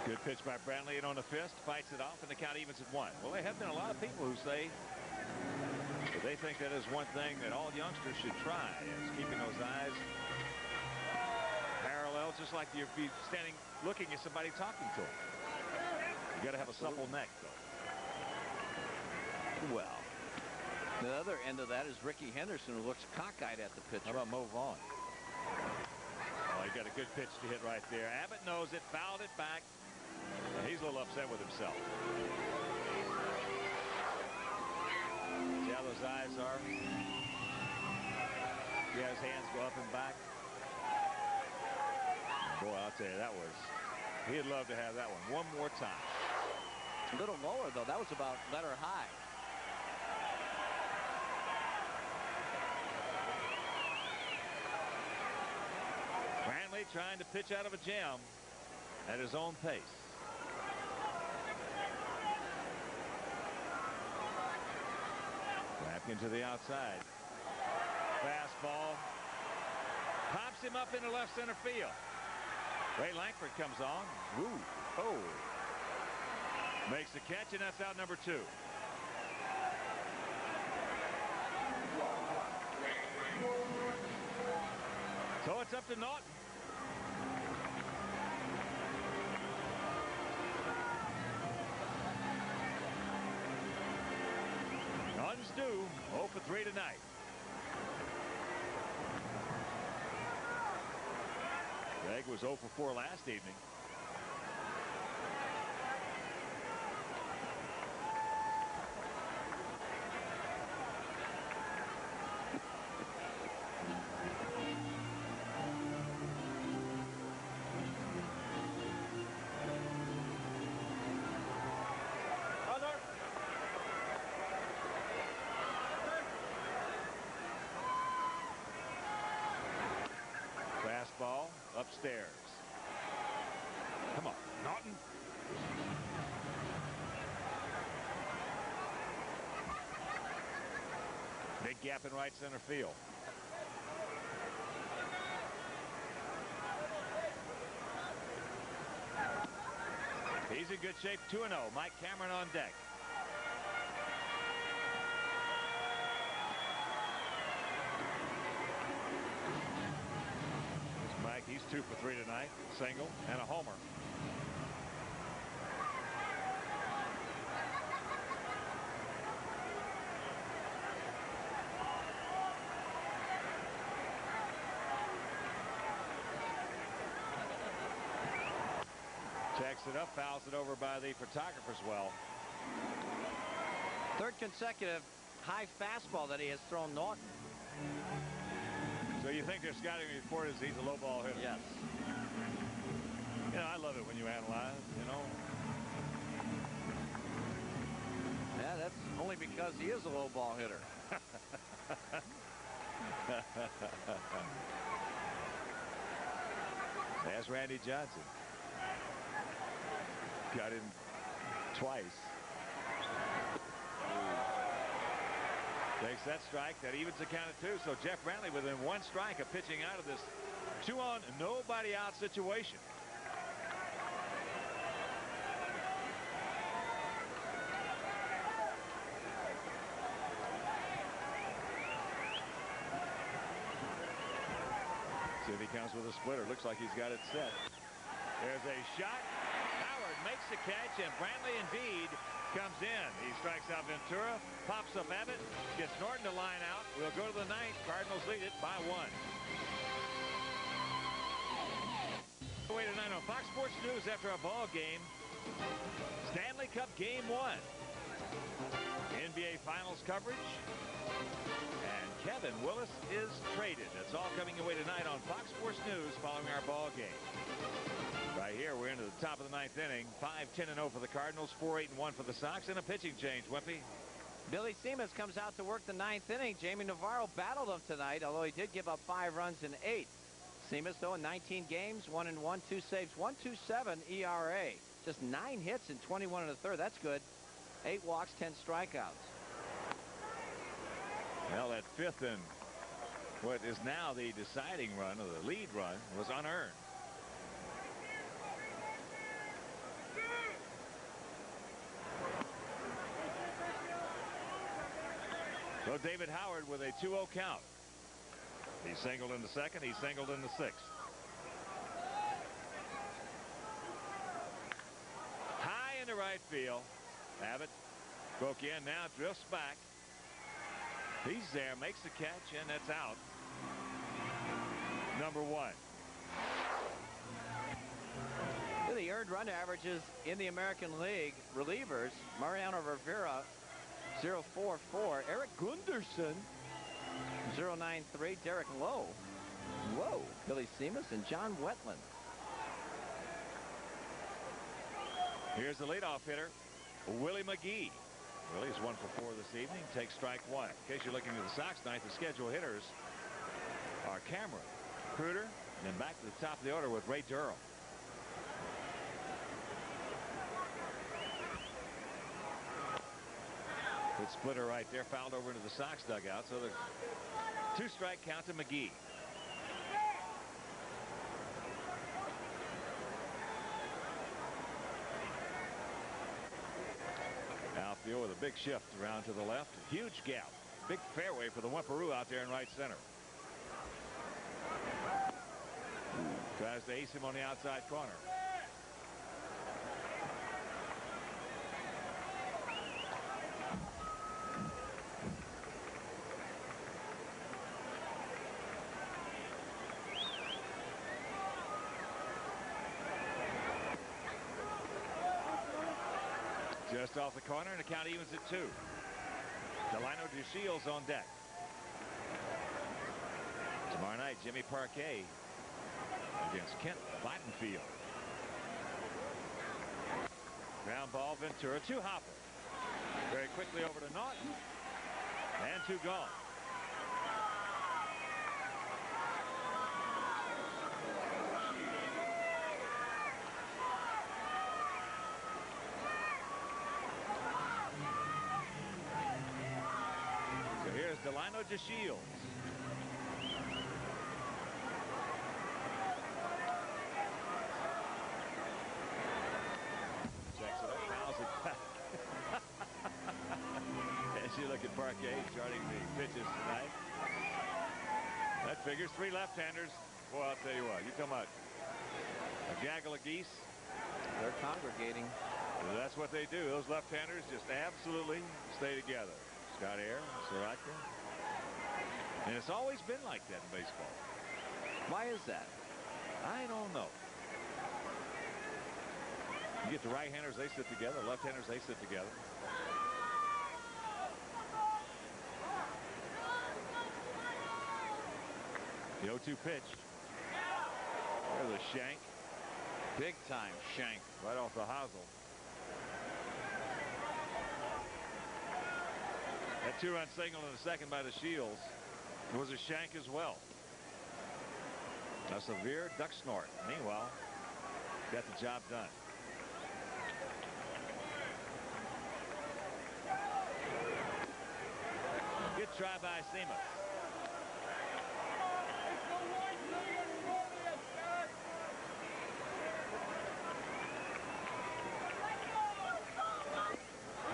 Good pitch by Brantley, and on the fist, fights it off, and the count evens at 1. Well, there have been a lot of people who say that they think that is one thing that all youngsters should try, is keeping those eyes parallel, just like you'd be standing looking at somebody talking to them. You got to have a supple neck, though. Well, the other end of that is Ricky Henderson, who looks cockeyed at the pitcher. How about Mo Vaughn? Oh, he got a good pitch to hit right there. Abbott knows it, fouled it back. And he's a little upset with himself. See how those eyes are? See how his hands go up and back? Boy, I'll tell you, that was... He'd love to have that one more time. A little lower, though. That was about letter high. Brantley trying to pitch out of a jam at his own pace. Back into the outside. Fastball. Pops him up into left center field. Ray Lankford comes on. Woo. Oh. Makes the catch, and that's out number 2. So it's up to Naughton. Naughton's due 0 for 3 tonight. Gregg was 0 for 4 last evening. Fastball upstairs. Come on, Naughton. Big gap in right center field. He's in good shape. 2-0. Mike Cameron on deck. Mike, he's 2 for 3 tonight. Single and a homer. Checks it up, fouls it over by the photographer's well. Third consecutive high fastball that he has thrown Naughton. So you think their scouting report is he's a low ball hitter? Yes. You know, I love it when you analyze, you know. Yeah, that's only because he is a low ball hitter. There's Randy Johnson. Got him twice. Takes that strike. That evens the count at 2. So Jeff Brantley within 1 strike of pitching out of this 2-on, nobody out situation. comes with a splitter. Looks like he's got it set. There's a shot. Howard makes the catch, and Brantley indeed comes in. He strikes out Ventura, pops up Abbott, gets Norton to line out. We'll go to the ninth. Cardinals lead it by 1. Away tonight on Fox Sports News after a ball game. Stanley Cup Game 1. NBA Finals coverage. And Kevin Willis is traded. That's all coming away tonight on Fox Sports News following our ball game. Right here, we're into the top of the 9th inning. 5-10-0 for the Cardinals, 4-8-1 for the Sox, and a pitching change. Wimpy. Billy Seamus comes out to work the 9th inning. Jaime Navarro battled him tonight, although he did give up 5 runs in 8. Seamus, though, in 19 games, 1-1, 2 saves, 1.27 ERA. Just 9 hits and 21 1/3. That's good. 8 walks, 10 strikeouts. Well, that 5th and what is now the deciding run, or the lead run, was unearned. So David Howard with a 2-0 count. He singled in the 2nd. He singled in the 6th. High into right field. Abbott. Coquien now drifts back. He's there, makes the catch, and that's out. Number 1. The earned run averages in the American League relievers: Mariano Rivera 0.44, Eric Gunderson 0.93, Derek Lowe, Billy Seamus, and John Wetland. Here's the leadoff hitter, Willie McGee. Willie's 1 for 4 this evening. Takes strike 1. In case you're looking at the Sox tonight, the scheduled hitters are Cameron, Cruder, and then back to the top of the order with Ray Durrell. Good splitter right there, fouled over into the Sox dugout. So the 2-strike count to McGee. Outfield with a big shift around to the left. Huge gap. Big fairway for the Wimperoo out there in right center. Tries to ace him on the outside corner. Just off the corner, and the count evens at 2. Delino DeShields on deck. Tomorrow night, Jimmy Parquet against Kent Bottenfield. Ground ball, Ventura, 2 hopper. Very quickly over to Naughton. And 2 gone. Delino DeShields. Checks it up, fouls it back. As you look at Parquet starting the pitches tonight. That figures 3 left-handers. Boy, I'll tell you what, you come out a gaggle of geese. They're congregating. That's what they do. Those left-handers just absolutely stay together. Scott Air, Soroka. And it's always been like that in baseball. Why is that? I don't know. You get the right-handers, they sit together. Left-handers, they sit together. The 0-2 pitch. There's a shank. Big time shank right off the hosel. That 2-run single in the 2nd by the Shields was a shank as well. A severe duck snort. Meanwhile, got the job done. Good try by Seamus.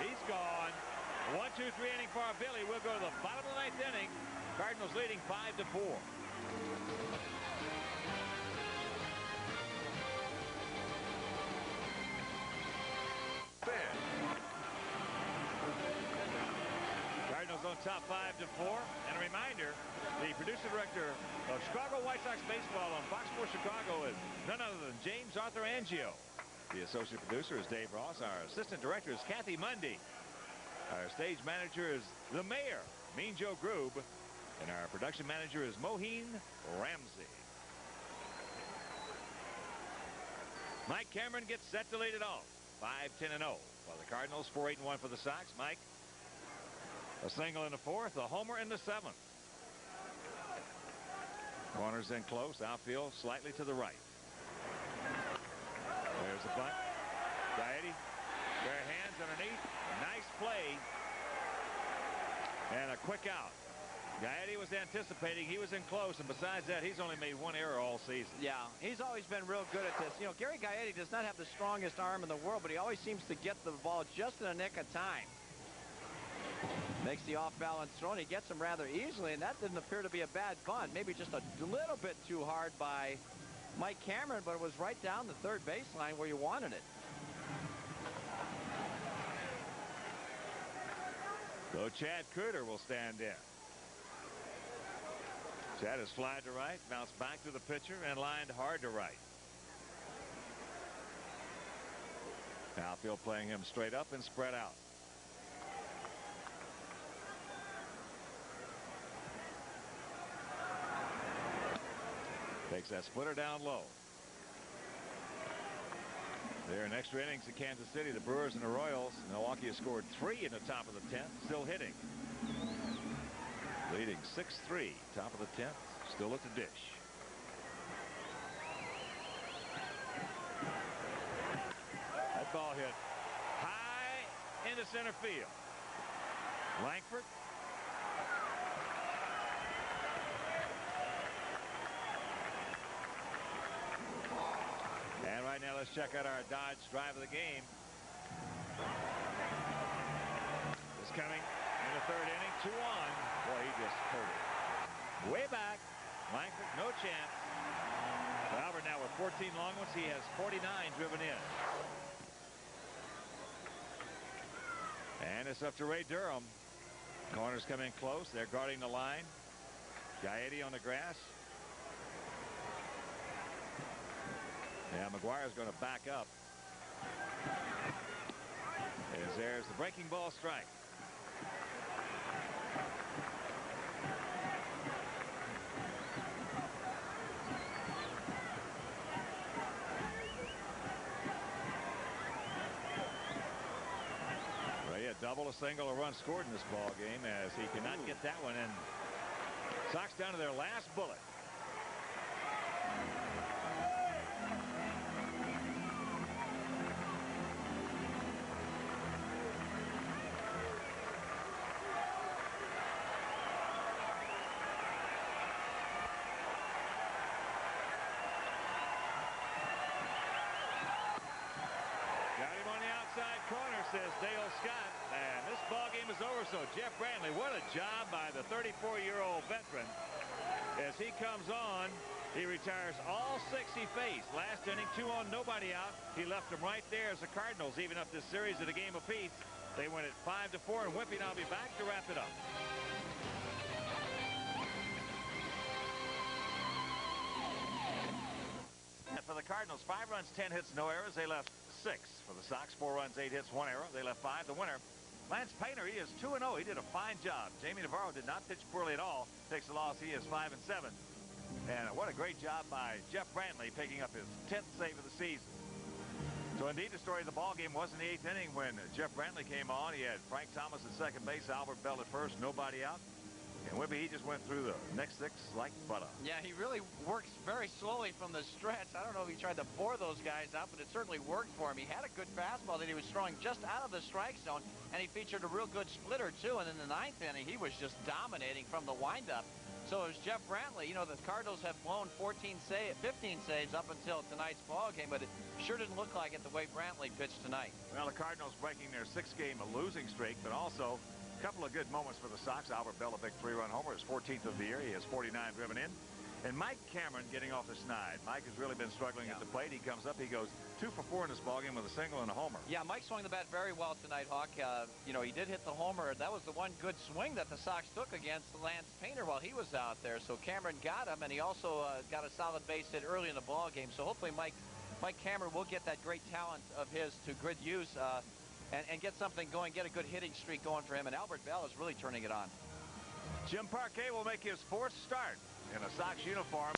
He's gone. 1-2-3 inning for our Billy. We'll go to the bottom of the 9th inning. Cardinals leading 5-4. top 5 to 4. And a reminder, the producer director of Chicago White Sox baseball on Fox Sports Chicago is none other than James Arthur Angio. The associate producer is Dave Ross. Our assistant director is Kathy Mundy. Our stage manager is the mayor, Mean Joe Groob. And our production manager is Moheen Ramsey. Mike Cameron gets set to lead it off. 5-10-0. While the Cardinals 4-8-1 for the Sox. Mike, a single in the 4th, a homer in the 7th. Corners in close. Outfield slightly to the right. There's a bunt. Gaetti, bare hands underneath. Nice play. And a quick out. Gaetti was anticipating. He was in close, and besides that, he's only made 1 error all season. Yeah, he's always been real good at this. You know, Gary Gaetti does not have the strongest arm in the world, but he always seems to get the ball just in a nick of time. Makes the off-balance throw, and he gets him rather easily, and that didn't appear to be a bad bunt. Maybe just a little bit too hard by Mike Cameron, but it was right down the third baseline where you wanted it. So Chad Cruder will stand in. Chad is flied to right, bounced back to the pitcher, and lined hard to right. Outfield playing him straight up and spread out. Takes that splitter down low. There in extra innings in Kansas City, the Brewers and the Royals. Milwaukee has scored 3 in the top of the 10th, still hitting. Leading 6-3, top of the 10th, still at the dish. That ball hit high into center field. Langford. And right now, let's check out our Dodge drive of the game. It's coming in the 3rd inning, 2 on. Boy, he just hurt it. Way back. Langford, no chance. Albert now with 14 long ones. He has 49 driven in. And it's up to Ray Durham. Corners come in close. They're guarding the line. Gaetti on the grass. Yeah, McGuire's going to back up. As there's the breaking ball strike. Double, a single, a run scored in this ball game as he cannot get that one in. Sox down to their last bullet. Got him on the outside corner, says Dale Scott. And this ball game is over. So Jeff Brantley, what a job by the 34-year-old veteran. As he comes on, he retires all 6 he faced. Last inning, 2 on, nobody out. He left them right there as the Cardinals even up this series at a game apiece. They win it 5-4, and Wimpy now will be back to wrap it up. And for the Cardinals, 5 runs, 10 hits, no errors. They left 6. For the Sox, 4 runs, 8 hits, 1 error. They left 5. The winner, Lance Painter, he is 2-0. He did a fine job. Jaime Navarro did not pitch poorly at all. Takes the loss. He is 5-7. And what a great job by Jeff Brantley picking up his 10th save of the season. So indeed, the story of the ball game was in the 8th inning when Jeff Brantley came on. He had Frank Thomas at second base, Albert Bell at first, nobody out. And Wimpy, he just went through the next 6 like butter. Yeah, he really works very slowly from the stretch. I don't know if he tried to bore those guys out, but it certainly worked for him. He had a good fastball that he was throwing just out of the strike zone, and he featured a real good splitter, too. And in the 9th inning, he was just dominating from the windup. So it was Jeff Brantley. You know, the Cardinals have blown 15 saves up until tonight's ball game, but it sure didn't look like it the way Brantley pitched tonight. Well, the Cardinals breaking their 6-game losing streak, but also a couple of good moments for the Sox. Albert Bell, a big 3-run homer, his 14th of the year. He has 49 driven in. And Mike Cameron getting off the snide. Mike has really been struggling at the plate. He comes up, he goes 2 for 4 in this ballgame with a single and a homer. Yeah, Mike swung the bat very well tonight, Hawk. You know, he did hit the homer. That was the one good swing that the Sox took against Lance Painter while he was out there. So Cameron got him, and he also got a solid base hit early in the ballgame. So hopefully Mike Cameron will get that great talent of his to good use and get something going, get a good hitting streak going for him. And Albert Bell is really turning it on. Jim Parquet will make his 4th start in a Sox uniform.